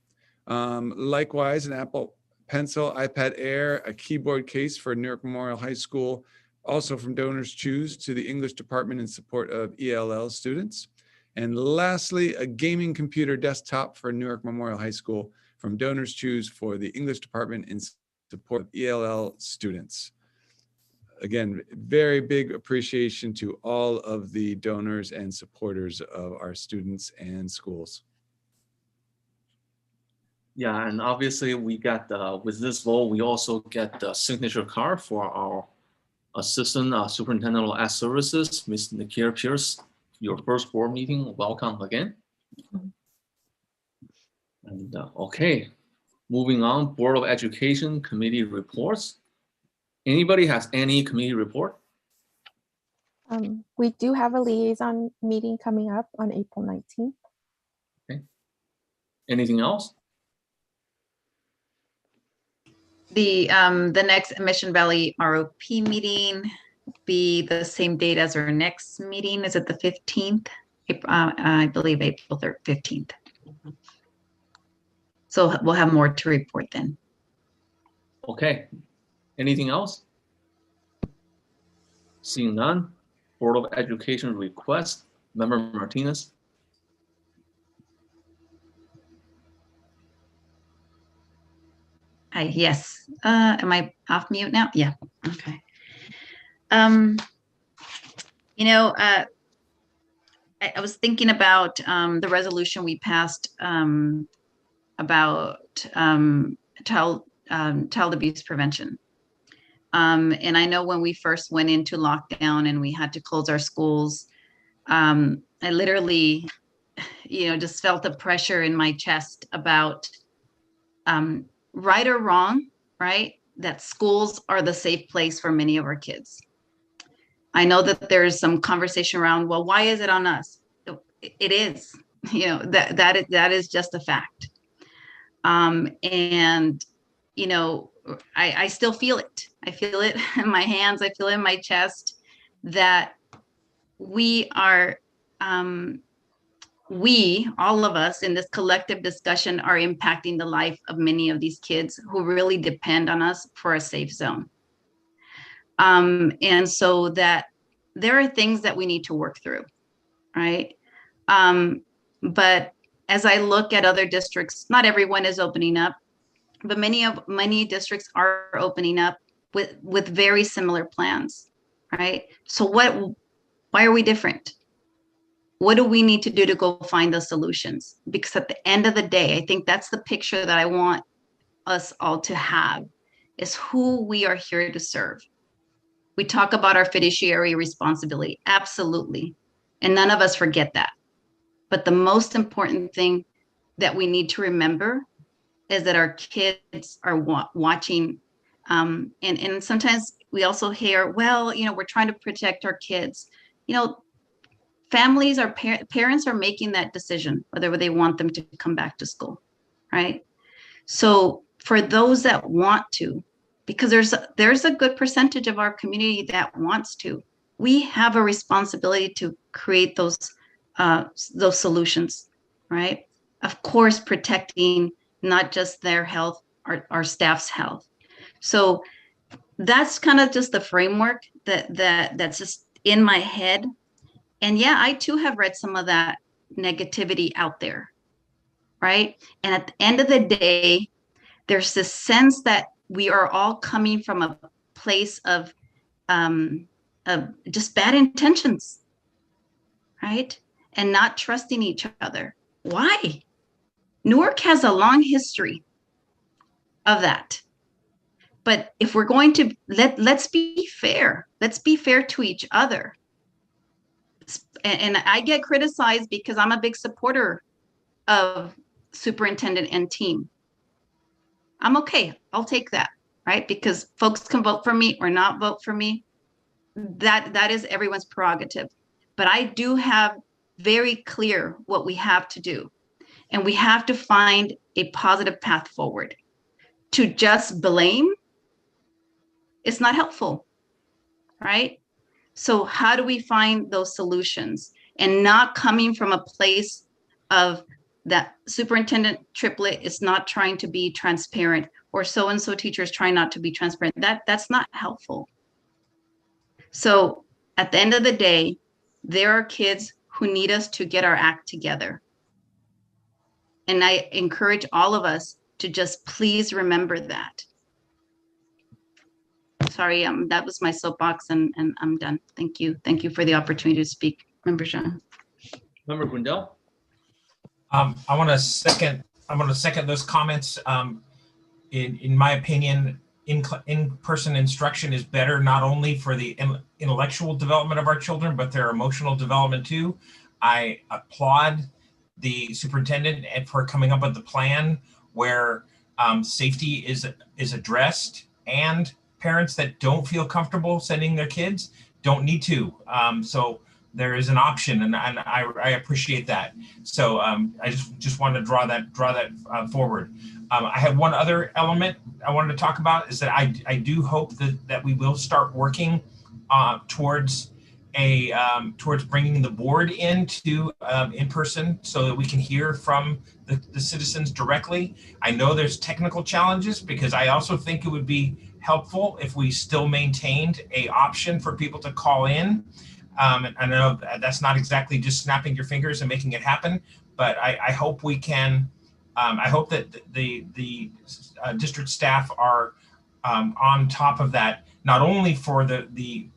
Likewise, an Apple Pencil, iPad Air, a keyboard case for Newark Memorial High School, also from Donors Choose to the English department in support of ELL students. And lastly, a gaming computer desktop for Newark Memorial High School from Donors Choose for the English department in support of ELL students. Again, very big appreciation to all of the donors and supporters of our students and schools. Yeah, and obviously we got with this vote, we also get the signature card for our Assistant Superintendent of Ed Services, Ms. Nakia Pierce. Your first board meeting, welcome again. And okay, moving on, Board of Education Committee reports. Anybody has any committee report? We do have a liaison meeting coming up on April 19th. Okay. Anything else? The next Mission Valley ROP meeting be the same date as our next meeting. Is it the 15th? I believe April 15th. So we'll have more to report then. Okay. Anything else? Seeing none. Board of Education request. Member Martinez. Hi, yes. Am I off mute now? Yeah. Okay. You know, I was thinking about the resolution we passed about child abuse prevention. And I know when we first went into lockdown and we had to close our schools, I literally, just felt the pressure in my chest about right or wrong, right? That schools are the safe place for many of our kids. I know that there's some conversation around, well, why is it on us? It is, that is just a fact. And, I still feel it. I feel it in my hands. I feel it in my chest that we are, all of us in this collective discussion are impacting the life of many of these kids who really depend on us for a safe zone. And so that there are things that we need to work through, right? But as I look at other districts, not everyone is opening up, but many districts are opening up with very similar plans, right? So why are we different? What do we need to do to go find those solutions? Because at the end of the day, I think that's the picture that I want us all to have, is who we are here to serve. We talk about our fiduciary responsibility, absolutely. And none of us forget that. But the most important thing that we need to remember is that our kids are watching. And sometimes we also hear, well, we're trying to protect our kids. Families, parents are making that decision, whether they want them to come back to school, right? So for those that want to, because there's a good percentage of our community that wants to, we have a responsibility to create those solutions, right? Of course, protecting not just their health, our staff's health. So that's kind of just the framework that's just in my head. And yeah, I too have read some of that negativity out there, right? And at the end of the day, there's this sense that we are all coming from a place of just bad intentions, right? And not trusting each other. Why? Newark has a long history of that. But if we're going to, let's be fair. Let's be fair to each other. And I get criticized because I'm a big supporter of superintendent and team. I'm okay. I'll take that, right? Because folks can vote for me or not vote for me. That is everyone's prerogative. But I do have very clear what we have to do. And we have to find a positive path forward. To just blame is not helpful, right? So how do we find those solutions and not coming from a place of that Superintendent Triplett is not trying to be transparent, or so-and-so teachers trying not to be transparent? That's not helpful. So at the end of the day, there are kids who need us to get our act together. And I encourage all of us to just please remember that. Sorry, that was my soapbox, and I'm done. Thank you. Thank you for the opportunity to speak, Member Jean. Member Grindell? I want to second those comments. In my opinion, in-person instruction is better, not only for the intellectual development of our children, but their emotional development too. I applaud the superintendent for coming up with the plan where safety is addressed, and parents that don't feel comfortable sending their kids don't need to. So there is an option, and I appreciate that. So I just wanted to draw that forward. I have one other element I wanted to talk about, is that I do hope that we will start working towards bringing the board into in person, so that we can hear from the citizens directly. I know there's technical challenges, because I also think it would be helpful if we still maintained a option for people to call in. And I know that's not exactly just snapping your fingers and making it happen, but I hope we can. I hope that the district staff are on top of that, not only for the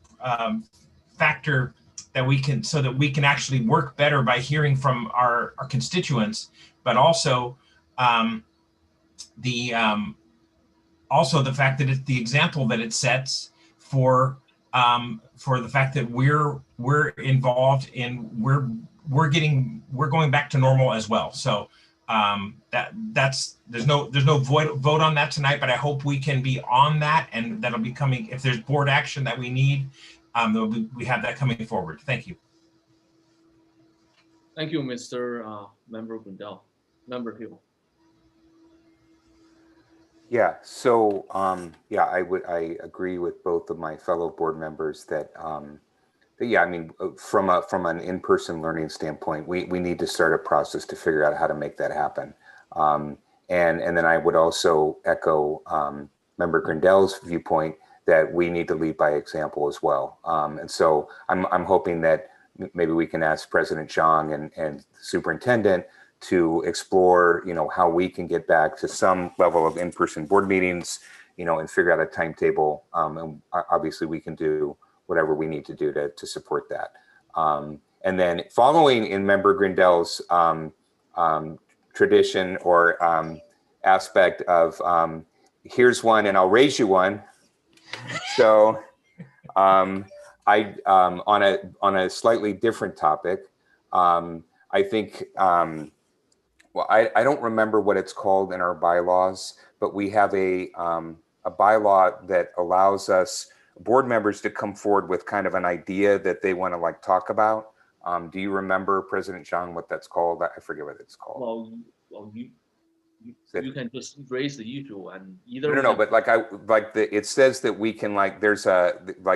factor that we can, so that we can actually work better by hearing from our constituents, but also the fact that it's the example that it sets for the fact that we're involved in, we're going back to normal as well. So there's no vote on that tonight, but I hope we can be on that, and that'll be coming if there's board action that we need. we have that coming forward. Thank you. Thank you, Mr. Member Gundel. Member Hill. Yeah, so yeah, I agree with both of my fellow board members that yeah, I mean, from an in-person learning standpoint, we need to start a process to figure out how to make that happen. And then I would also echo Member Grindel's viewpoint that we need to lead by example as well. And so I'm hoping that maybe we can ask President Zhang and the Superintendent to explore, how we can get back to some level of in-person board meetings, and figure out a timetable. And obviously we can do whatever we need to do to support that. And then following in Member Grindel's tradition or aspect of here's one and I'll raise you one. So I on a slightly different topic, I think, well, I don't remember what it's called in our bylaws, but we have a bylaw that allows us board members to come forward with kind of an idea that they want to talk about. Do you remember, President Zhang, what that's called? I forget what it's called. Well, you can just raise the issue and either no, but it says that we can there's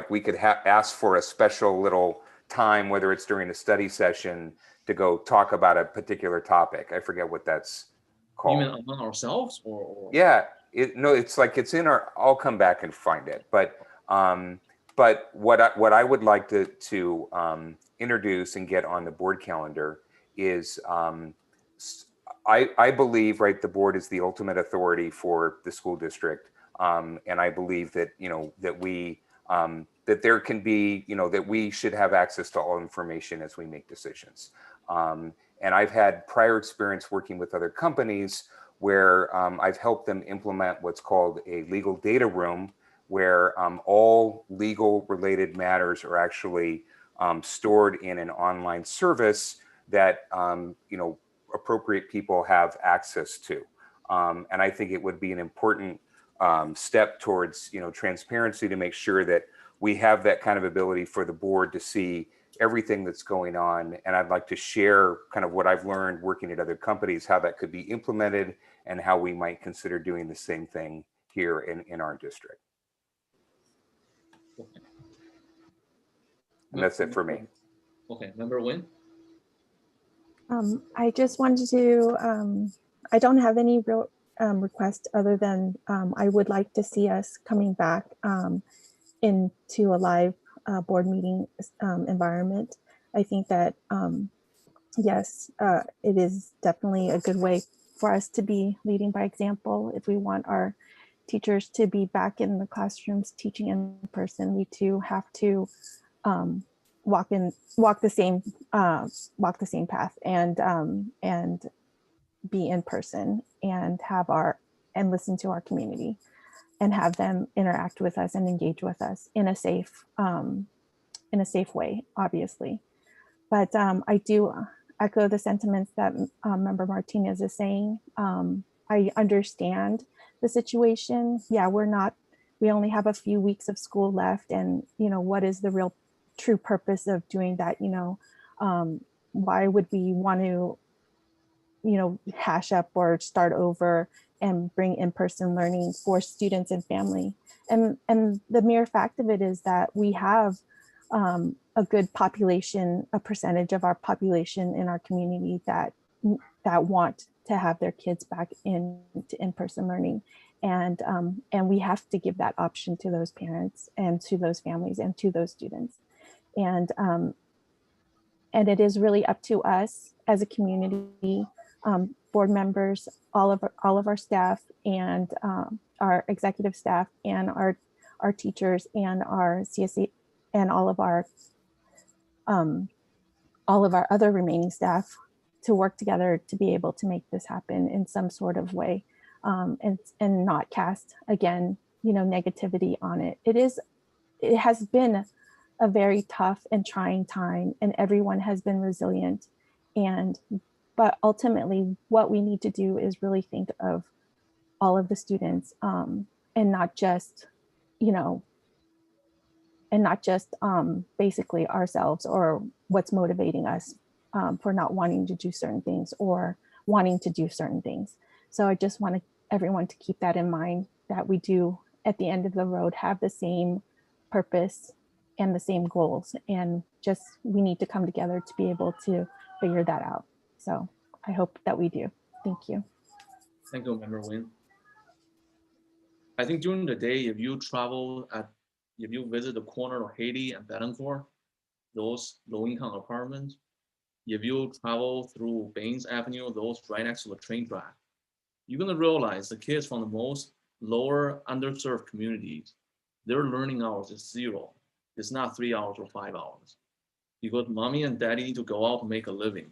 we could ask for a special little time, whether it's during a study session, to go talk about a particular topic. I forget what that's called. Even among ourselves or? Yeah, it's in our, I'll come back and find it. But what I would like to introduce and get on the board calendar is I believe, the board is the ultimate authority for the school district. And I believe that, that we, that there can be, that we should have access to all information as we make decisions. And I've had prior experience working with other companies where I've helped them implement what's called a legal data room, where all legal related matters are actually stored in an online service that, appropriate people have access to. And I think it would be an important step towards, transparency to make sure that we have that kind of ability for the board to see everything that's going on. And I'd like to share kind of what I've learned working at other companies, how that could be implemented and how we might consider doing the same thing here in our district. Okay. And that's it for me. Okay, Member Nguyen. I just wanted to, I don't have any real request other than I would like to see us coming back into a live board meeting environment. I think that, yes, it is definitely a good way for us to be leading by example. If we want our teachers to be back in the classrooms teaching in person, we too have to walk the same path and be in person and and listen to our community and have them interact with us and engage with us in a safe way, obviously. But I do echo the sentiments that Member Martinez is saying. I understand the situation. Yeah, we only have a few weeks of school left, and what is the real true purpose of doing that? Why would we want to hash up or start over and bring in-person learning for students and family? And the mere fact of it is that we have a good population, a percentage of our population in our community that want to have their kids back into in-person learning. And we have to give that option to those parents and to those families and to those students. And it is really up to us as a community, board members, all of our staff, and our executive staff, and our teachers, and our CSE, and all of our other remaining staff, to work together to be able to make this happen in some sort of way, and not cast again negativity on it. It has been a very tough and trying time, and everyone has been resilient. But ultimately, what we need to do is really think of all of the students, and not just, and not just basically ourselves or what's motivating us for not wanting to do certain things or wanting to do certain things. So I just want everyone to keep that in mind, that we do at the end of the road have the same purpose and the same goals, and just we need to come together to be able to figure that out. So I hope that we do. Thank you. Thank you, Member Wynn. I think during the day, if you visit the corner of Haiti and Betancourt, those low-income apartments, if you travel through Baines Avenue, those right next to the train track, you're gonna realize the kids from the most lower underserved communities, their learning hours is 0. It's not 3 hours or 5 hours. Because mommy and daddy need to go out to make a living.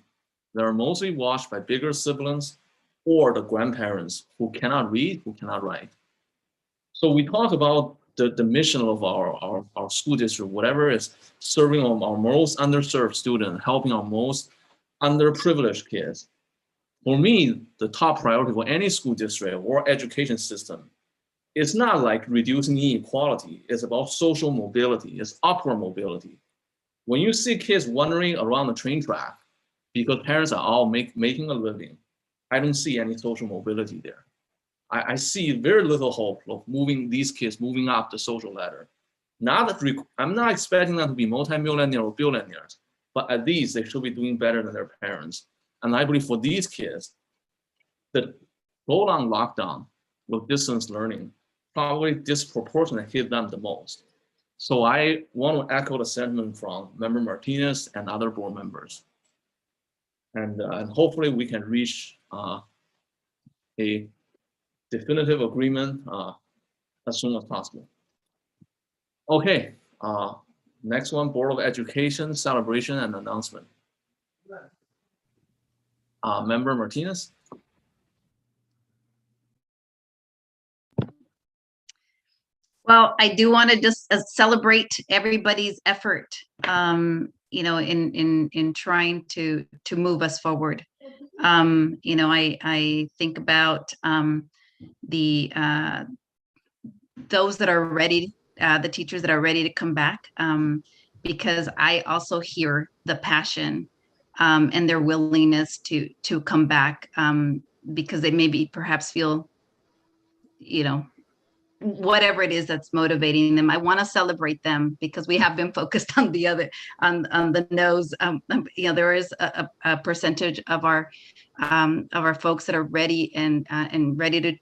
They are mostly watched by bigger siblings or the grandparents who cannot read, who cannot write. So we talk about the mission of our school district, whatever is serving our most underserved students, helping our most underprivileged kids. For me, the top priority for any school district or education system, it's not like reducing inequality. It's about social mobility. It's upward mobility. When you see kids wandering around the train track because parents are all making a living, I don't see any social mobility there. I see very little hope of these kids moving up the social ladder. I'm not expecting them to be multimillionaires or billionaires, but at least they should be doing better than their parents. And I believe for these kids, the prolonged lockdown with distance learning probably disproportionately hit them the most. So I want to echo the sentiment from Member Martinez and other board members. And hopefully we can reach a definitive agreement as soon as possible. Okay, next one, Board of Education, celebration and announcement. Member Martinez. Well, I do want to just celebrate everybody's effort, you know, in trying to move us forward. You know, I think about those that are ready, the teachers that are ready to come back, because I also hear the passion and their willingness to come back, because they maybe perhaps feel, you know, whatever it is that's motivating them. I want to celebrate them because we have been focused on the other, on the no's. You know, there is a percentage of our folks that are ready and ready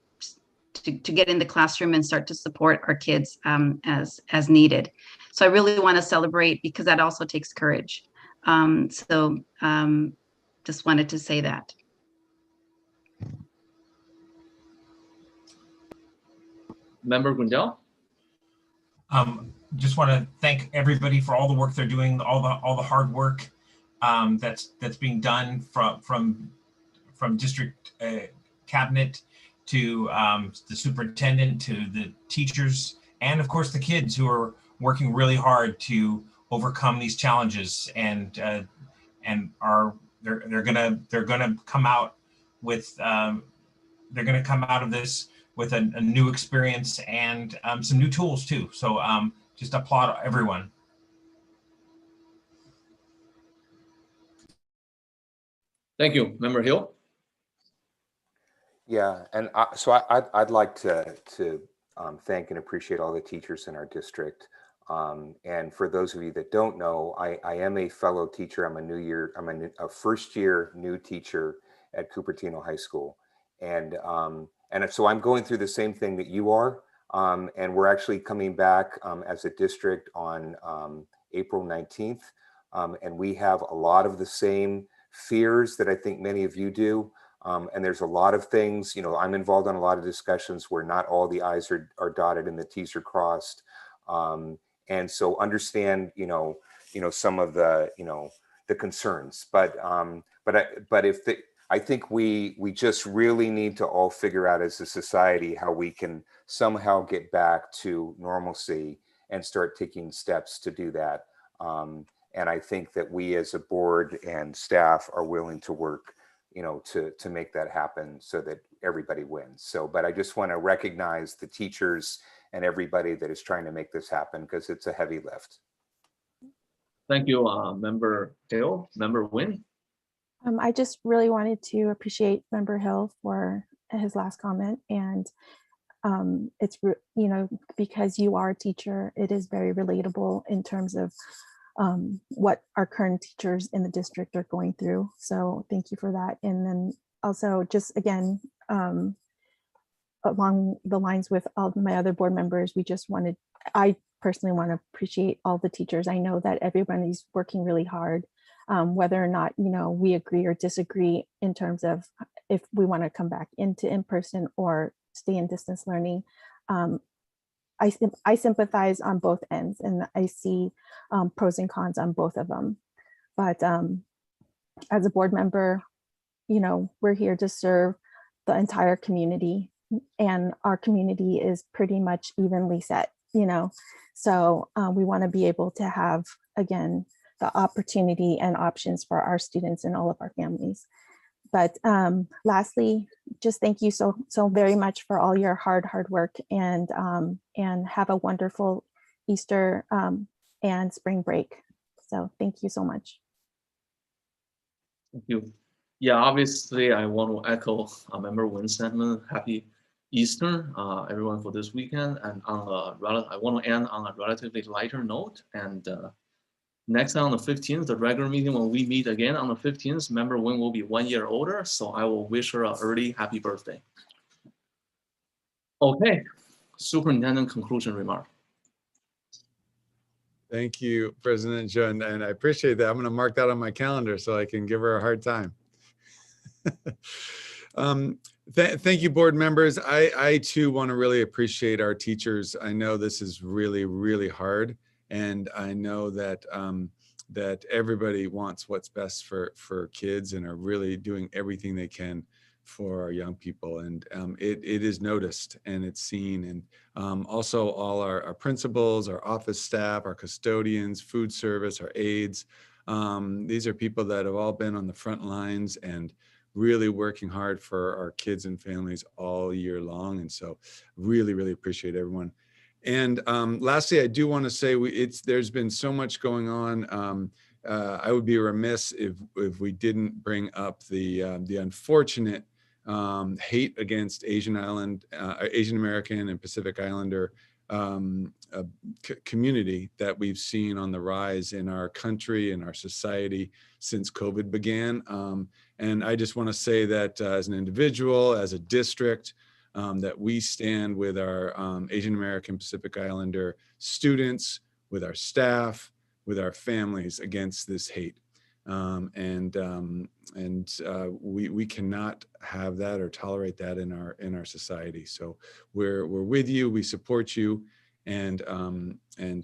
to get in the classroom and start to support our kids as needed. So I really want to celebrate because that also takes courage. Just wanted to say that. Member Gundel. Just want to thank everybody for all the work they're doing, all the hard work that's being done from district cabinet to the superintendent to the teachers, and of course the kids who are working really hard to overcome these challenges and they're gonna come out with they're gonna come out of this with a new experience and some new tools too. So just applaud everyone. Thank you, Member Hill. Yeah, and so I'd like to thank and appreciate all the teachers in our district. And for those of you that don't know, I am a fellow teacher. I'm a first-year new teacher at Cupertino High School, and so I'm going through the same thing that you are. And we're actually coming back as a district on April 19th, and we have a lot of the same fears that I think many of you do. And there's a lot of things, you know, I'm involved in a lot of discussions where not all the I's are dotted and the T's are crossed. And so understand, you know, some of the, the concerns, but I think we just really need to all figure out as a society how we can somehow get back to normalcy and start taking steps to do that. And I think that we as a board and staff are willing to work, to make that happen so that everybody wins. So, but I just want to recognize the teachers and everybody that is trying to make this happen, because it's a heavy lift. Thank you, Member Hill. Member Nguyen. I just really wanted to appreciate Member Hill for his last comment, and it's, you know, because you are a teacher, it is very relatable in terms of what our current teachers in the district are going through. So thank you for that. And then also just again, along the lines with all my other board members, I personally want to appreciate all the teachers. I know that everybody's working really hard, whether or not, you know, we agree or disagree in terms of if we want to come back into in-person or stay in distance learning. I sympathize on both ends, and I see pros and cons on both of them. But as a board member, you know, we're here to serve the entire community, and our community is pretty much evenly set, you know. So we want to be able to have, again, the opportunity and options for our students and all of our families. But lastly, just thank you so very much for all your hard work, and have a wonderful Easter and spring break. So thank you so much. Thank you. Yeah, obviously, I want to echo Member Nguyen's sentiment. Happy Easter, everyone, for this weekend. And I want to end on a relatively lighter note. And next on the 15th, the regular meeting, when we meet again on the 15th, Member Nguyen will be 1 year older. So I will wish her an early happy birthday. Okay, Superintendent conclusion remark. Thank you, President Jun, and I appreciate that. I'm going to mark that on my calendar so I can give her a hard time. Thank you, board members. I too want to really appreciate our teachers. I know this is really, really hard, and I know that that everybody wants what's best for kids and are really doing everything they can for our young people, and it is noticed and it's seen. And also all our principals, our office staff, our custodians, food service, our aides. These are people that have all been on the front lines and really working hard for our kids and families all year long. And so really, really appreciate everyone. And lastly, I do want to say there's been so much going on. I would be remiss if we didn't bring up the unfortunate hate against Asian American and Pacific Islander community that we've seen on the rise in our country and our society since COVID began. And I just want to say that as an individual, as a district, that we stand with our Asian American Pacific Islander students, with our staff, with our families against this hate. We cannot have that or tolerate that in our society. So we're with you, we support you, and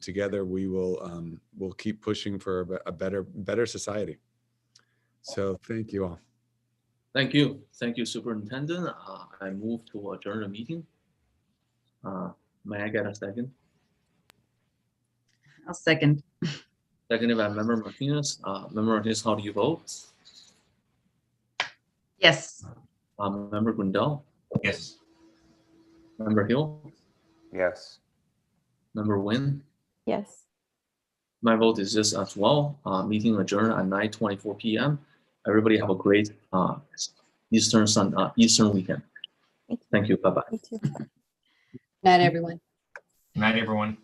together we will we'll keep pushing for a better society. So thank you all. Thank you, Superintendent. I move to adjourn the meeting. May I get a second? I'll second. Seconded by Member Martinez. Member Martinez, how do you vote? Yes. Member Gundel? Yes. Member Hill? Yes. Member Nguyen? Yes. My vote is yes as well. Meeting adjourned at 9:24 p.m. Everybody have a great Eastern weekend. Thank you. Bye-bye. Night, everyone. Good night, everyone.